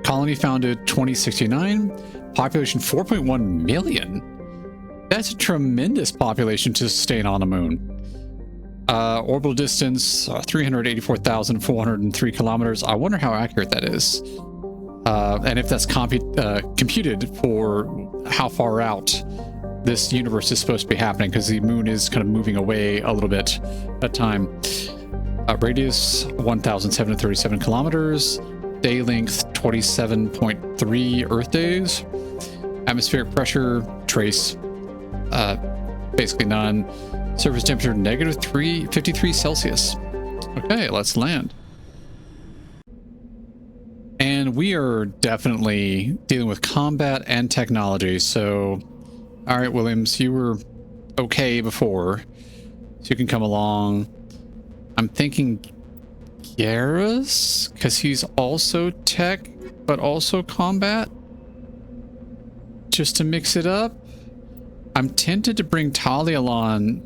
Colony founded 2069, population 4.1 million. That's a tremendous population to sustain on the moon. Orbital distance, 384,403 kilometers. I wonder how accurate that is. And if that's computed for how far out this universe is supposed to be happening, because the moon is kind of moving away a little bit at a time. Radius, 1,737 kilometers. Day length, 27.3 Earth days. Atmospheric pressure, trace, basically none. Surface temperature, negative 353 Celsius. Okay, let's land. And we are definitely dealing with combat and technology, so... Alright, Williams, you were okay before, so you can come along. I'm thinking Garrus, because he's also tech, but also combat, just to mix it up. I'm tempted to bring Talia along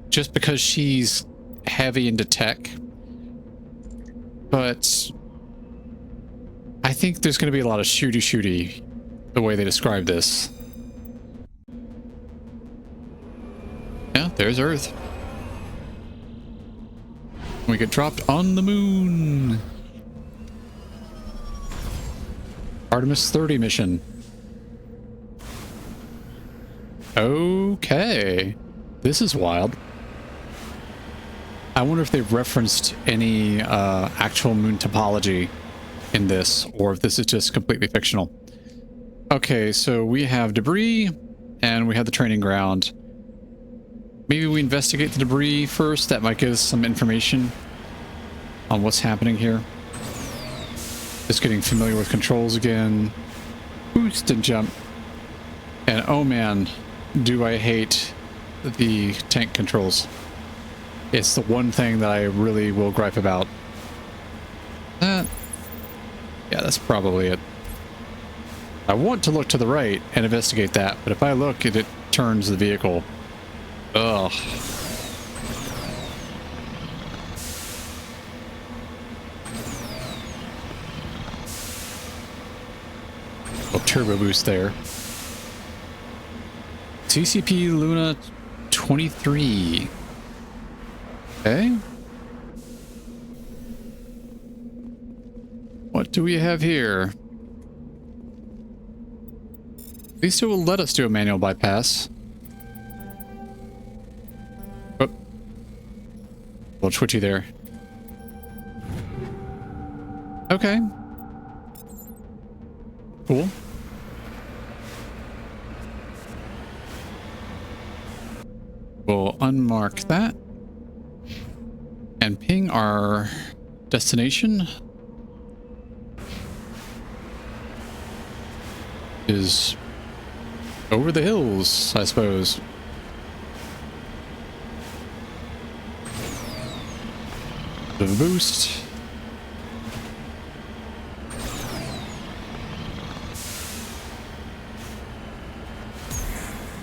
just because she's heavy into tech, but I think there's going to be a lot of shooty the way they describe this. Yeah, there's Earth. We get dropped on the moon. Artemis 30 mission. Okay. This is wild. I wonder if they've referenced any actual moon topology in this, or if this is just completely fictional. Okay, so we have debris, and we have the training ground. Maybe we investigate the debris first. That might give us some information on what's happening here. Just getting familiar with controls again. Boost and jump. And oh man, do I hate the tank controls. It's the one thing that I really will gripe about. Yeah, that's probably it. I want to look to the right and investigate that, but if I look, it turns the vehicle. Ugh. Oh, turbo boost there. CCP Luna 23. Okay. What do we have here? At least it will let us do a manual bypass. Oh. A little twitchy there. Okay. Cool. We'll unmark that and ping our destination. Is over the hills, I suppose. Bit of a boost.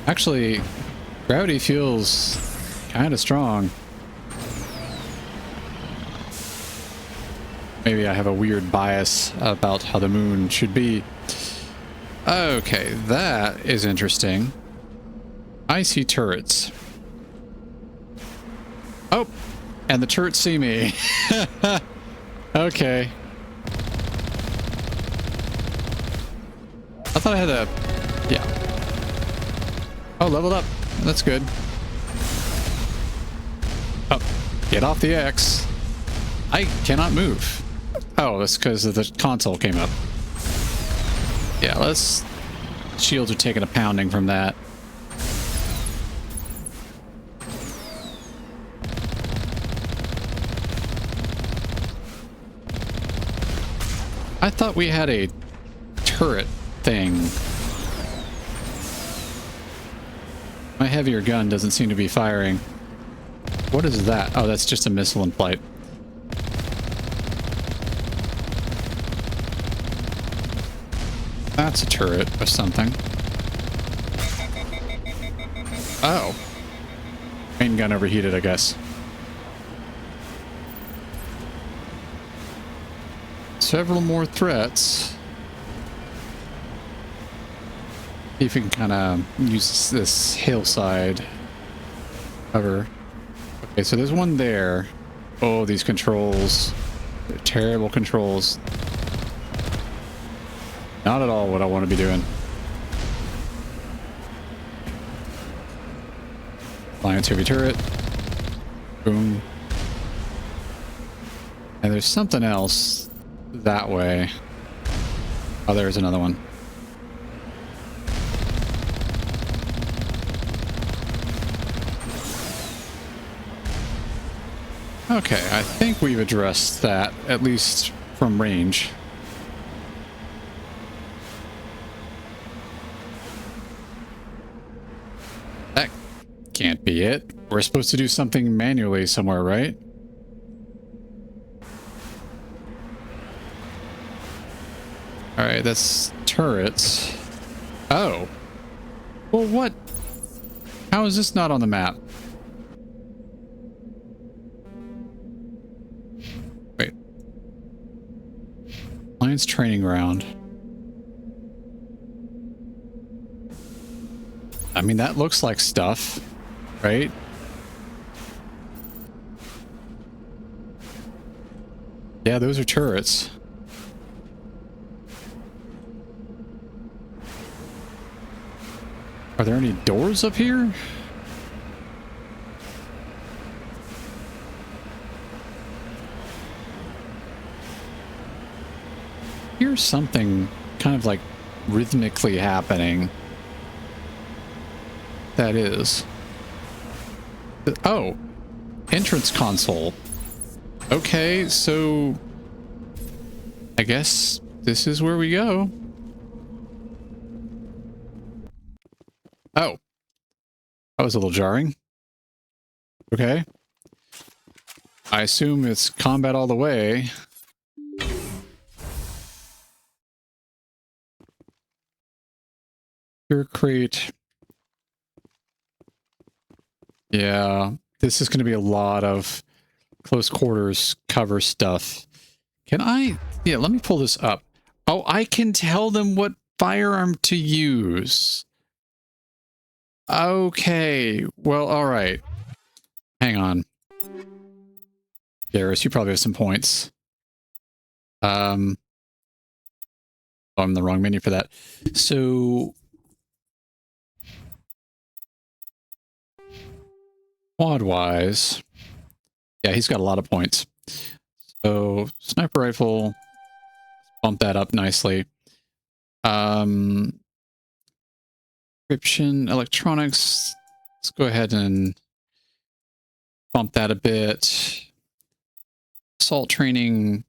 Actually, gravity feels kind of strong. Maybe I have a weird bias about how the moon should be. Okay, that is interesting. I see turrets. Oh, and the turrets see me. Okay. I thought I had a... yeah. Oh, leveled up. That's good. Oh, get off the X. I cannot move. Oh, that's because the console came up. Yeah, let's... shields are taking a pounding from that. I thought we had a turret thing. My heavier gun doesn't seem to be firing. What is that? Oh, that's just a missile in flight. That's a turret or something. Oh. Main gun overheated, I guess. Several more threats. See if we can kind of use this hillside cover. Okay, so there's one there. Oh, these controls. They're terrible controls. Not at all what I want to be doing. Alliance heavy turret. Boom. And there's something else that way. Oh, there's another one. Okay, I think we've addressed that, at least from range. That can't be it. We're supposed to do something manually somewhere, right? Alright, that's turrets. Oh. Well, what? How is this not on the map? Wait. Alliance training ground. I mean, that looks like stuff, right? Yeah, those are turrets. Are there any doors up here? Here's something kind of like rhythmically happening. That is. Oh, entrance console. Okay, so I guess this is where we go. Oh, that was a little jarring. Okay. I assume it's combat all the way. Here, crate. Yeah, this is going to be a lot of close quarters cover stuff. Can I? Yeah, let me pull this up. Oh, I can tell them what firearm to use. Okay. Well, all right. Hang on. Garrus, you probably have some points. Oh, I'm in the wrong menu for that. So quad-wise, yeah, he's got a lot of points. So sniper rifle, bump that up nicely. Encryption, electronics, let's go ahead and bump that a bit. Assault training,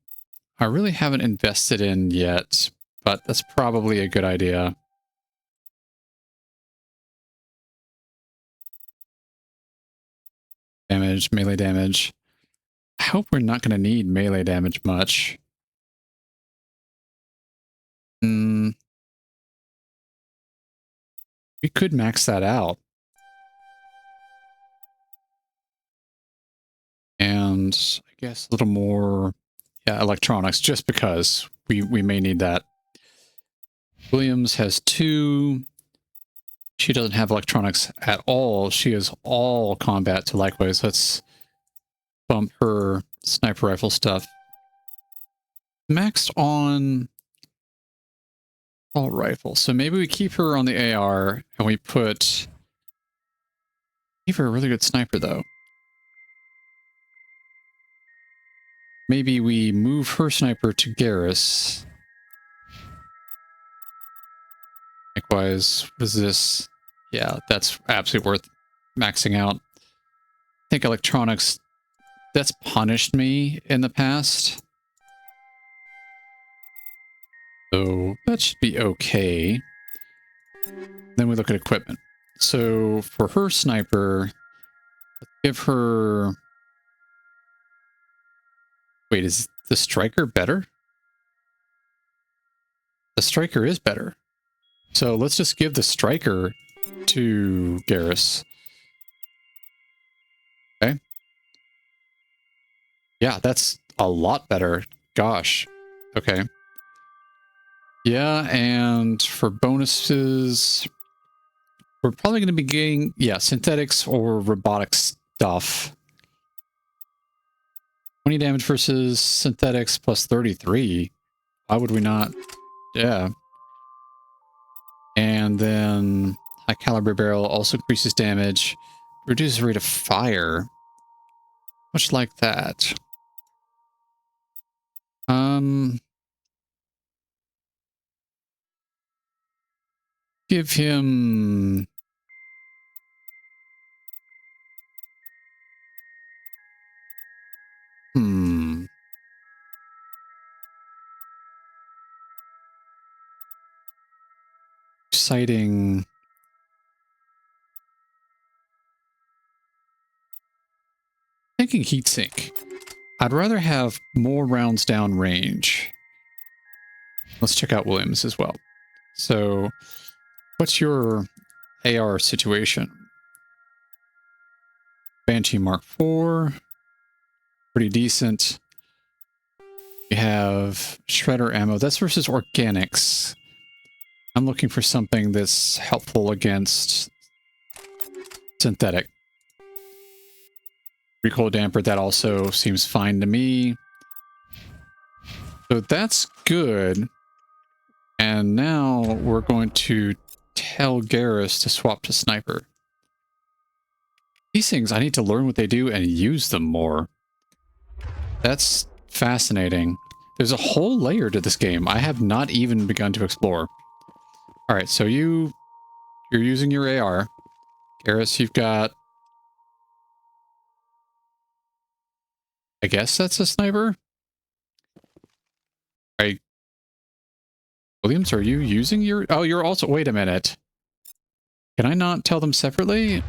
I really haven't invested in yet, but that's probably a good idea. Damage, melee damage. I hope we're not going to need melee damage much. We could max that out. And I guess a little more, yeah, electronics, just because we may need that. Williams has 2. She doesn't have electronics at all. She is all combat, so likewise, let's bump her sniper rifle stuff. Maxed on assault rifle. So maybe we keep her on the AR and we give her a really good sniper though. Maybe we move her sniper to Garrus. Likewise, what is this? Yeah, that's absolutely worth maxing out. I think electronics, that's punished me in the past. So that should be okay. Then we look at equipment. So for her sniper, let's give her... Wait, is the striker better? The striker is better. So let's just give the striker to Garrus. Okay. Yeah, that's a lot better. Gosh. Okay. Yeah, and for bonuses, we're probably going to be getting, yeah, synthetics or robotic stuff. 20 damage versus synthetics plus 33. Why would we not? Yeah. And then high caliber barrel also increases damage, reduces rate of fire. Much like that. Give him... Sighting... Thinking heatsink. I'd rather have more rounds down range. Let's check out Williams as well. So, what's your AR situation? Banshee Mark IV. Pretty decent. We have Shredder ammo. That's versus organics. I'm looking for something that's helpful against synthetic. Recoil damper, that also seems fine to me. So that's good. And now we're going to tell Garrus to swap to sniper. These things, I need to learn what they do and use them more. That's fascinating. There's a whole layer to this game I have not even begun to explore. All right, so you're using your AR. Garrus, you've got... I guess that's a sniper? Right. Williams, are you using your... Oh, you're also... Wait a minute. Can I not tell them separately?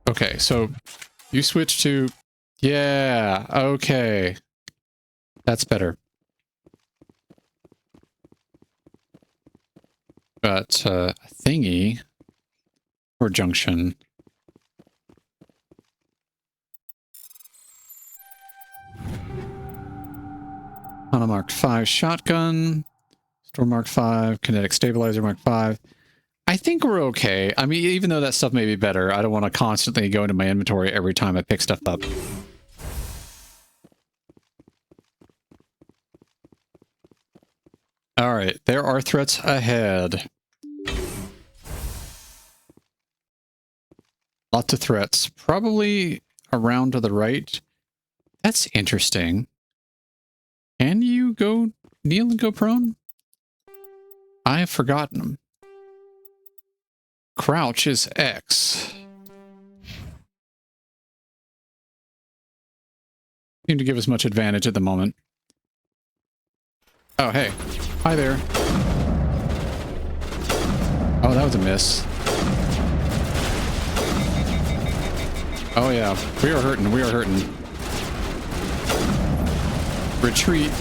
Okay, so you switch to... Yeah, okay. That's better. But thingy or junction. On a Mark V shotgun. Storm Mark V, kinetic stabilizer Mark V. I think we're okay. I mean, even though that stuff may be better, I don't want to constantly go into my inventory every time I pick stuff up. All right, there are threats ahead. Lots of threats. Probably around to the right. That's interesting. Can you go kneel and go prone? I have forgotten them. Crouch is X. Seem to give us much advantage at the moment. Oh, hey. Hi there. Oh, that was a miss. Oh, yeah. We are hurting. We are hurting. Retreat.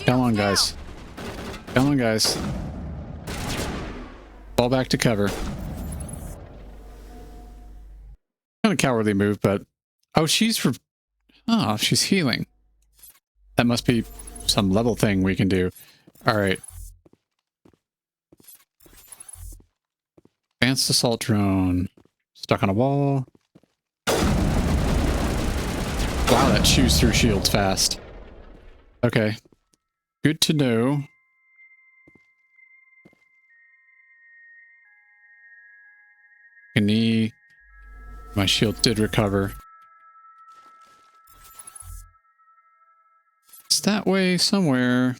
Come on, guys. Come on, guys. Fall back to cover. Kind of cowardly move, but... Oh, she's for... Oh, she's healing. That must be some level thing we can do. Alright. Advanced assault drone. Stuck on a wall. Wow, that chews through shields fast. Okay. Good to know. Knee. My shield did recover. It's that way somewhere.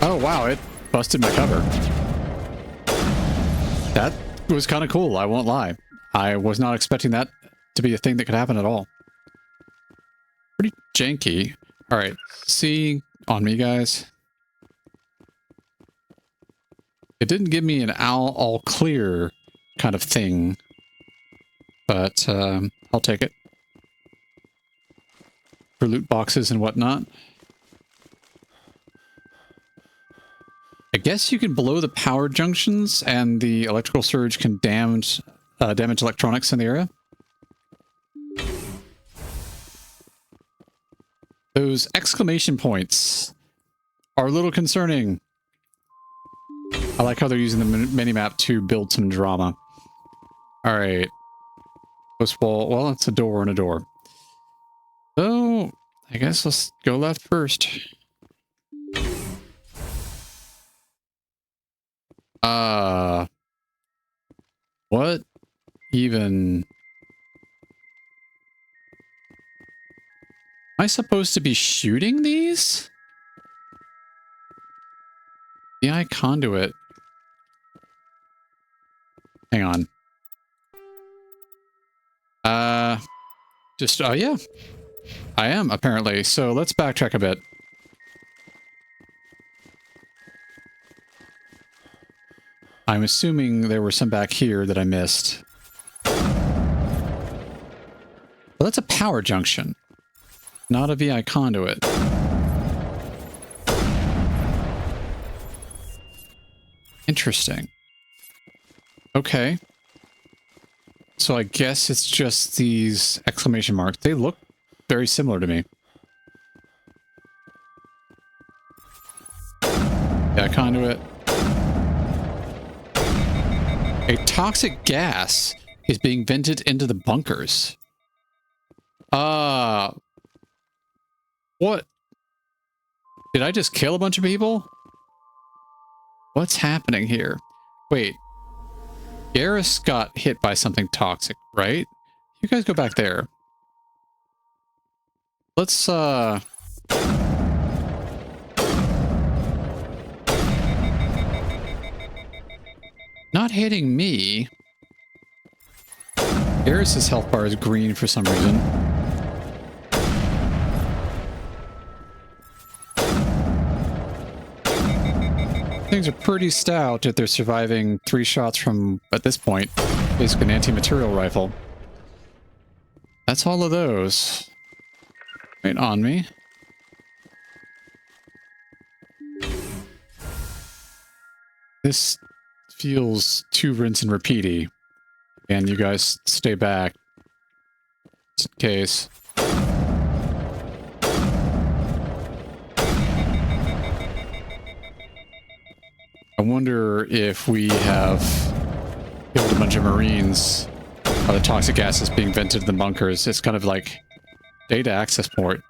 Oh, wow, it busted my cover. That was kind of cool, I won't lie. I was not expecting that to be a thing that could happen at all. Pretty janky. Alright, see on me, guys. It didn't give me an all clear kind of thing, but I'll take it. for loot boxes and whatnot. I guess you can blow the power junctions and the electrical surge can damage electronics in the area. Those exclamation points are a little concerning. I like how they're using the minimap to build some drama. All right. Post wall. Well, it's a door and a door. So, I guess let's go left first. What even... Am I supposed to be shooting these? The conduit. Hang on. Yeah. I am, apparently. So let's backtrack a bit. I'm assuming there were some back here that I missed. Well, that's a power junction, not a VI conduit. Interesting. Okay. So I guess it's just these exclamation marks. They look very similar to me. Yeah, conduit. A toxic gas is being vented into the bunkers. What? Did I just kill a bunch of people? What's happening here? Wait. Garrus got hit by something toxic, right? You guys go back there. Let's, not hitting me. Garrus's health bar is green for some reason. Things are pretty stout if they're surviving 3 shots from, at this point, basically an anti-material rifle. That's all of those. Wait on me. This feels too rinse and repeaty. And you guys stay back. Just in case. I wonder if we have killed a bunch of Marines. The toxic gas is being vented in the bunkers. It's kind of like data access port.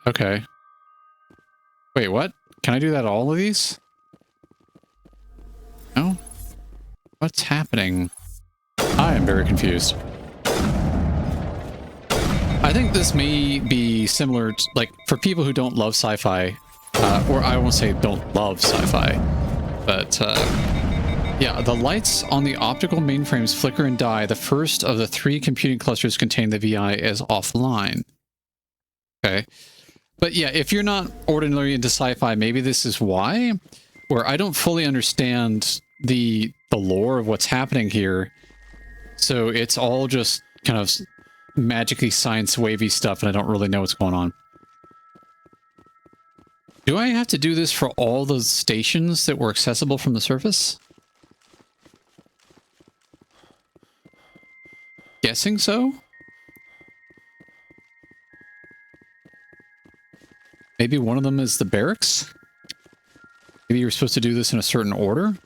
Okay. Wait, what? Can I do that to all of these? No? What's happening? I am very confused. I think this may be similar to, like, for people who don't love sci-fi, or I won't say don't love sci-fi, but, yeah, the lights on the optical mainframes flicker and die. The first of the 3 computing clusters containing the VI is offline. Okay. But yeah, if you're not ordinarily into sci-fi, maybe this is why, where I don't fully understand the lore of what's happening here. So it's all just kind of magically science wavy stuff, and I don't really know what's going on. Do I have to do this for all the stations that were accessible from the surface? Guessing so? Maybe one of them is the barracks? Maybe you're supposed to do this in a certain order?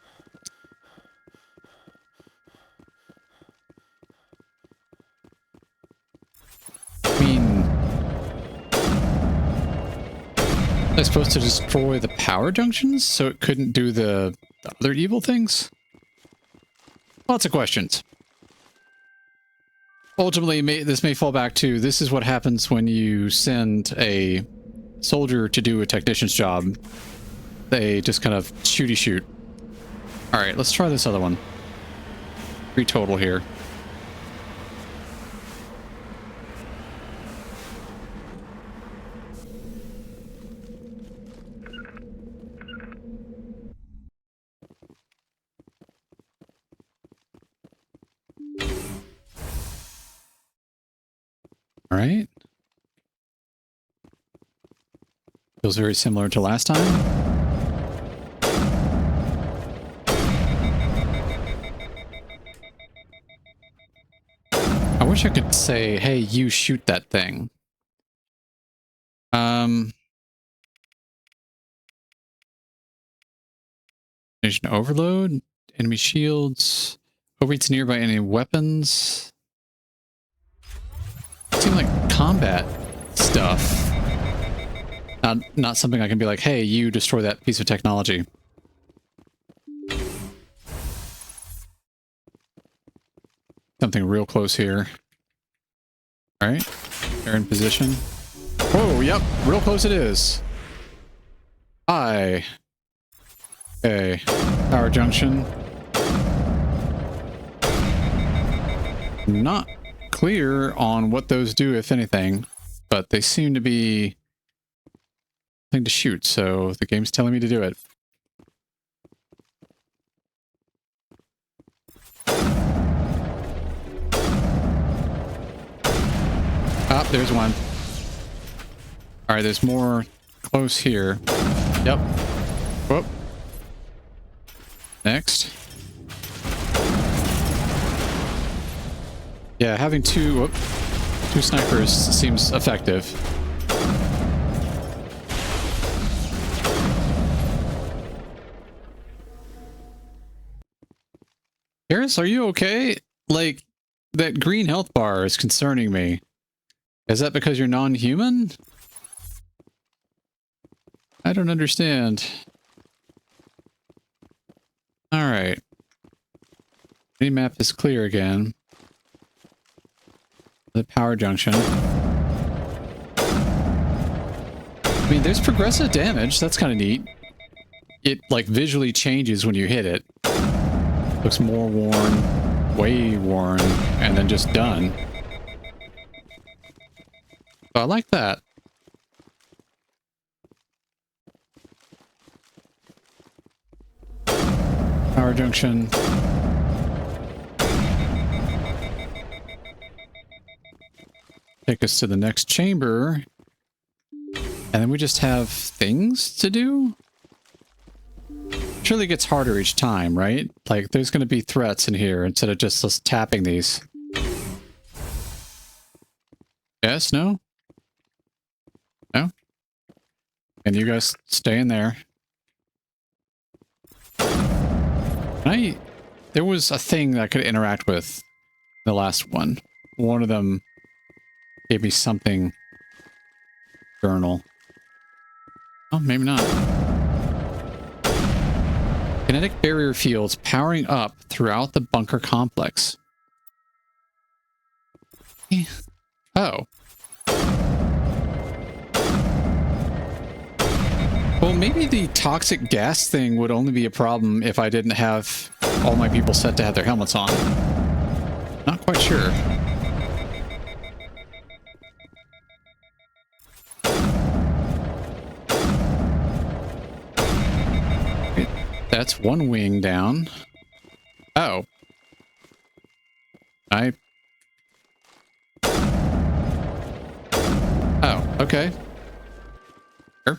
I mean... am I supposed to destroy the power junctions so it couldn't do the other evil things? Lots of questions. Ultimately, this may fall back to, this is what happens when you send a soldier to do a technician's job. They just kind of shooty shoot. Alright, let's try this other one. 3 total here. Alright. Feels very similar to last time. I wish I could say, hey, you shoot that thing. Mission overload, enemy shields, overeats nearby enemy weapons. Seem like combat stuff. Not something I can be like, hey, you destroy that piece of technology. Something real close here. All right, they're in position. Oh, yep, real close it is. Hi. Okay, power junction. Not clear on what those do, if anything, but they seem to be something to shoot, so the game's telling me to do it. Ah, there's one. All right, there's more close here. Yep. Whoop. Next. Yeah, having two snipers seems effective. Harris, are you okay? Like, that green health bar is concerning me. Is that because you're non-human? I don't understand. Alright. Map is clear again. The power junction. I mean, there's progressive damage. That's kind of neat. It, like, visually changes when you hit it. Looks more worn, way worn, and then just done. So I like that. Power junction. Take us to the next chamber. And then we just have things to do? Surely it gets harder each time, right? Like, there's going to be threats in here instead of just us tapping these. Yes? No? No? And you guys stay in there. There was a thing that I could interact with the last one. One of them gave me something. Journal. Oh, maybe not. Kinetic barrier fields powering up throughout the bunker complex. Oh. Well, maybe the toxic gas thing would only be a problem if I didn't have all my people set to have their helmets on. Not quite sure. That's one wing down. Oh. Oh, okay. Sure.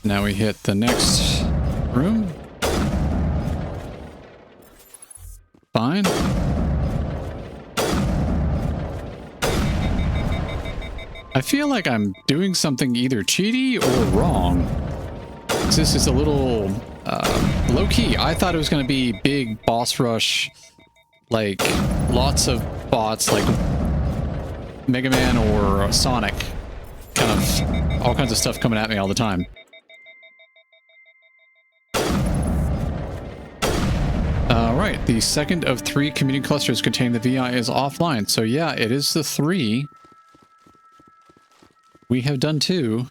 Now we hit the next room. Fine. I feel like I'm doing something either cheaty or wrong. This is a little low-key. I thought it was going to be big boss rush, like lots of bots like Mega Man or Sonic. Kind of all kinds of stuff coming at me all the time. Alright, the second of 3 community clusters containing the VI is offline. So yeah, it is the 3. We have done 2.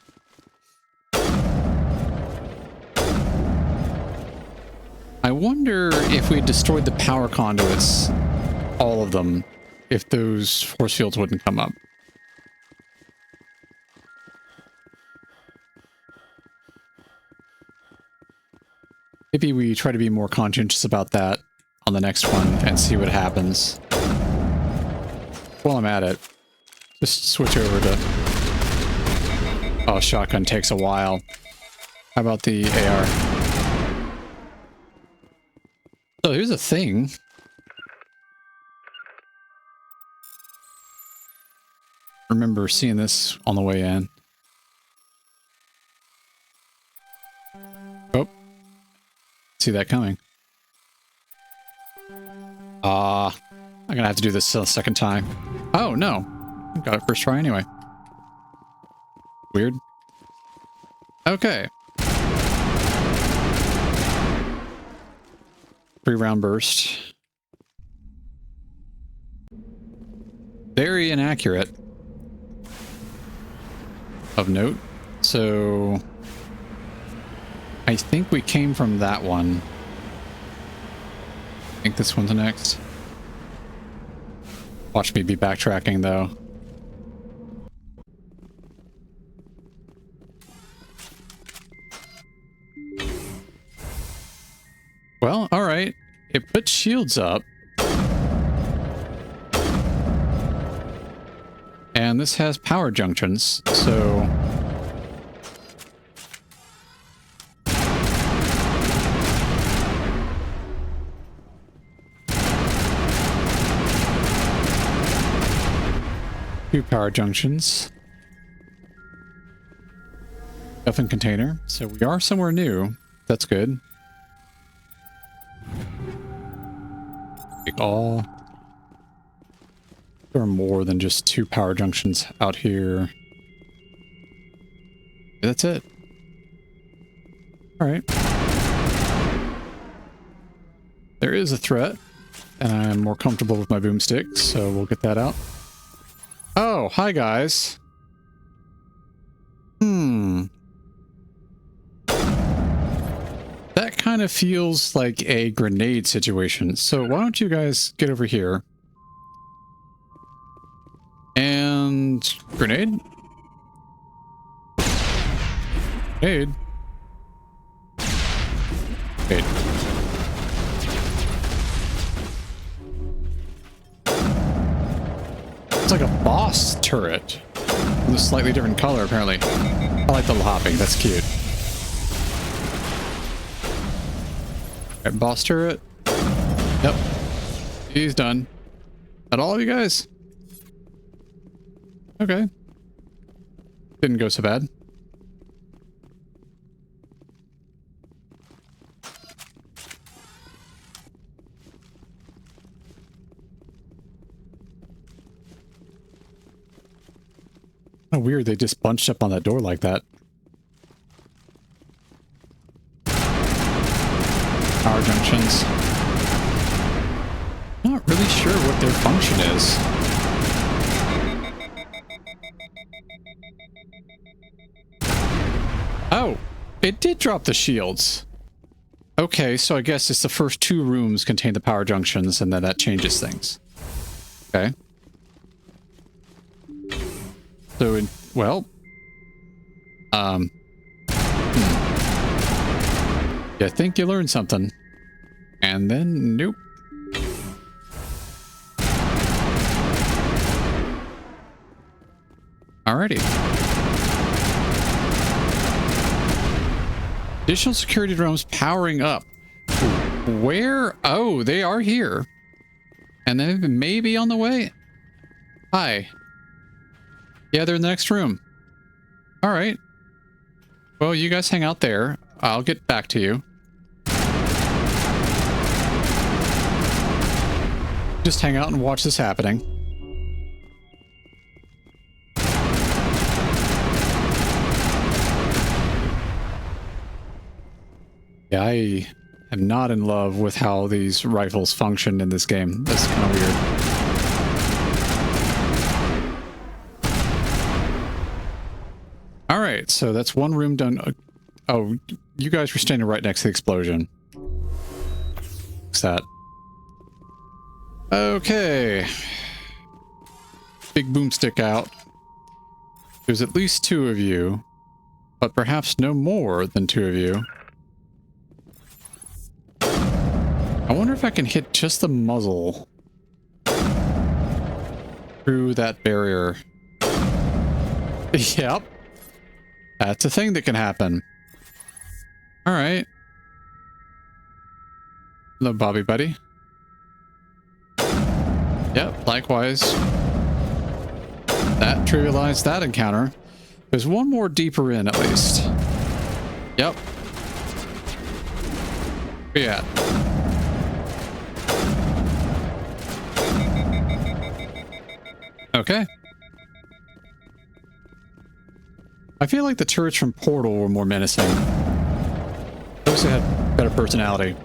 I wonder if we destroyed the power conduits, all of them, if those force fields wouldn't come up. Maybe we try to be more conscientious about that on the next one and see what happens. While I'm at it, just switch over to... Oh, shotgun takes a while. How about the AR? So here's a thing. Remember seeing this on the way in. Oh. See that coming. I'm gonna have to do this a second time. Oh, no. I got it first try anyway. Weird. Okay. 3-round burst. Very inaccurate. Of note. So... I think we came from that one. I think this one's next. Watch me be backtracking, though. Well, alright. It put shields up. And this has power junctions, so... Two power junctions. Stuffing container. So we are somewhere new. That's good. Take all. There are more than just 2 power junctions out here. That's it. Alright. There is a threat, and I'm more comfortable with my boomstick, so we'll get that out. Oh, hi guys. That kind of feels like a grenade situation. So why don't you guys get over here? And... Grenade? Grenade? Grenade. It's like a boss turret with a slightly different color, apparently. I like the hopping. That's cute. All right, boss turret. Yep. He's done. Not all of you guys? Okay. Didn't go so bad. Oh, weird, they just bunched up on that door like that. Power junctions. Not really sure what their function is. Oh, it did drop the shields. Okay, so I guess it's the first 2 rooms contain the power junctions, and then that changes things. Okay. So, well, yeah, I think you learned something. And then, nope. Alrighty. Additional security drones powering up. Where? Oh, they are here. And then maybe on the way. Hi. Yeah, they're in the next room. All right. Well, you guys hang out there. I'll get back to you. Just hang out and watch this happening. Yeah, I am not in love with how these rifles function in this game. That's kind of weird. All right, so that's one room done. Oh, you guys were standing right next to the explosion. What's that? Okay. Big boomstick out. There's at least 2 of you, but perhaps no more than 2 of you. I wonder if I can hit just the muzzle through that barrier. Yep. That's a thing that can happen. All right. Hello, Bobby buddy. Yep, likewise. That trivialized that encounter. There's one more deeper in, at least. Yep. Where you at? Okay. I feel like the turrets from Portal were more menacing. Those had better personality.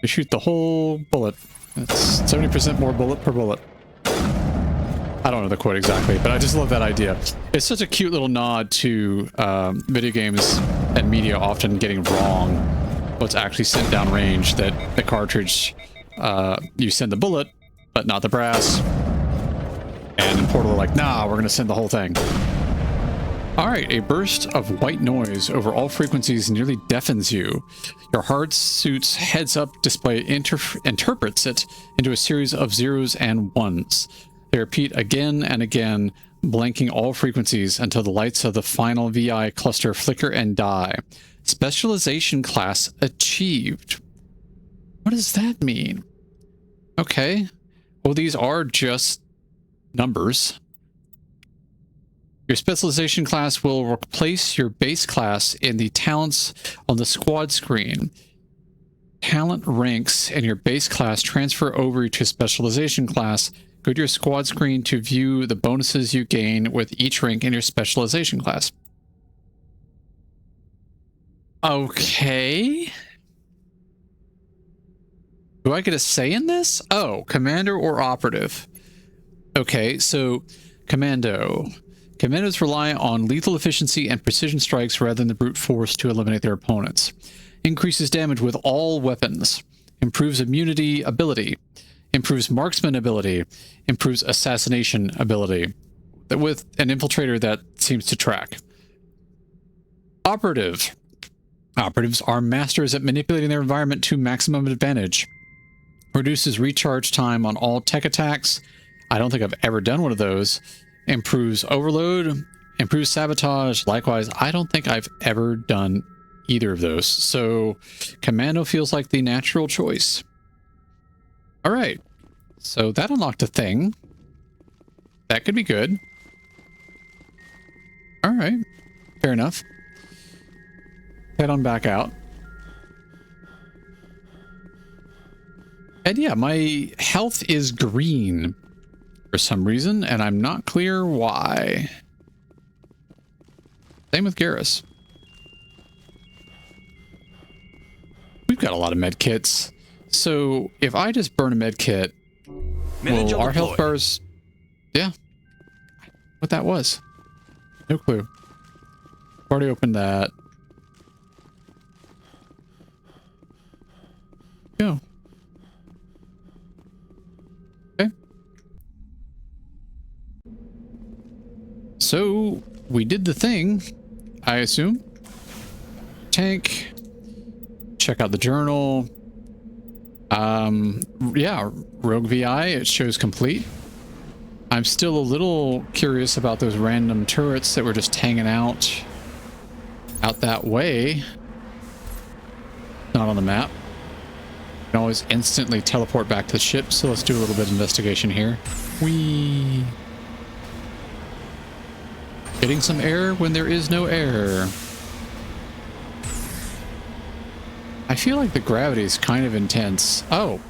You shoot the whole bullet. That's 70% more bullet per bullet. I don't know the quote exactly, but I just love that idea. It's such a cute little nod to video games and media often getting wrong what's actually sent down range, that the cartridge, you send the bullet, but not the brass. And in Portal, like, nah, we're going to send the whole thing. All right, a burst of white noise over all frequencies nearly deafens you. Your hard suit's heads-up display interprets it into a series of zeros and ones. They repeat again and again, blanking all frequencies until the lights of the final VI cluster flicker and die. Specialization class achieved. What does that mean? Okay. Well, these are just numbers. Your specialization class will replace your base class in the talents on the squad screen. Talent ranks in your base class transfer over to specialization class. Go to your squad screen to view the bonuses you gain with each rank in your specialization class. Okay. Do I get a say in this? Oh, commander or operative. Okay, so commando. Commandos rely on lethal efficiency and precision strikes rather than the brute force to eliminate their opponents. Increases damage with all weapons. Improves immunity ability. Improves marksman ability. Improves assassination ability. With an infiltrator that seems to track. Operative. Operatives are masters at manipulating their environment to maximum advantage. Reduces recharge time on all tech attacks. I don't think I've ever done one of those. Improves overload, improves sabotage. Likewise, I don't think I've ever done either of those. So commando feels like the natural choice. All right. So that unlocked a thing. That could be good. All right. Fair enough. Head on back out. And yeah, my health is green for some reason, and I'm not clear why. Same with Garrus. We've got a lot of med kits. So if I just burn a med kit, will our health bars... Yeah. What that was. No clue. Already opened that. Go. Okay. So we did the thing, I assume. Tank. Check out the journal. Yeah, Rogue VI, it shows complete. I'm still a little curious about those random turrets that were just hanging out that way. Not on the map. You can always instantly teleport back to the ship, so let's do a little bit of investigation here. Whee! Getting some air when there is no air. I feel like the gravity is kind of intense. Oh,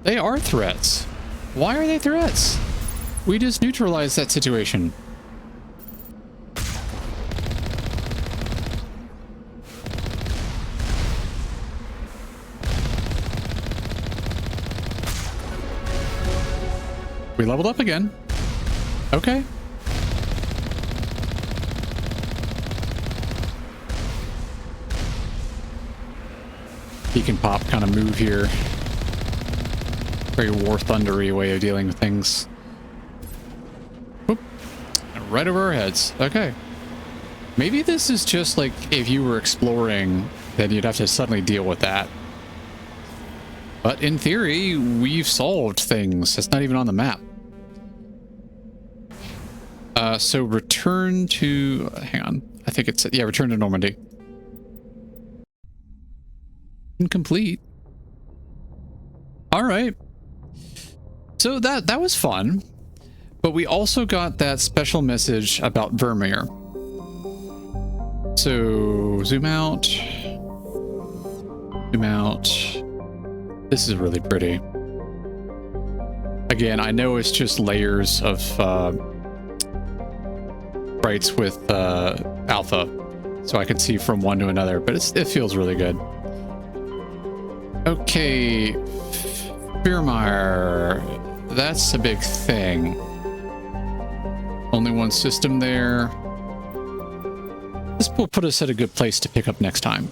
they are threats. Why are they threats? We just neutralized that situation. We leveled up again. Okay. He can pop kind of move here. Very War Thundery way of dealing with things. Whoop. Right over our heads. Okay. Maybe this is just like if you were exploring, then you'd have to suddenly deal with that. But in theory, we've solved things. It's not even on the map. So return to, hang on. I think it's, yeah, return to Normandy. Incomplete. All right. So that was fun. But we also got that special message about Vermeer. So zoom out. Zoom out. This is really pretty. Again, I know it's just layers of sprites with alpha, so I can see from one to another, but it feels really good. Okay, Firmire, that's a big thing. Only one system there. This will put us at a good place to pick up next time.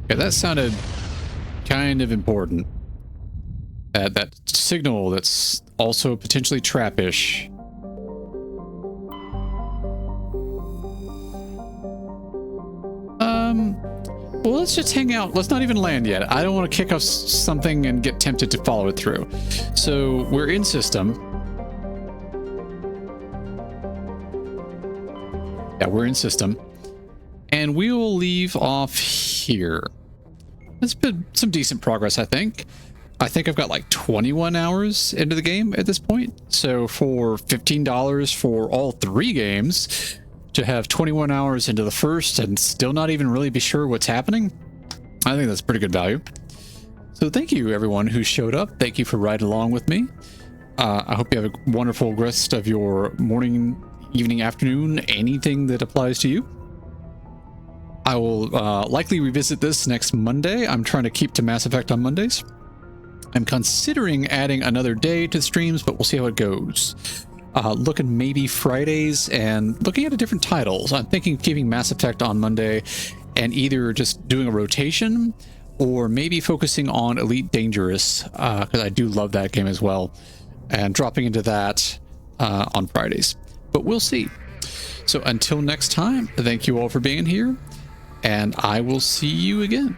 Okay, that sounded kind of important. That signal that's also potentially trappish. Well, let's just hang out. Let's not even land yet. I don't want to kick off something and get tempted to follow it through. So we're in system. Yeah, we're in system. And we will leave off here. It's been some decent progress, I think. I think I've got like 21 hours into the game at this point. So for $15 for all 3 games, to have 21 hours into the first and still not even really be sure what's happening, I think that's pretty good value. So thank you everyone who showed up. Thank you for riding along with me. I hope you have a wonderful rest of your morning, evening, afternoon, anything that applies to you. I will likely revisit this next Monday. I'm trying to keep to Mass Effect on Mondays. I'm considering adding another day to streams, but we'll see how it goes. Looking maybe Fridays and looking at different titles. I'm thinking of keeping Mass Effect on Monday and either just doing a rotation or maybe focusing on Elite Dangerous, because I do love that game as well, and dropping into that on Fridays. But we'll see. So until next time, thank you all for being here, and I will see you again.